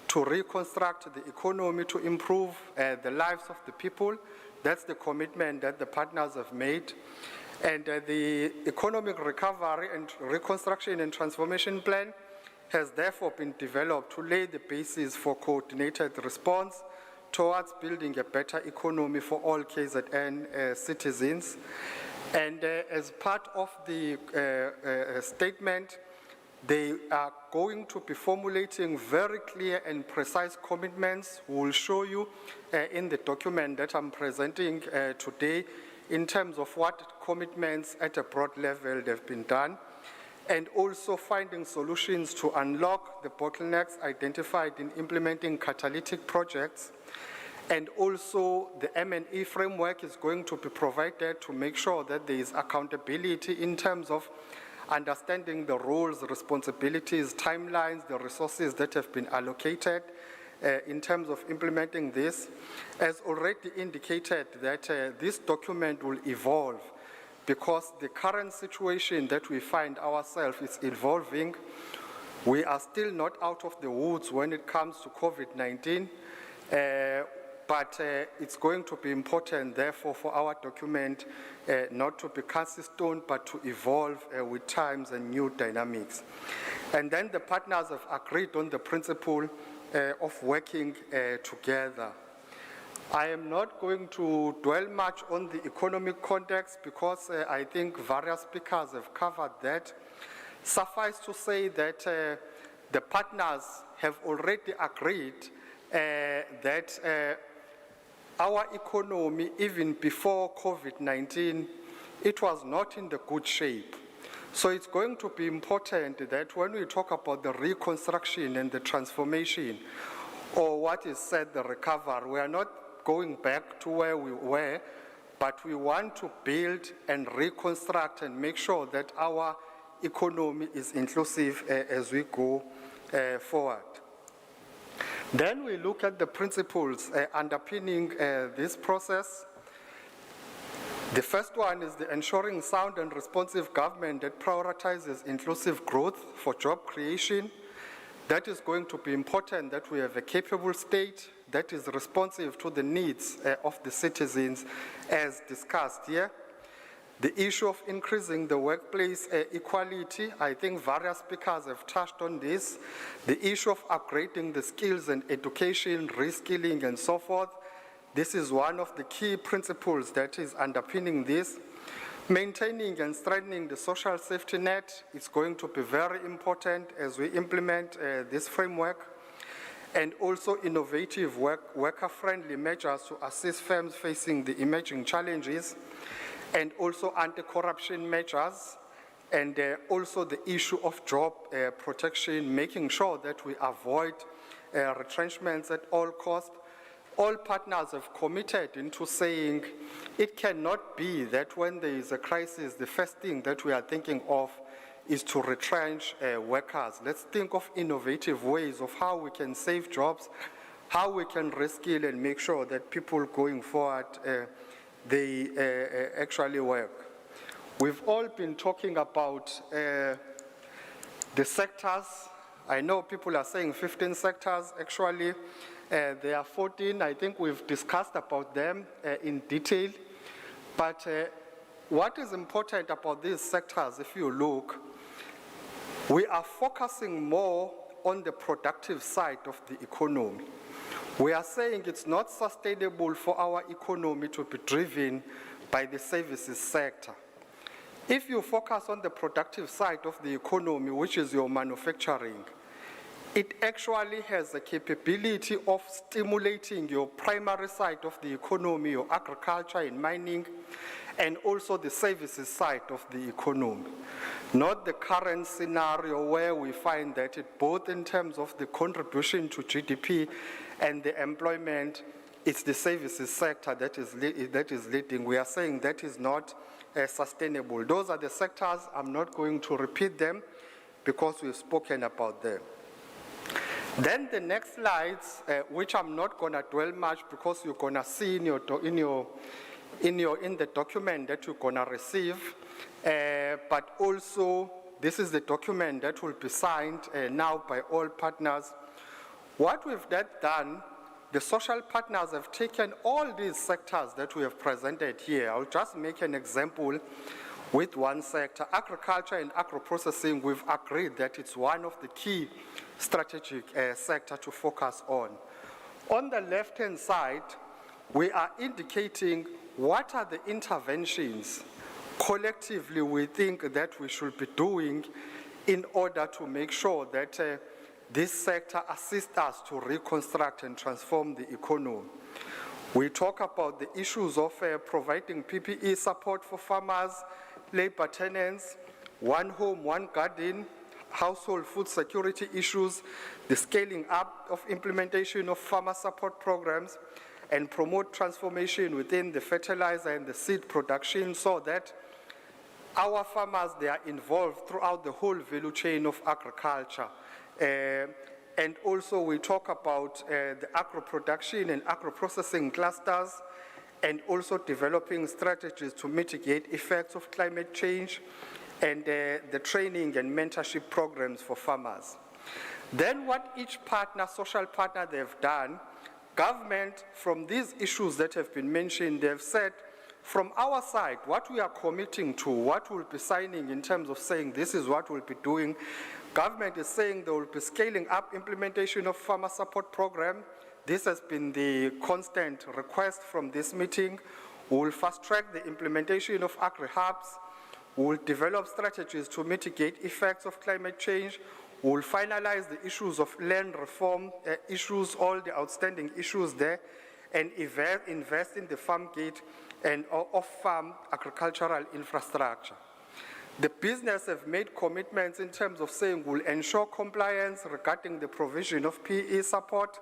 P: to reconstruct the economy to improve the lives of the people. That's the commitment that the partners have made. And the Economic Recovery and Reconstruction and Transformation Plan has therefore been developed to lay the basis for coordinated response towards building a better economy for all KZN citizens. And as part of the statement, they are going to be formulating very clear and precise commitments. We will show you in the document that I'm presenting today in terms of what commitments at a broad level have been done, and also finding solutions to unlock the bottlenecks identified in implementing catalytic projects. And also the M&E framework is going to be provided to make sure that there is accountability in terms of understanding the roles, responsibilities, timelines, the resources that have been allocated in terms of implementing this. As already indicated, that this document will evolve because the current situation that we find ourselves is evolving. We are still not out of the woods when it comes to COVID-19, but it's going to be important, therefore, for our document not to be cast in stone, but to evolve with times and new dynamics. And then the partners have agreed on the principle of working together. I am not going to dwell much on the economic context because I think various speakers have covered that. Suffice to say that the partners have already agreed that our economy, even before COVID-19, it was not in the good shape. So it's going to be important that when we talk about the reconstruction and the transformation, or what is said, the recovery, we are not going back to where we were, but we want to build and reconstruct and make sure that our economy is inclusive as we go forward. Then we look at the principles underpinning this process. The first one is the ensuring sound and responsive government that prioritizes inclusive growth for job creation. That is going to be important that we have a capable state that is responsive to the needs of the citizens as discussed here. The issue of increasing the workplace equality, I think various speakers have touched on this. The issue of upgrading the skills and education, reskilling and so forth. This is one of the key principles that is underpinning this. Maintaining and strengthening the social safety net is going to be very important as we implement this framework. And also innovative worker-friendly measures to assist firms facing the emerging challenges, and also anti-corruption measures, and also the issue of job protection, making sure that we avoid retrenchments at all costs. All partners have committed into saying it cannot be that when there is a crisis, the first thing that we are thinking of is to retrench workers. Let's think of innovative ways of how we can save jobs, how we can reskill and make sure that people going forward they actually work. We've all been talking about the sectors. I know people are saying 15 sectors. Actually, there are 14. I think we've discussed about them in detail. But what is important about these sectors, if you look, we are focusing more on the productive side of the economy. We are saying it's not sustainable for our economy to be driven by the services sector. If you focus on the productive side of the economy, which is your manufacturing, it actually has the capability of stimulating your primary side of the economy, your agriculture and mining, and also the services side of the economy. Not the current scenario where we find that both in terms of the contribution to GDP and the employment, it's the services sector that is leading. We are saying that is not sustainable. Those are the sectors. I'm not going to repeat them because we've spoken about them. Then the next slides, which I'm not going to dwell much because you're going to see in the document that you're going to receive, but also this is the document that will be signed now by all partners. What we've done, the social partners have taken all these sectors that we have presented here. I'll just make an example. with one sector. Agriculture and agro-processing, we've agreed that it's one of the key strategic sector to focus on. On the left-hand side, we are indicating what are the interventions collectively we think that we should be doing in order to make sure that this sector assists us to reconstruct and transform the economy. We talk about the issues of providing PPE support for farmers, labor tenants, one home, one garden, household food security issues, the scaling up of implementation of farmer support programs, and promote transformation within the fertilizer and the seed production so that our farmers, they are involved throughout the whole value chain of agriculture. And also we talk about the agro-production and agro-processing clusters, and also developing strategies to mitigate effects of climate change, and the training and mentorship programs for farmers. Then what each partner, social partner, they've done, government, from these issues that have been mentioned, they've said, from our side, what we are committing to, what we'll be signing in terms of saying this is what we'll be doing, government is saying they will be scaling up implementation of farmer support program. This has been the constant request from this meeting. We will fast track the implementation of agri-hubs. We will develop strategies to mitigate effects of climate change. We will finalize the issues of land reform issues, all the outstanding issues there, and invest in the farm gate and off-farm agricultural infrastructure. The business have made commitments in terms of saying we'll ensure compliance regarding the provision of PE support.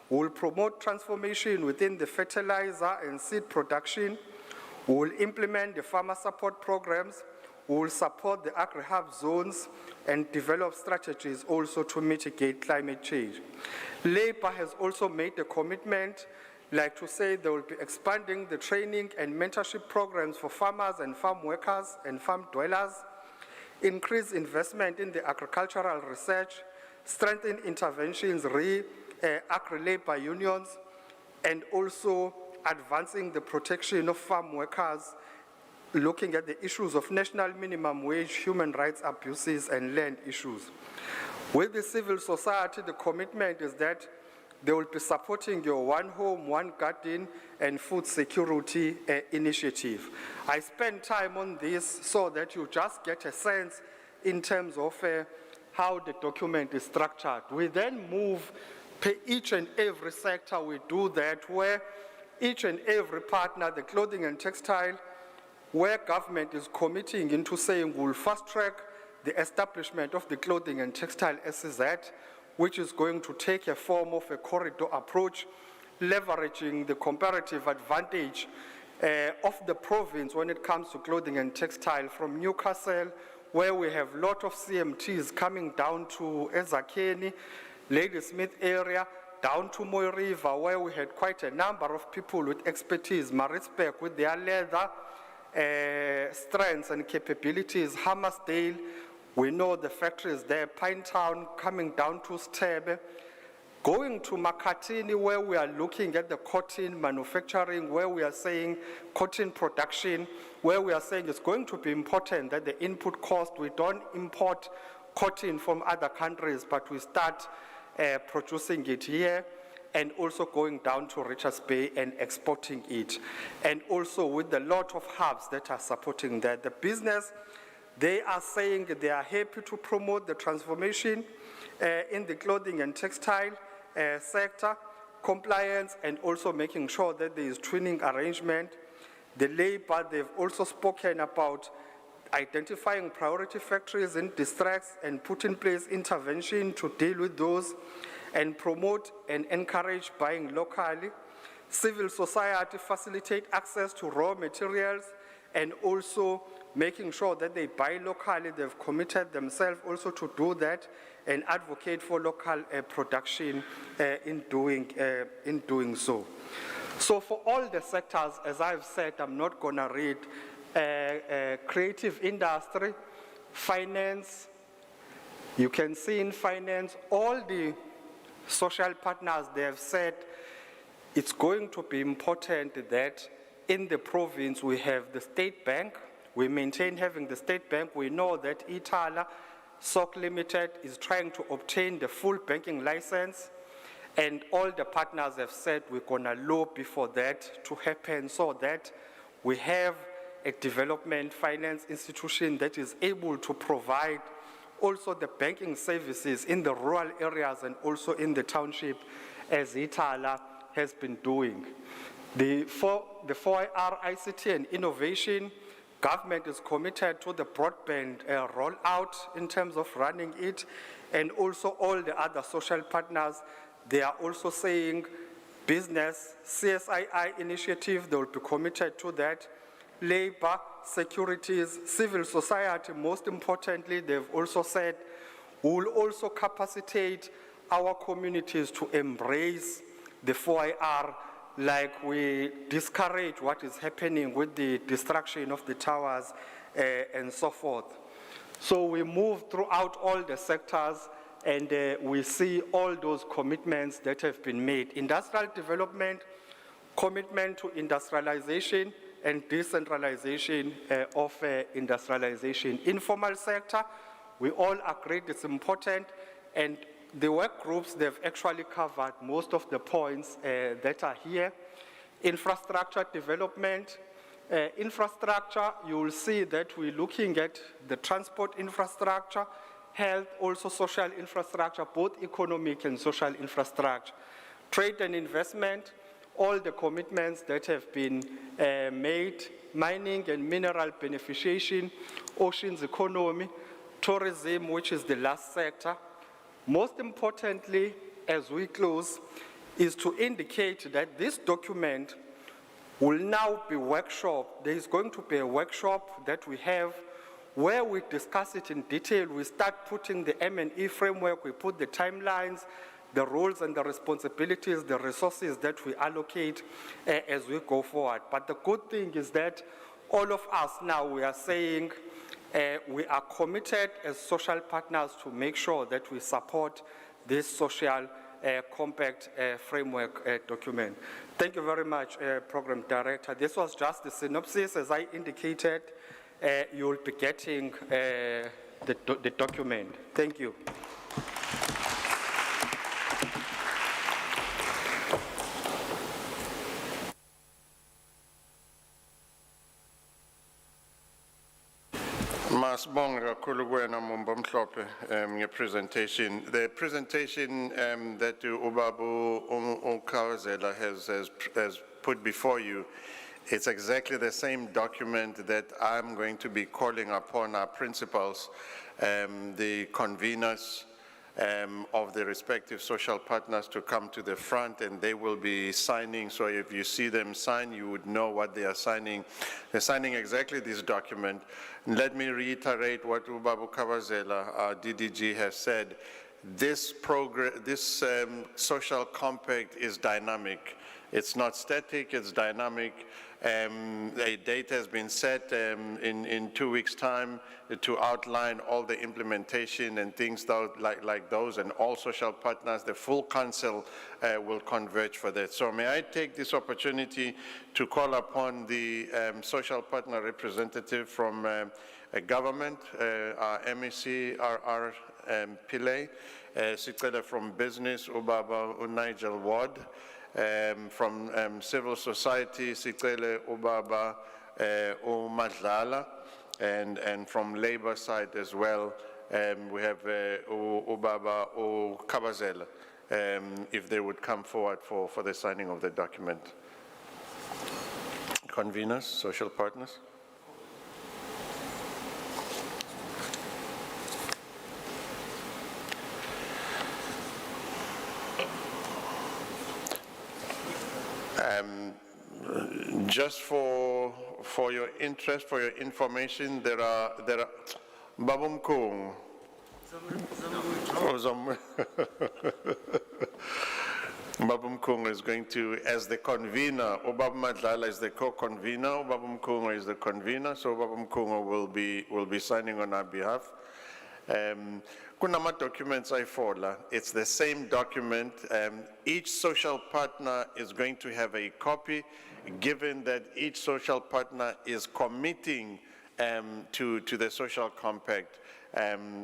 P: We'll promote transformation within the fertilizer and seed production. We'll implement the farmer support programs. We'll support the agri-hub zones and develop strategies also to mitigate climate change. Labour has also made a commitment, like to say they will be expanding the training and mentorship programs for farmers and farm workers and farm dwellers, increase investment in the agricultural research, strengthen interventions, agri-labor unions, and also advancing the protection of farm workers, looking at the issues of national minimum wage, human rights abuses, and land issues. With the civil society, the commitment is that they will be supporting your one home, one garden, and food security initiative. I spend time on this so that you just get a sense in terms of how the document is structured. We then move per each and every sector. We do that where each and every partner, the clothing and textile, where government is committing into saying we'll fast track the establishment of the clothing and textile SEZ, which is going to take a form of a corridor approach, leveraging the comparative advantage of the province when it comes to clothing and textile, from Newcastle, where we have a lot of CMTs coming down to Ezakeni, Ladysmith area, down to Moy River, where we had quite a number of people with expertise, Maritzburg with their leather strengths and capabilities, Hammersdale, we know the factories there, Pinetown, coming down to Stebe, going to Makatini, where we are looking at the cotton manufacturing, where we are saying cotton production, where we are saying it's going to be important that the input cost, we don't import cotton from other countries, but we start producing it here, and also going down to Richards Bay and exporting it. And also with a lot of hubs that are supporting that. The business, they are saying they are happy to promote the transformation in the clothing and textile sector, compliance, and also making sure that there is training arrangement. The labor, they've also spoken about identifying priority factories in districts and put in place intervention to deal with those, and promote and encourage buying locally. Civil society facilitate access to raw materials, and also making sure that they buy locally. They've committed themselves also to do that and advocate for local production in doing so. So for all the sectors, as I've said, I'm not going to read creative industry, finance. You can see in finance, all the social partners, they have said it's going to be important that in the province we have the State Bank, We maintain having the State Bank. We know that Itala, SOC Limited, is trying to obtain the full banking license. And all the partners have said we're gonna lobby for that to happen so that we have a development finance institution that is able to provide also the banking services in the rural areas and also in the township, as Itala has been doing. The 4IR ICT and innovation, government is committed to the broadband rollout in terms of running it, and also all the other social partners, they are also saying business, CSII initiative, they will be committed to that. Labor, securities, civil society, most importantly, they've also said we will also capacitate our communities to embrace the 4IR, like we discourage what is happening with the destruction of the towers and so forth. So we move throughout all the sectors and we see all those commitments that have been made. Industrial development, commitment to industrialization and decentralization of industrialization. Informal sector, we all agree it's important, and the work groups, they've actually covered most of the points that are here. Infrastructure development. Infrastructure, you will see that we're looking at the transport infrastructure, health, also social infrastructure, both economic and social infrastructure. Trade and investment, all the commitments that have been made, mining and mineral beneficiation, oceans economy, tourism, which is the last sector. Most importantly, as we close, is to indicate that this document will now be workshop. There is going to be a workshop that we have where we discuss it in detail. We start putting the M&E framework, we put the timelines, the roles and the responsibilities, the resources that we allocate as we go forward. But the good thing is that all of us now, we are saying we are committed as social partners to make sure that we support this social compact framework document. Thank you very much, Program Director. This was just the synopsis. As I indicated, you will be getting the document. Thank you.
A: Masibonga kakhulu kuwena Mumbo Mhlophe ngepresentation. The presentation that Ubabu Ukawazela has put before you, it's exactly the same document that I'm going to be calling upon our principals, the conveners of the respective social partners to come to the front, and they will be signing. So if you see them sign, you would know what they are signing. They're signing exactly this document. And let me reiterate what Ubabu Kawazela, our DDG, has said. This social compact is dynamic. It's not static, it's dynamic. A date has been set in 2 weeks' time to outline all the implementation and things like those, and all social partners, the full council will converge for that. So may I take this opportunity to call upon the social partner representative from government, our MEC, R.R. Pillay, Sicela from business, Ubaba Nigel Ward, from civil society, Sicele Ubaba Umadlala, and from labor side as well, we have Ubaba Ukabazela, if they would come forward for the signing of the document. Conveners, social partners. Just for your interest, for your information, there are Babum Kung. Babum Kung is going to, as the convener, Ubab Madlala is the co-convener, Babum Kung is the convener, so Babum Kung will be signing on our behalf. Kunama documents I follow. It's the same document. Each social partner is going to have a copy, given that each social partner is committing
C: to the social compact.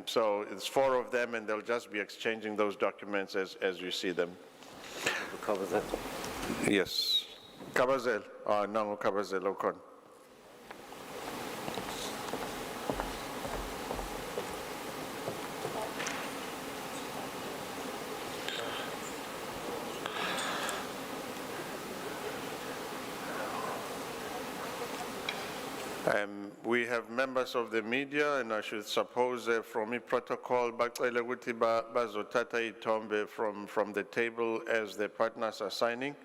C: So it's 4 of them, and they'll just be exchanging those documents as you see them. Yes. Kabazel. No, Kabazel, Okon. We have members of the media, and I should suppose from the protocol, bacele ukuthi bazothatha ithombe from the table as the partners are signing.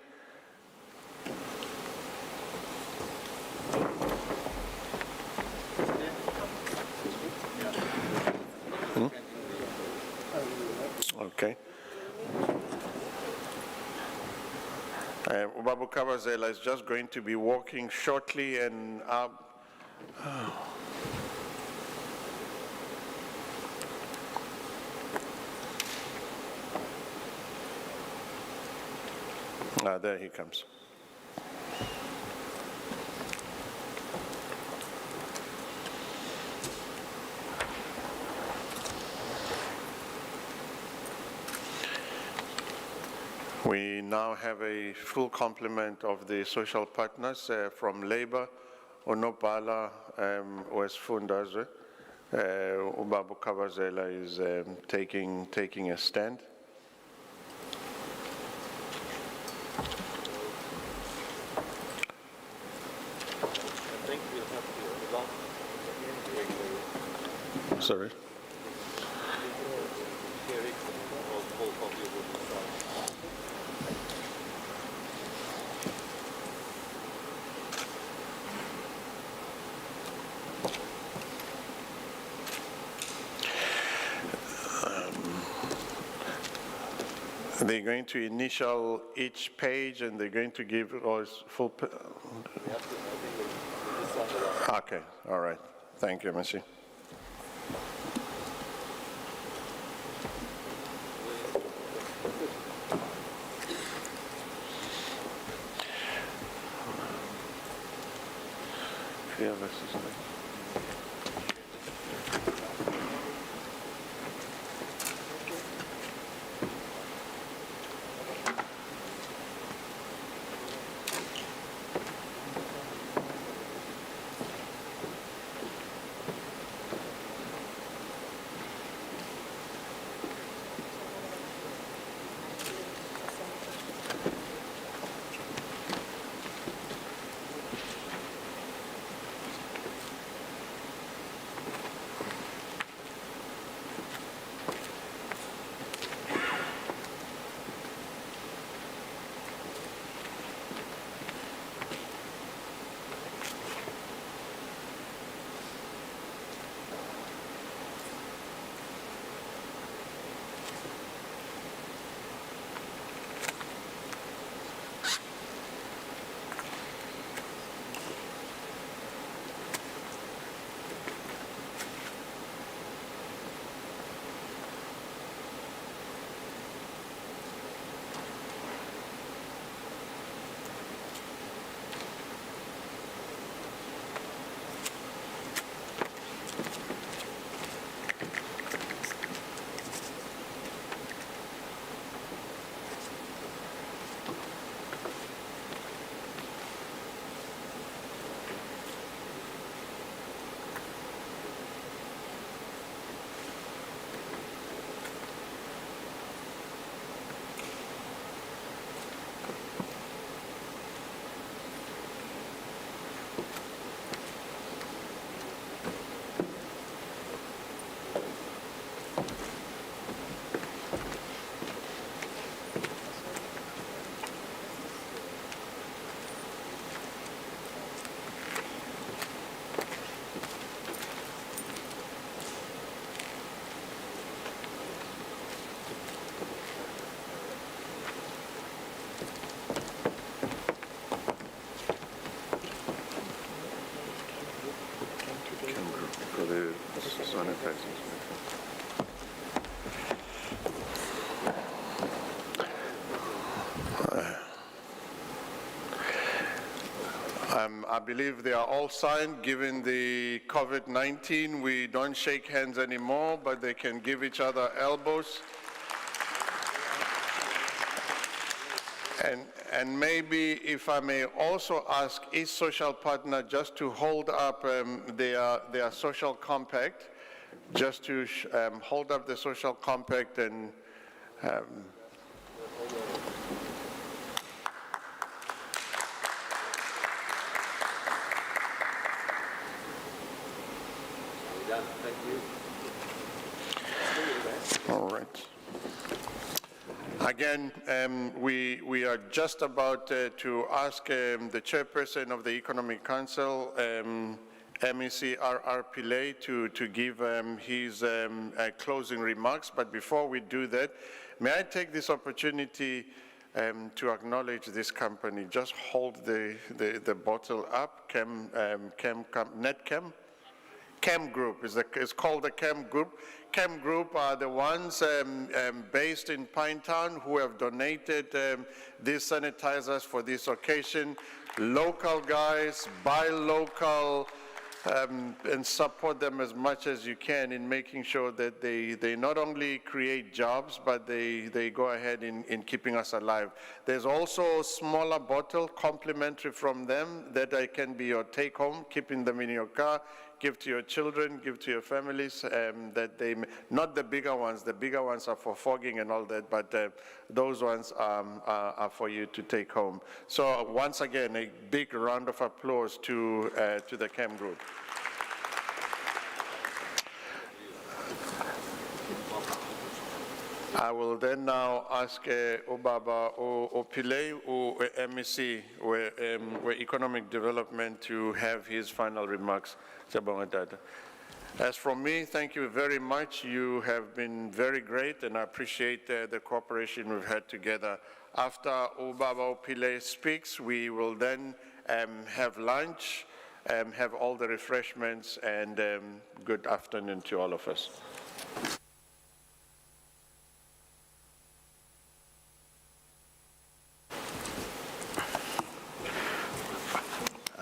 C: Okay. Ubabu Kabazela is just going to be walking shortly and up. There he comes. We now have a full complement of the social partners from Labour, Onopala, Wesifundazwe. Ubabu Kabazela is taking a stand. Sorry. They're going to initial each page, and they're going to give us full. Okay, all right. Thank you, Monsieur.
A: believe they are all signed. Given the COVID-19, we don't shake hands anymore, but they can give each other elbows. And maybe if I may also ask each social partner just to hold up their social compact, just to hold up the social compact and
Q: Thank you.
A: all right. Again, we are just about to ask the chairperson of the Economic Council, MEC R.R. Pillay, to give his closing remarks. But before we do that, may I take this opportunity to acknowledge this company? Just hold the bottle up. Netcam? Chem Group, it's called the Chem Group. Chem Group are the ones based in Pinetown who have donated these sanitizers for this occasion. Local guys, buy local, and support them as much as you can in making sure that they not only create jobs, but they go ahead in keeping us alive. There's also a smaller bottle, complimentary from them, that can be your take home, keeping them in your car, give to your children, give to your families, not the bigger ones are for fogging and all that, but those ones are for you to take home. So once again, a big round of applause to the Chem Group. I will then now ask Obaba Pillay, MEC, where Economic Development, to have his final remarks. As from me, thank you very much. You have been very great, and I appreciate the cooperation we've had together. After Obaba Pillay speaks, we will then have lunch, have all the refreshments, and good afternoon to all of us.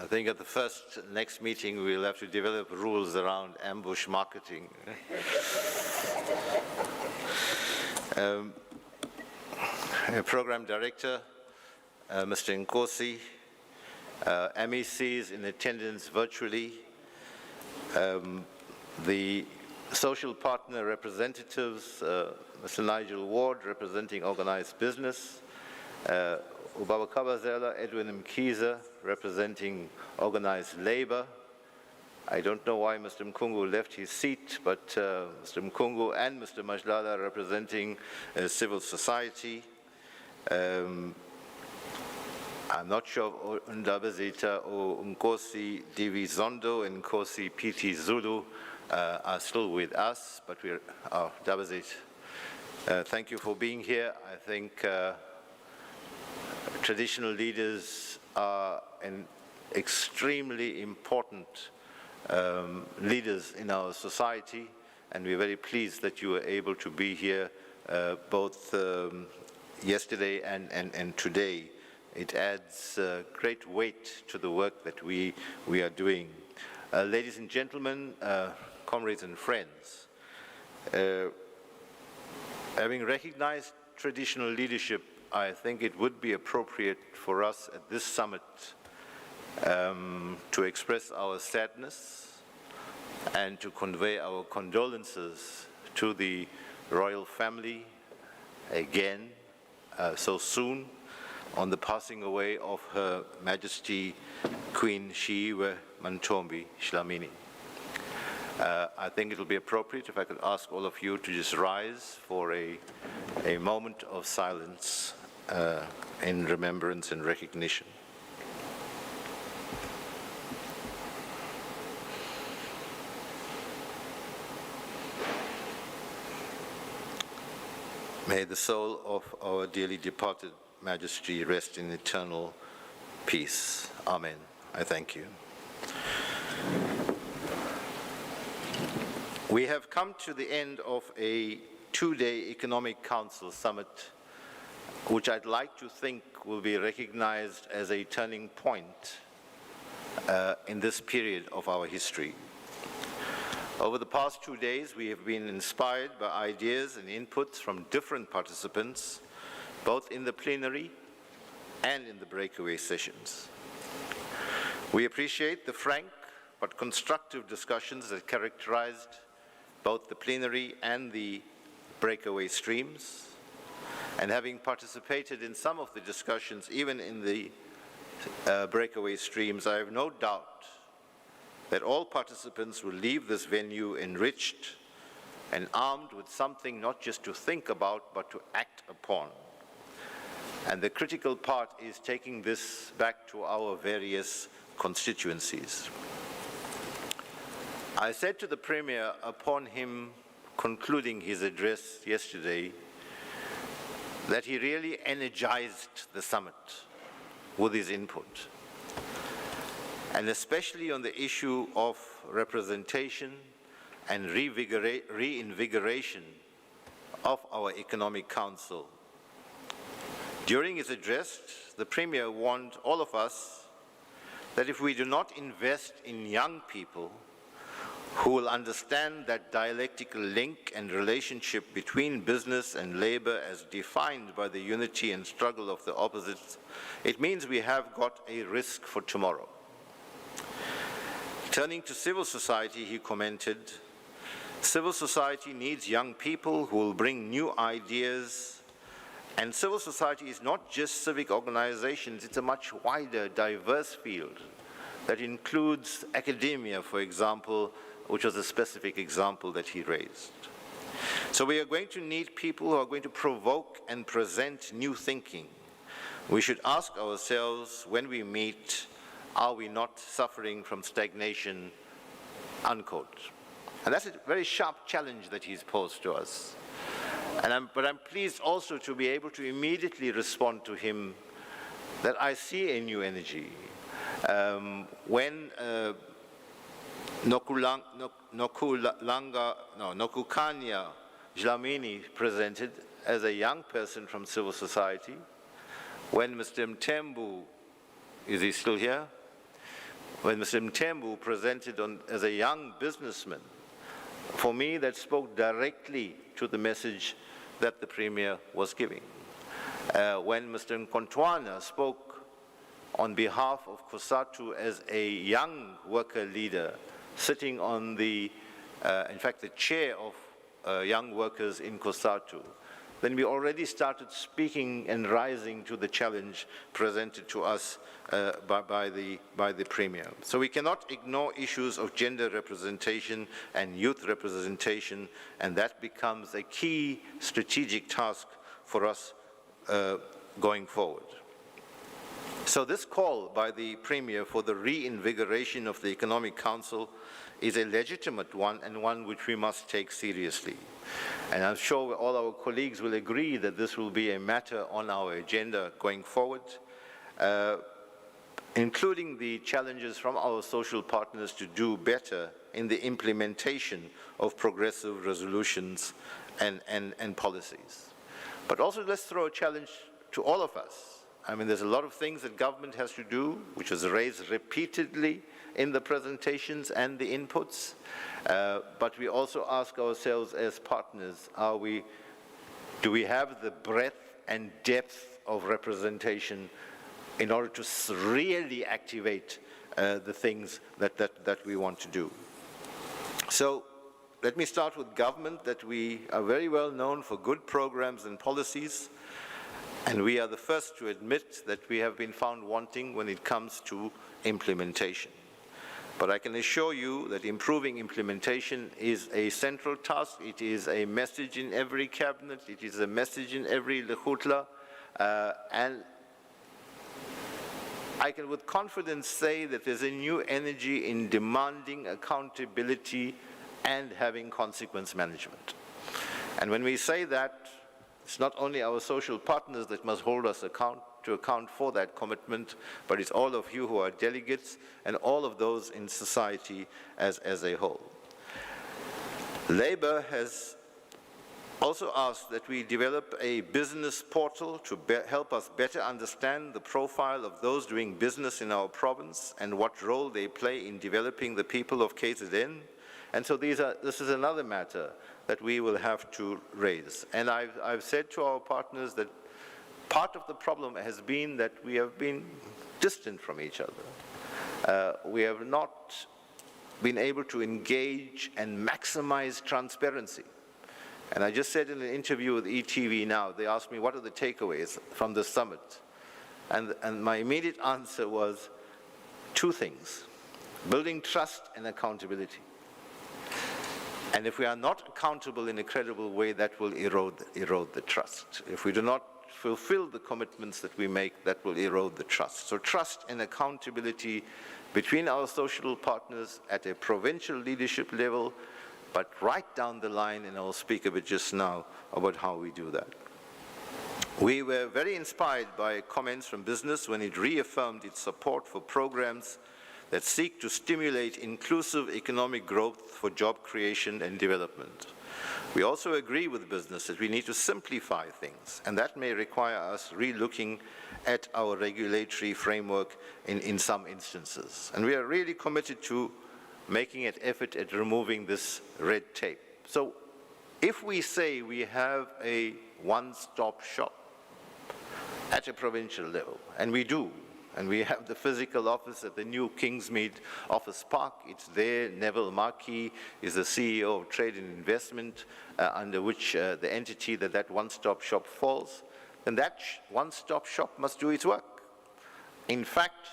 Q: I think at the next meeting, we'll have to develop rules around ambush marketing. Program Director, Mr. Nkosi, MECs in attendance virtually, the social partner representatives, Mr. Nigel Ward, representing organized business, Ubaba Kabazela, Edwin Mkiza, representing organized labor. I don't know why Mr. Mkungu left his seat, but Mr. Mkungu and Mr. Majlala representing civil society. I'm not sure if Ndabazita or Nkosi Divi Zondo and Nkosi Piti Zulu are still with us, but we're, Ndabazit, thank you for being here. I think traditional leaders are an extremely important leaders in our society, and we're very pleased that you were able to be here both yesterday and today. It adds great weight to the work that we are doing. Ladies and gentlemen, comrades and friends, having recognized traditional leadership, I think it would be appropriate for us at this summit to express our sadness and to convey our condolences to the royal family again so soon on the passing away of Her Majesty Queen Shiiwe Mantombi Shlamini. I think it will be appropriate if I could ask all of you to just rise for a moment of silence in remembrance and recognition. May the soul of our dearly departed Majesty rest in eternal peace. Amen. I thank you. We have come to the end of a two-day Economic Council Summit, which I'd like to think will be recognized as a turning point in this period of our history. Over the past 2 days, we have been inspired by ideas and inputs from different participants, both in the plenary and in the breakaway sessions. We appreciate the frank but constructive discussions that characterized both the plenary and the breakaway streams. And having participated in some of the discussions, even in the breakaway streams, I have no doubt that all participants will leave this venue enriched and armed with something not just to think about, but to act upon. And the critical part is taking this back to our various constituencies. I said to the Premier upon him concluding his address yesterday that he really energized the summit with his input, and especially on the issue of representation and reinvigoration of our Economic Council. During his address, the Premier warned all of us that if we do not invest in young people who will understand that dialectical link and relationship between business and labor as defined by the unity and struggle of the opposites, it means we have got a risk for tomorrow. Turning to civil society, he commented, civil society needs young people who will bring new ideas, and civil society is not just civic organizations, it's a much wider, diverse field that includes academia, for example, which was a specific example that he raised. So we are going to need people who are going to provoke and present new thinking. We should ask ourselves when we meet, are we not suffering from stagnation, unquote. And that's a very sharp challenge that he's posed to us. But I'm pleased also to be able to immediately respond to him that I see a new energy. When Nokukanya Dlamini presented as a young person from civil society, when Mr. Mthembu, is he still here? When Mr. Mthembu presented as a young businessman, for me that spoke directly to the message that the Premier was giving. When Mr. Nkontwana spoke on behalf of COSATU as a young worker leader, sitting on the, in fact, the chair of young workers in COSATU, then we already started speaking and rising to the challenge presented to us by the Premier. So we cannot ignore issues of gender representation and youth representation, and that becomes a key strategic task for us going forward. So this call by the Premier for the reinvigoration of the Economic Council is a legitimate one, and one which we must take seriously. And I'm sure all our colleagues will agree that this will be a matter on our agenda going forward, including the challenges from our social partners to do better in the implementation of progressive resolutions and policies. But also let's throw a challenge to all of us. I mean, there's a lot of things that government has to do, which was raised repeatedly in the presentations and the inputs, but we also ask ourselves as partners, do we have the breadth and depth of representation in order to really activate the things that we want to do? So let me start with government, that we are very well known for good programs and policies, and we are the first to admit that we have been found wanting when it comes to implementation. But I can assure you that improving implementation is a central task. It is a message in every cabinet. It is a message in every lekgotla. And I can with confidence say that there's a new energy in demanding accountability and having consequence management. And when we say that, it's not only our social partners that must hold us to account for that commitment, but it's all of you who are delegates and all of those in society as a whole. Labour has Also asked that we develop a business portal to help us better understand the profile of those doing business in our province and what role they play in developing the people of KZN. And so this is another matter that we will have to raise. And I've said to our partners that part of the problem has been that we have been distant from each other. We have not been able to engage and maximize transparency. And I just said in an interview with ETV now, they asked me, what are the takeaways from the summit? And my immediate answer was two things: building trust and accountability. And if we are not accountable in a credible way, that will erode the trust. If we do not fulfill the commitments that we make, that will erode the trust. So trust and accountability between our social partners at a provincial leadership level, but right down the line, and I'll speak a bit just now about how we do that. We were very inspired by comments from business when it reaffirmed its support for programs that seek to stimulate inclusive economic growth for job creation and development. We also agree with business that we need to simplify things, and that may require us re-looking at our regulatory framework in some instances. And we are really committed to making an effort at removing this red tape. So if we say we have a one-stop shop at a provincial level, and we do, and we have the physical office at the new Kingsmead Office Park, it's there. Neville Markey is the CEO of Trade and Investment, under which the entity that one-stop shop falls, then that one-stop shop must do its work. In fact,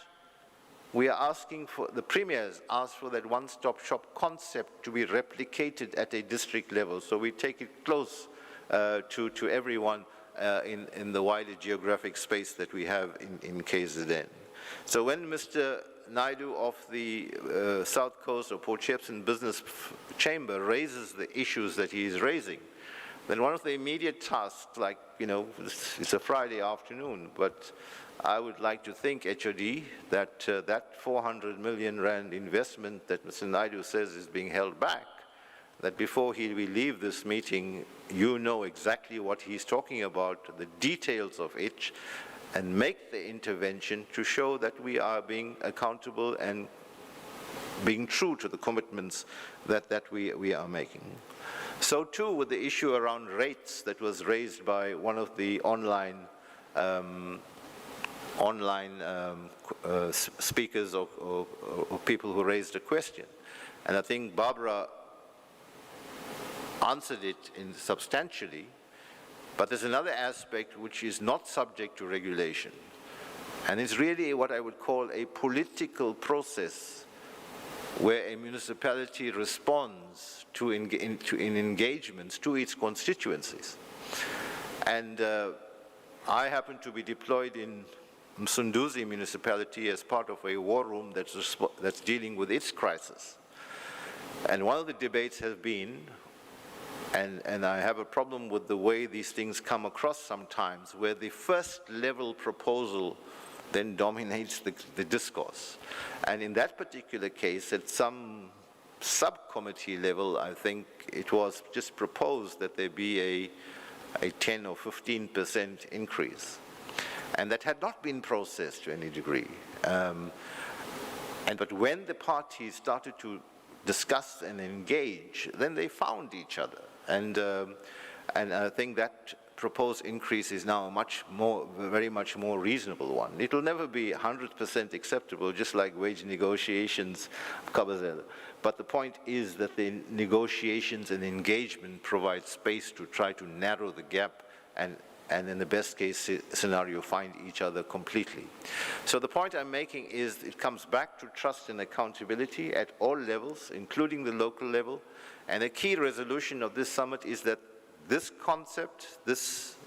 Q: we are asking for, the Premier's asked for that one-stop shop concept to be replicated at a district level, so we take it close to everyone in the wider geographic space that we have in KZN. So when Mr. Naidu of the South Coast or Port Shepstone Business Chamber raises the issues that he is raising, then one of the immediate tasks, like, you know, it's a Friday afternoon, but I would like to think, HOD, that that 400 million rand investment that Mr. Naidu says is being held back, that before we leave this meeting, you know exactly what he's talking about, the details of it, and make the intervention to show that we are being accountable and being true to the commitments that we are making. So too with the issue around rates that was raised by one of the online speakers or people who raised a question. And I think Barbara answered it substantially, but there's another aspect which is not subject to regulation. And it's really what I would call a political process where a municipality responds to engagements to its constituencies. And I happen to be deployed in Msunduzi municipality as part of a war room that's dealing with its crisis. And one of the debates has been, and I have a problem with the way these things come across sometimes, where the first level proposal then dominates the discourse. And in that particular case, at some subcommittee level, I think it was just proposed that there be a 10 or 15% increase. And that had not been processed to any degree. But when the parties started to discuss and engage, then they found each other. And I think that proposed increase is now very much more reasonable one. It will never be 100% acceptable, just like wage negotiations, Kabazela. But the point is that the negotiations and engagement provide space to try to narrow the gap and in the best case scenario, find each other completely. So the point I'm making is it comes back to trust and accountability at all levels, including the local level. And a key resolution of this summit is that this concept, this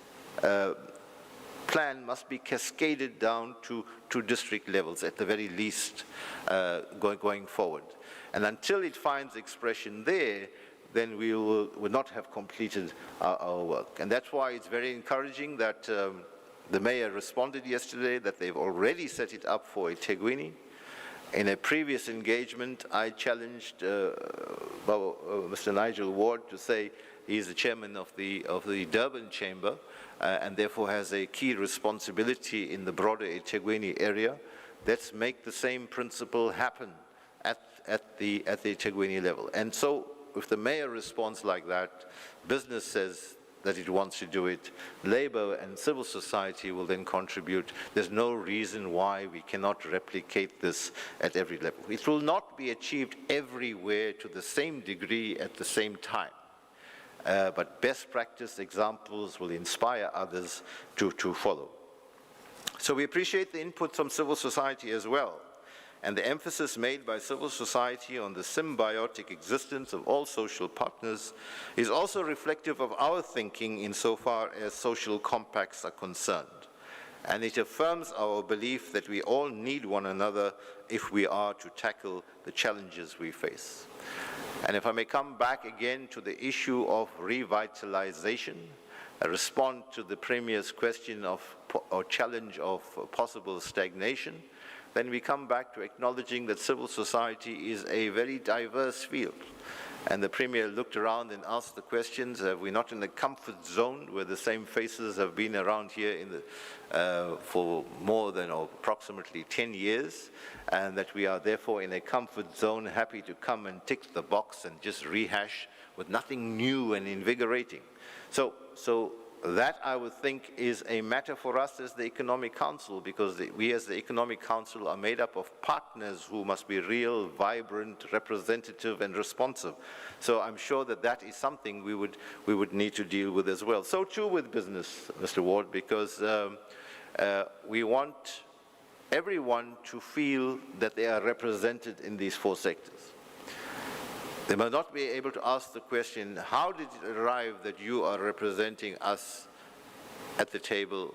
Q: plan must be cascaded down to district levels at the very least going forward. And until it finds expression there, then we will not have completed our work. And that's why it's very encouraging that the mayor responded yesterday that they've already set it up for eThekwini, In a previous engagement, I challenged Mr. Nigel Ward to say he's the chairman of the Durban Chamber and therefore has a key responsibility in the broader eThekwini area. Let's make the same principle happen at the eThekwini level. And so if the mayor responds like that, business says that it wants to do it, labor and civil society will then contribute. There's no reason why we cannot replicate this at every level. It will not be achieved everywhere to the same degree at the same time. But best practice examples will inspire others to follow. So we appreciate the input from civil society as well, and the emphasis made by civil society on the symbiotic existence of all social partners is also reflective of our thinking insofar as social compacts are concerned. And it affirms our belief that we all need one another if we are to tackle the challenges we face. And if I may come back again to the issue of revitalization, I respond to the Premier's question of, or challenge of possible stagnation, then we come back to acknowledging that civil society is a very diverse field. And the Premier looked around and asked the questions, are we not in the comfort zone where the same faces have been around here in the, for more than approximately 10 years, and that we are therefore in a comfort zone, happy to come and tick the box and just rehash with nothing new and invigorating. So that, I would think, is a matter for us as the Economic Council, because we as the Economic Council are made up of partners who must be real, vibrant, representative, and responsive. So I'm sure that that is something we would need to deal with as well. So too with business, Mr. Ward, because we want everyone to feel that they are represented in these four sectors. They must not be able to ask the question, how did it arrive that you are representing us at the table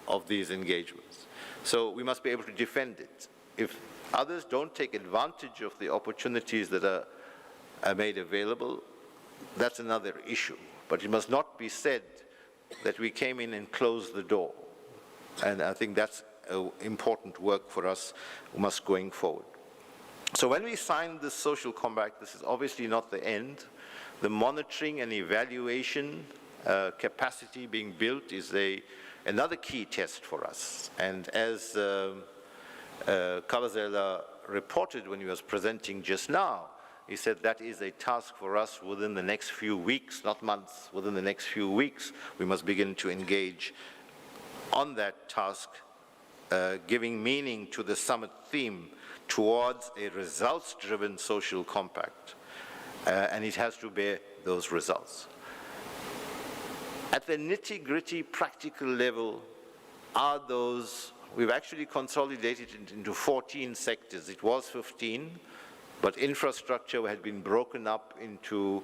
Q: of these engagements? So we must be able to defend it. If others don't take advantage of the opportunities that are made available, that's another issue. But it must not be said that we came in and closed the door. And I think that's important work for us going forward. So when we signed this social compact, this is obviously not the end. The monitoring and evaluation capacity being built is another key test for us. And as Kabazela reported when he was presenting just now, he said that is a task for us within the next few weeks, not months, within the next few weeks, we must begin to engage on that task, giving meaning to the summit theme towards a results-driven social compact, and it has to bear those results. At the nitty-gritty practical level are those, we've actually consolidated it into 14 sectors. It was 15, but infrastructure had been broken up into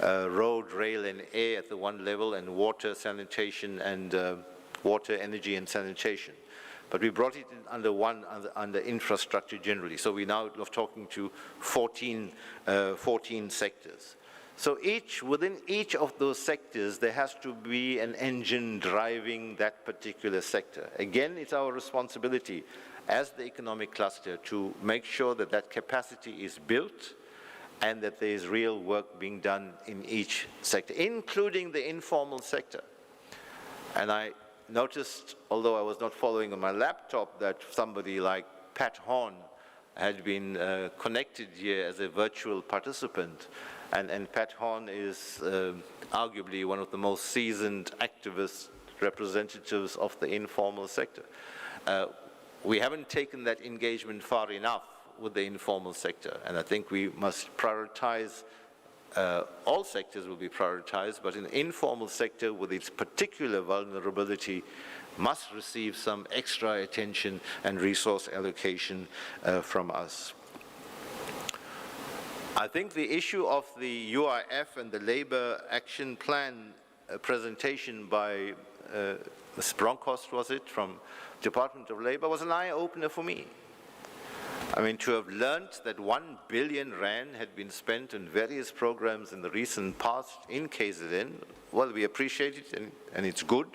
Q: road, rail, and air at the one level, and water, sanitation, and water, energy, and sanitation. But we brought it in under infrastructure generally. So we now are talking to 14 sectors. So within each of those sectors, there has to be an engine driving that particular sector. Again, it's our responsibility as the economic cluster to make sure that that capacity is built and that there is real work being done in each sector, including the informal sector. And I noticed, although I was not following on my laptop, that somebody like Pat Horn had been connected here as a virtual participant. And Pat Horn is arguably one of the most seasoned activist representatives of the informal sector. We haven't taken that engagement far enough with the informal sector, and I think we must prioritize. All sectors will be prioritized, but in the informal sector, with its particular vulnerability, must receive some extra attention and resource allocation from us. I think the issue of the UIF and the Labour Action Plan presentation by Ms. Bronkhorst, was it, from Department of Labour, was an eye-opener for me. I mean, to have learned that 1 billion rand had been spent on various programs in the recent past in KZN, well, we appreciate it and it's good.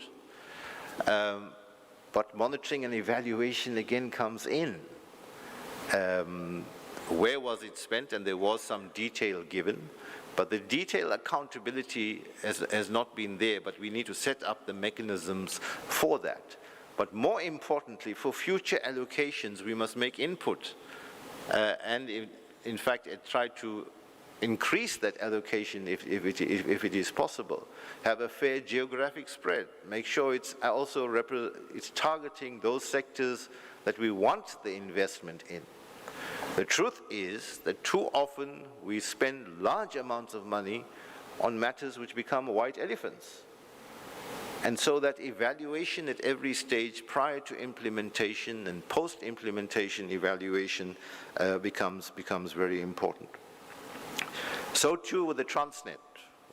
Q: But monitoring and evaluation again comes in. Where was it spent? And there was some detail given, but the detailed accountability has not been there, but we need to set up the mechanisms for that. But more importantly, for future allocations, we must make input and in fact try to increase that allocation if it is possible. Have a fair geographic spread. Make sure it's also it's targeting those sectors that we want the investment in. The truth is that too often we spend large amounts of money on matters which become white elephants. And so that evaluation at every stage prior to implementation and post-implementation evaluation becomes very important. So too with the Transnet,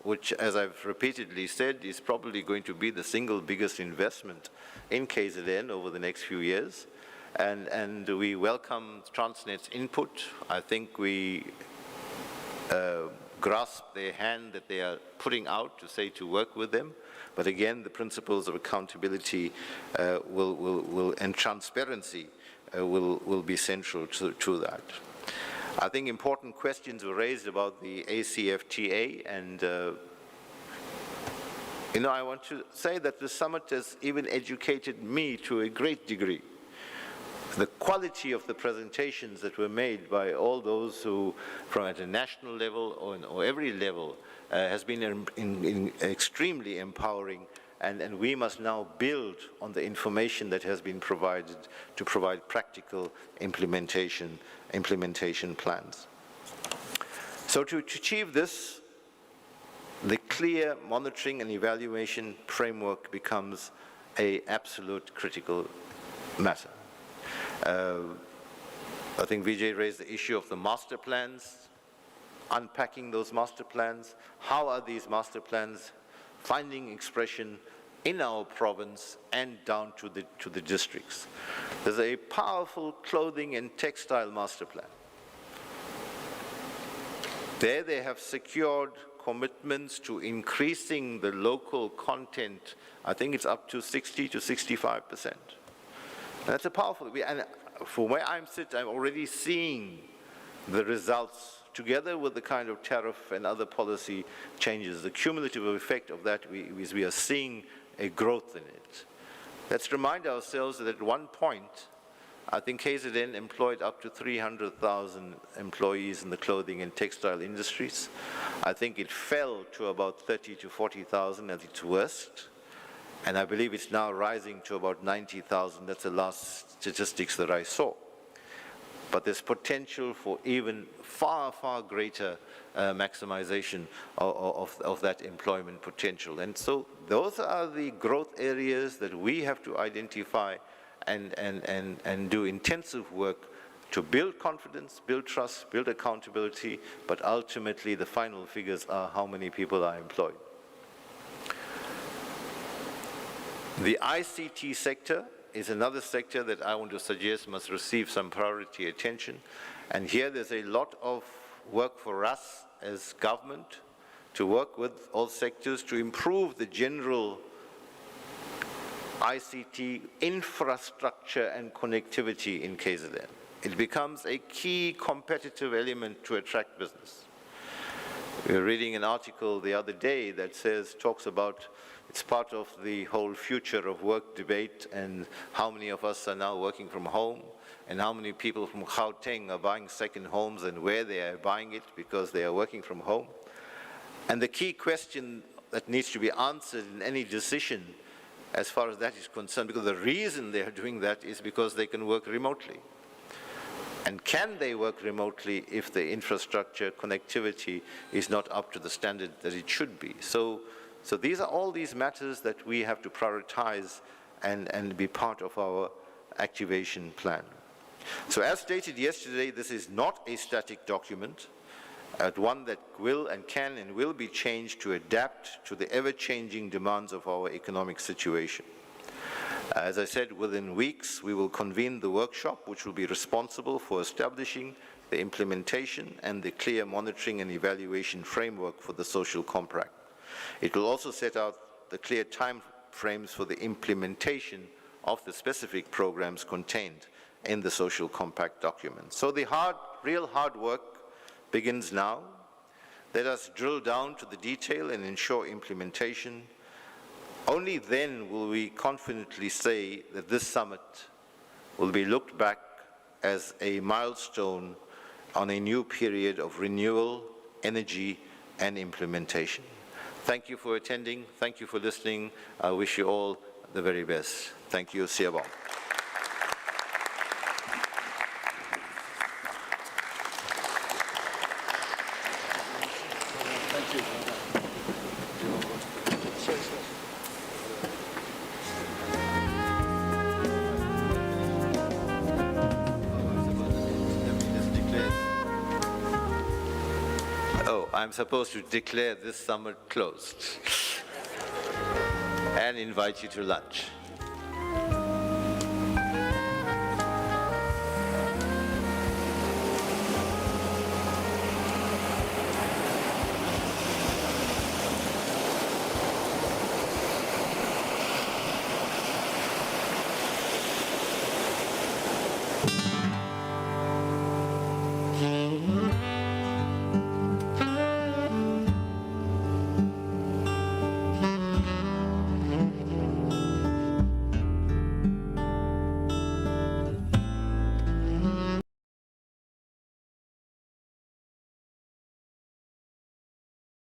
Q: which, as I've repeatedly said, is probably going to be the single biggest investment in KZN over the next few years. And we welcome Transnet's input. I think we grasp their hand that they are putting out to say to work with them. But again, the principles of accountability and transparency will be central to that. I think important questions were raised about the ACFTA, and I want to say that the summit has even educated me to a great degree. The quality of the presentations that were made by all those who, from at a national level or every level, has been extremely empowering, and we must now build on the information that has been provided to provide practical implementation plans. So to achieve this, the clear monitoring and evaluation framework becomes an absolute critical matter. I think Vijay raised the issue of the master plans, unpacking those master plans. How are these master plans finding expression in our province and down to the districts? There's a powerful clothing and textile master plan. There they have secured commitments to increasing the local content. I think it's up to 60 to 65%. That's a powerful, and from where I'm sitting, I'm already seeing the results together with the kind of tariff and other policy changes. The cumulative effect of that, we are seeing a growth in it. Let's remind ourselves that at one point, I think KZN employed up to 300,000 employees in the clothing and textile industries. I think it fell to about 30 to 40,000 at its worst. And I believe it's now rising to about 90,000. That's the last statistics that I saw. But there's potential for even far, far greater maximization of that employment potential. And so those are the growth areas that we have to identify and do intensive work to build confidence, build trust, build accountability, but ultimately the final figures are how many people are employed. The ICT sector is another sector that I want to suggest must receive some priority attention. And here there's a lot of work for us as government to work with all sectors to improve the general ICT infrastructure and connectivity in KZN. It becomes a key competitive element to attract business. We were reading an article the other day that talks about it's part of the whole future of work debate and how many of us are now working from home and how many people from Gauteng are buying second homes and where they are buying it because they are working from home. And the key question that needs to be answered in any decision as far as that is concerned, because the reason they are doing that is because they can work remotely. And can they work remotely if the infrastructure connectivity is not up to the standard that it should be? So these are all these matters that we have to prioritize and be part of our activation plan. So as stated yesterday, this is not a static document, one that will and can and will be changed to adapt to the ever-changing demands of our economic situation. As I said, within weeks, we will convene the workshop, which will be responsible for establishing the implementation and the clear monitoring and evaluation framework for the social contract. It will also set out the clear time frames for the implementation of the specific programs contained in the social compact document. So the real hard work begins now. Let us drill down to the detail and ensure implementation. Only then will we confidently say that this summit will be looked back as a milestone on a new period of renewal, energy, and implementation. Thank you for attending. Thank you for listening. I wish you all the very best. Thank you. Siyabong. I'm supposed to declare this summit closed and invite you to lunch.